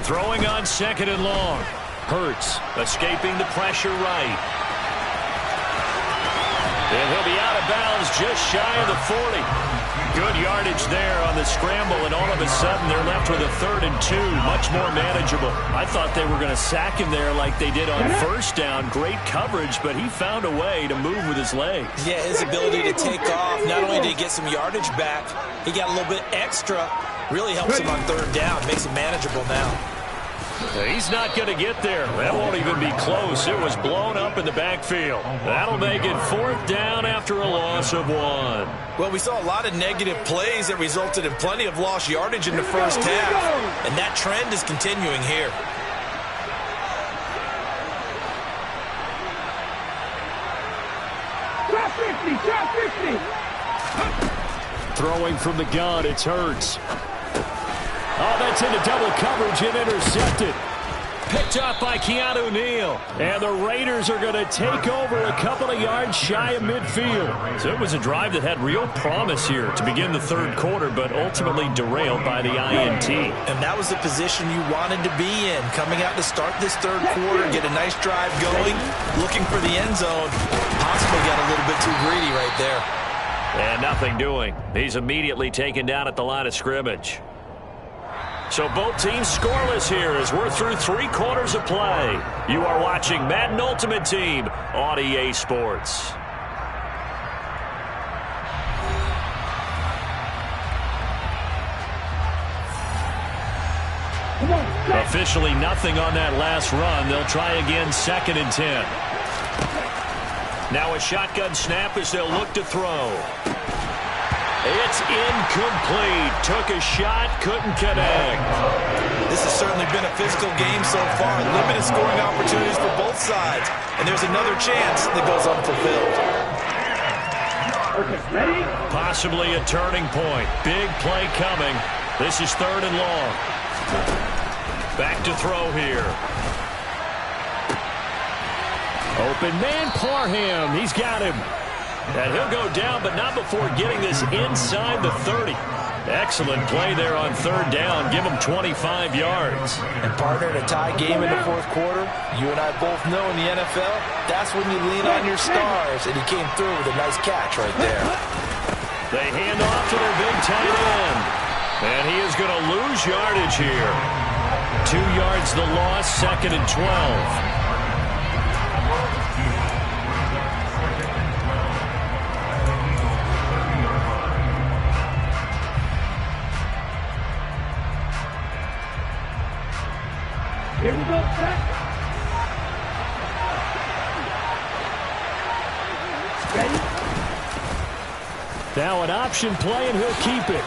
Throwing on second and long. Hurts escaping the pressure right. And he'll be out of bounds just shy of the 40. Good yardage there on the scramble, and all of a sudden they're left with a 3rd and 2, much more manageable. I thought they were going to sack him there like they did on first down. Great coverage, but he found a way to move with his legs. Yeah, his ability to take off, not only did he get some yardage back, he got a little bit extra. Really helps him on third down, makes it manageable now. He's not going to get there. That won't even be close. It was blown up in the backfield. That'll make it 4th down after a loss of 1. Well, we saw a lot of negative plays that resulted in plenty of lost yardage in the first half, and that trend is continuing here. Top 50. Throwing from the gun, it's Hurts. Oh, that's into double coverage and intercepted. Picked up by Keanu Neal. And the Raiders are going to take over a couple of yards shy of midfield. So it was a drive that had real promise here to begin the third quarter, but ultimately derailed by the INT. And that was the position you wanted to be in. Coming out to start this third quarter, get a nice drive going, looking for the end zone. Possibly got a little bit too greedy right there. And nothing doing. He's immediately taken down at the line of scrimmage. So both teams scoreless here as we're through 3 quarters of play. You are watching Madden Ultimate Team on EA Sports. Officially nothing on that last run. They'll try again 2nd and 10. Now a shotgun snap as they'll look to throw. It's incomplete. Took a shot, couldn't connect. This has certainly been a physical game so far. Limited scoring opportunities for both sides. And there's another chance that goes unfulfilled. Possibly a turning point. Big play coming. This is 3rd and long. Back to throw here. Open man, Parham. He's got him. And he'll go down, but not before getting this inside the 30. Excellent play there on third down. Give him 25 yards. And partner, in a tie game in the fourth quarter, you and I both know in the NFL, that's when you lean on your stars. And he came through with a nice catch right there. They hand off to their big tight end. And he is going to lose yardage here. 2 yards the loss, 2nd and 12. Here we go, set. Ready? Now an option play, and he'll keep it.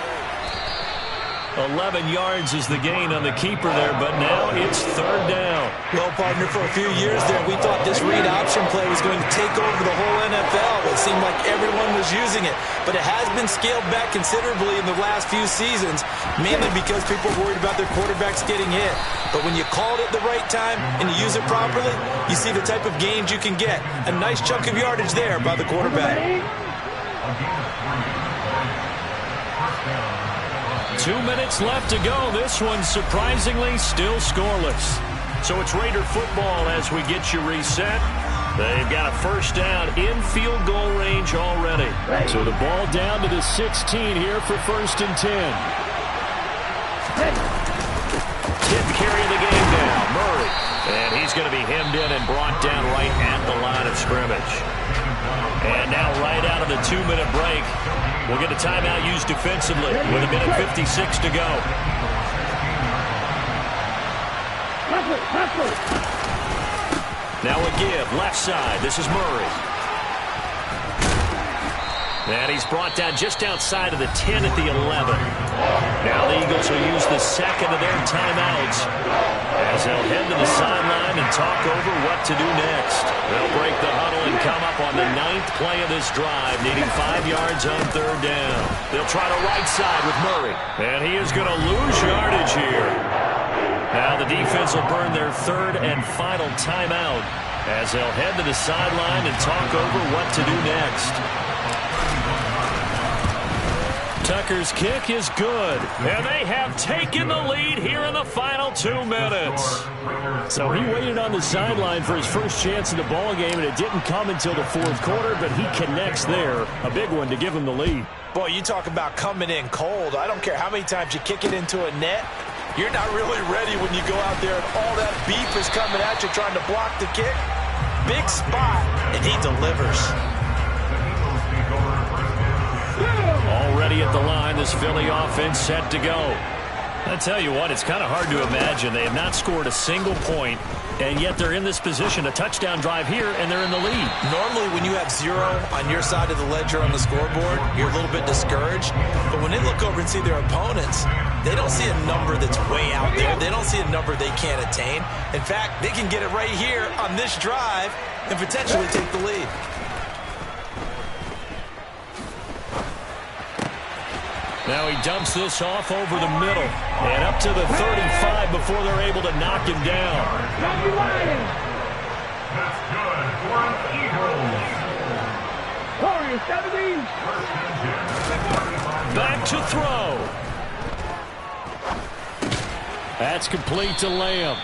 11 yards is the gain on the keeper there, but now it's third down. Well, partner, for a few years there, we thought this read option play was going to take over the whole NFL. It seemed like everyone was using it, but it has been scaled back considerably in the last few seasons, mainly because people are worried about their quarterbacks getting hit. But when you call it at the right time and you use it properly, you see the type of gains you can get. A nice chunk of yardage there by the quarterback. 2 minutes left to go. This one surprisingly still scoreless. So it's Raider football as we get you reset. They've got a first down in field goal range already. So the ball down to the 16 here for 1st and 10. 10th carry of the game down, Murray. And he's going to be hemmed in and brought down right at the line of scrimmage. And now right out of the 2-minute break, we'll get a timeout used defensively with 1:56 to go. Now a give, left side. This is Murray. And he's brought down just outside of the 10 at the 11. Now the Eagles will use the second of their timeouts as they'll head to the sideline and talk over what to do next. They'll break the huddle and come up on the 9th play of this drive, needing 5 yards on third down. They'll try to right side with Murray. And he is going to lose yardage here. Now the defense will burn their 3rd and final timeout as they'll head to the sideline and talk over what to do next. Tucker's kick is good, and they have taken the lead here in the final 2 minutes. So he waited on the sideline for his first chance in the ball game, and it didn't come until the 4th quarter, but he connects there. A big one to give him the lead. Boy, you talk about coming in cold. I don't care how many times you kick it into a net. You're not really ready when you go out there and all that beef is coming at you trying to block the kick. Big spot, and he delivers. Already at the line, this Philly offense set to go. I tell you what, it's kind of hard to imagine. They have not scored a single point, and yet they're in this position. A touchdown drive here, and they're in the lead. Normally, when you have 0 on your side of the ledger on the scoreboard, you're a little bit discouraged. But when they look over and see their opponents, they don't see a number that's way out there. They don't see a number they can't attain. In fact, they can get it right here on this drive and potentially take the lead. Now he dumps this off over the middle and up to the 35 before they're able to knock him down. That's good for an Eagles. Warriors 70. Back to throw. That's complete to Lamb.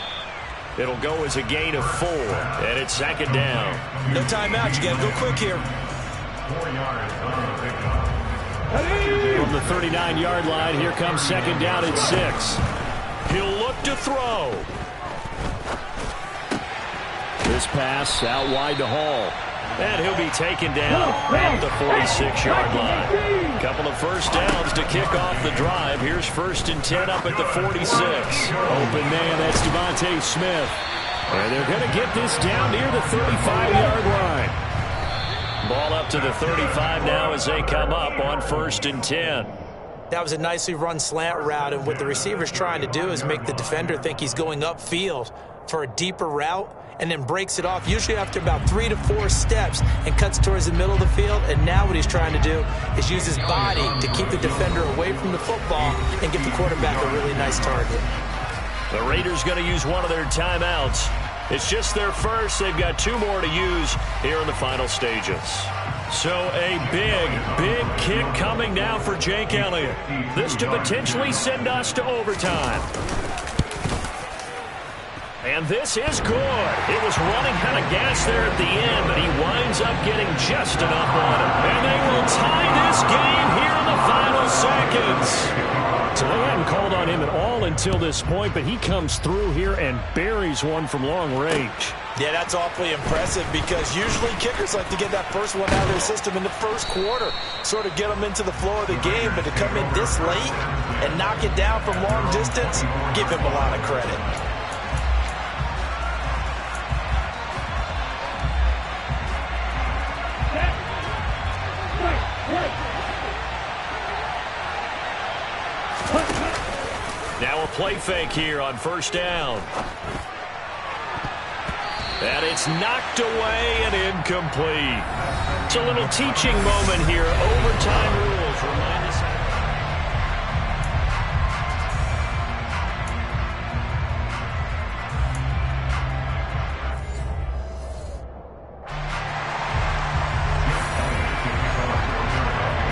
It'll go as a gain of 4, and it's 2nd down. No timeout. You got to go quick here. 4 yards on the pickup. From the 39-yard line, here comes 2nd down at 6. He'll look to throw. This pass out wide to Hall. And he'll be taken down at the 46-yard line. Couple of first downs to kick off the drive. Here's 1st and 10 up at the 46. Open man, that's Devontae Smith. And they're going to get this down near the 35-yard line. Ball up to the 35 now as they come up on 1st and 10. That was a nicely run slant route, and what the receiver's trying to do is make the defender think he's going upfield for a deeper route and then breaks it off, usually after about 3 to 4 steps, and cuts towards the middle of the field. And now what he's trying to do is use his body to keep the defender away from the football and give the quarterback a really nice target. The Raiders going to use one of their timeouts. It's just their first. They've got 2 more to use here in the final stages. So a big kick coming now for Jake Elliott. This to potentially send us to overtime. And this is good. It was running out of gas there at the end, but he winds up getting just enough on it. And they will tie this game here in the final seconds. So they hadn't called on him at all until this point, but he comes through here and buries one from long range. Yeah, that's awfully impressive because usually kickers like to get that first one out of their system in the first quarter, sort of get them into the flow of the game, but to come in this late and knock it down from long distance, give him a lot of credit. Now a play fake here on first down. And it's knocked away and incomplete. It's a little teaching moment here. Overtime rules remind us.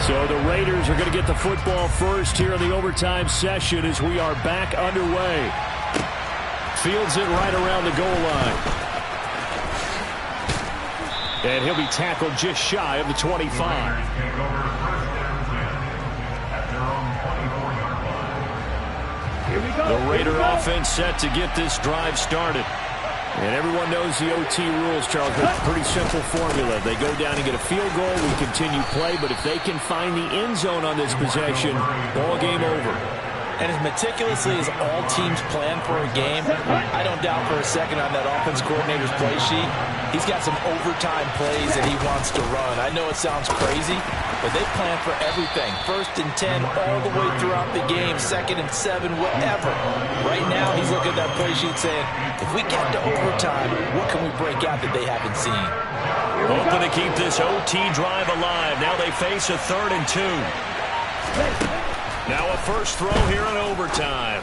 So the Raiders are going to get the football first here in the overtime session as we are back underway. Fields it right around the goal line. And he'll be tackled just shy of the 25. The Raider offense set to get this drive started. And everyone knows the OT rules, Charles. It's a pretty simple formula. They go down and get a field goal. We continue play. But if they can find the end zone on this possession, ball game over. And as meticulously as all teams plan for a game, I don't doubt for a second on that offense coordinator's play sheet, he's got some overtime plays that he wants to run. I know it sounds crazy, but they plan for everything. 1st and 10 all the way throughout the game, 2nd and 7, whatever. Right now, he's looking at that play sheet saying, if we get to overtime, what can we break out that they haven't seen? Hoping to keep this OT drive alive. Now they face a 3rd and 2. Now a first throw here in overtime.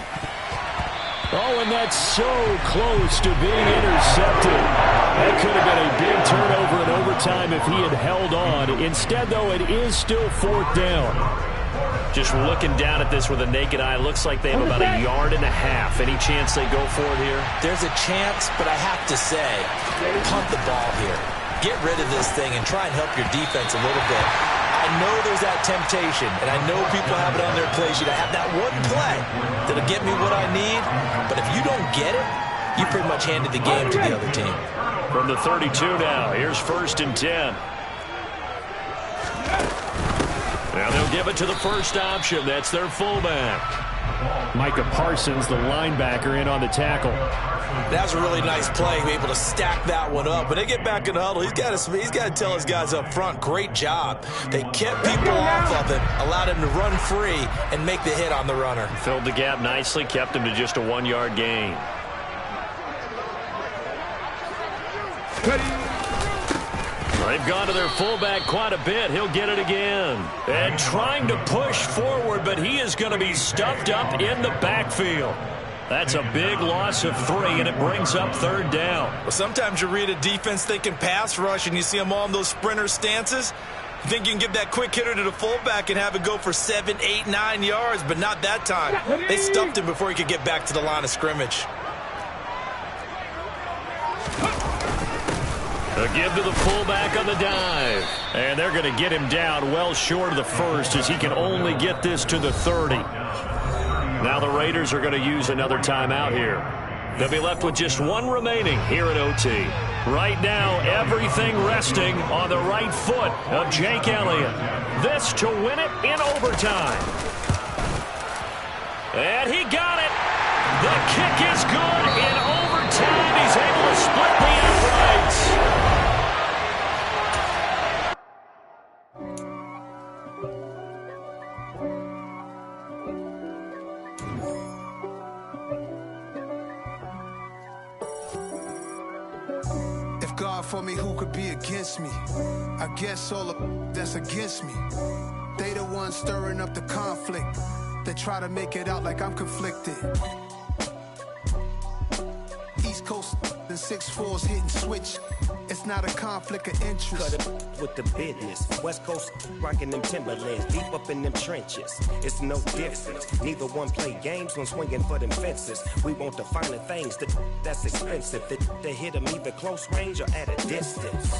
Oh, and that's so close to being intercepted. That could have been a big turnover in overtime if he had held on. Instead, though, it is still 4th down. Just looking down at this with a naked eye, looks like they have about 1.5 yards. Any chance they go for it here? There's a chance, but I have to say, punt the ball here. Get rid of this thing and try and help your defense a little bit. I know there's that temptation, and I know people have it on their play sheet. I have that one play that'll get me what I need, but if you don't get it, you pretty much handed the game to the other team. From the 32 now, here's 1st and 10. Now they'll give it to the first option. That's their fullback. Micah Parsons, the linebacker, in on the tackle. That was a really nice play, able to stack that one up. When they get back in the huddle, he's got to tell his guys up front, great job. They kept people off of him, allowed him to run free and make the hit on the runner. Filled the gap nicely, kept him to just a 1-yard gain. They've gone to their fullback quite a bit. He'll get it again. And trying to push forward, but he is going to be stuffed up in the backfield. That's a big loss of 3, and it brings up 3rd down. Well, sometimes you read a defense thinking pass rush, and you see them all in those sprinter stances. You think you can give that quick hitter to the fullback and have it go for 7, 8, 9 yards, but not that time. They stuffed him before he could get back to the line of scrimmage. A give to the fullback on the dive. And they're going to get him down well short of the 1st as he can only get this to the 30. Now the Raiders are going to use another timeout here. They'll be left with just 1 remaining here at OT. Right now, everything resting on the right foot of Jake Elliott. This to win it in overtime. And he got it. The kick is good in overtime. He's able to split the uprights. God for me, who could be against me? I guess all the that's against me. They the ones stirring up the conflict. They try to make it out like I'm conflicted. East Coast than 6'4s hitting switch. It's not a conflict of interest. Cut it with the business. West Coast rocking them Timberlands, deep up in them trenches. It's no difference. Neither one play games when swinging for them fences. We want the finer things that's expensive. That hit them either close range or at a distance.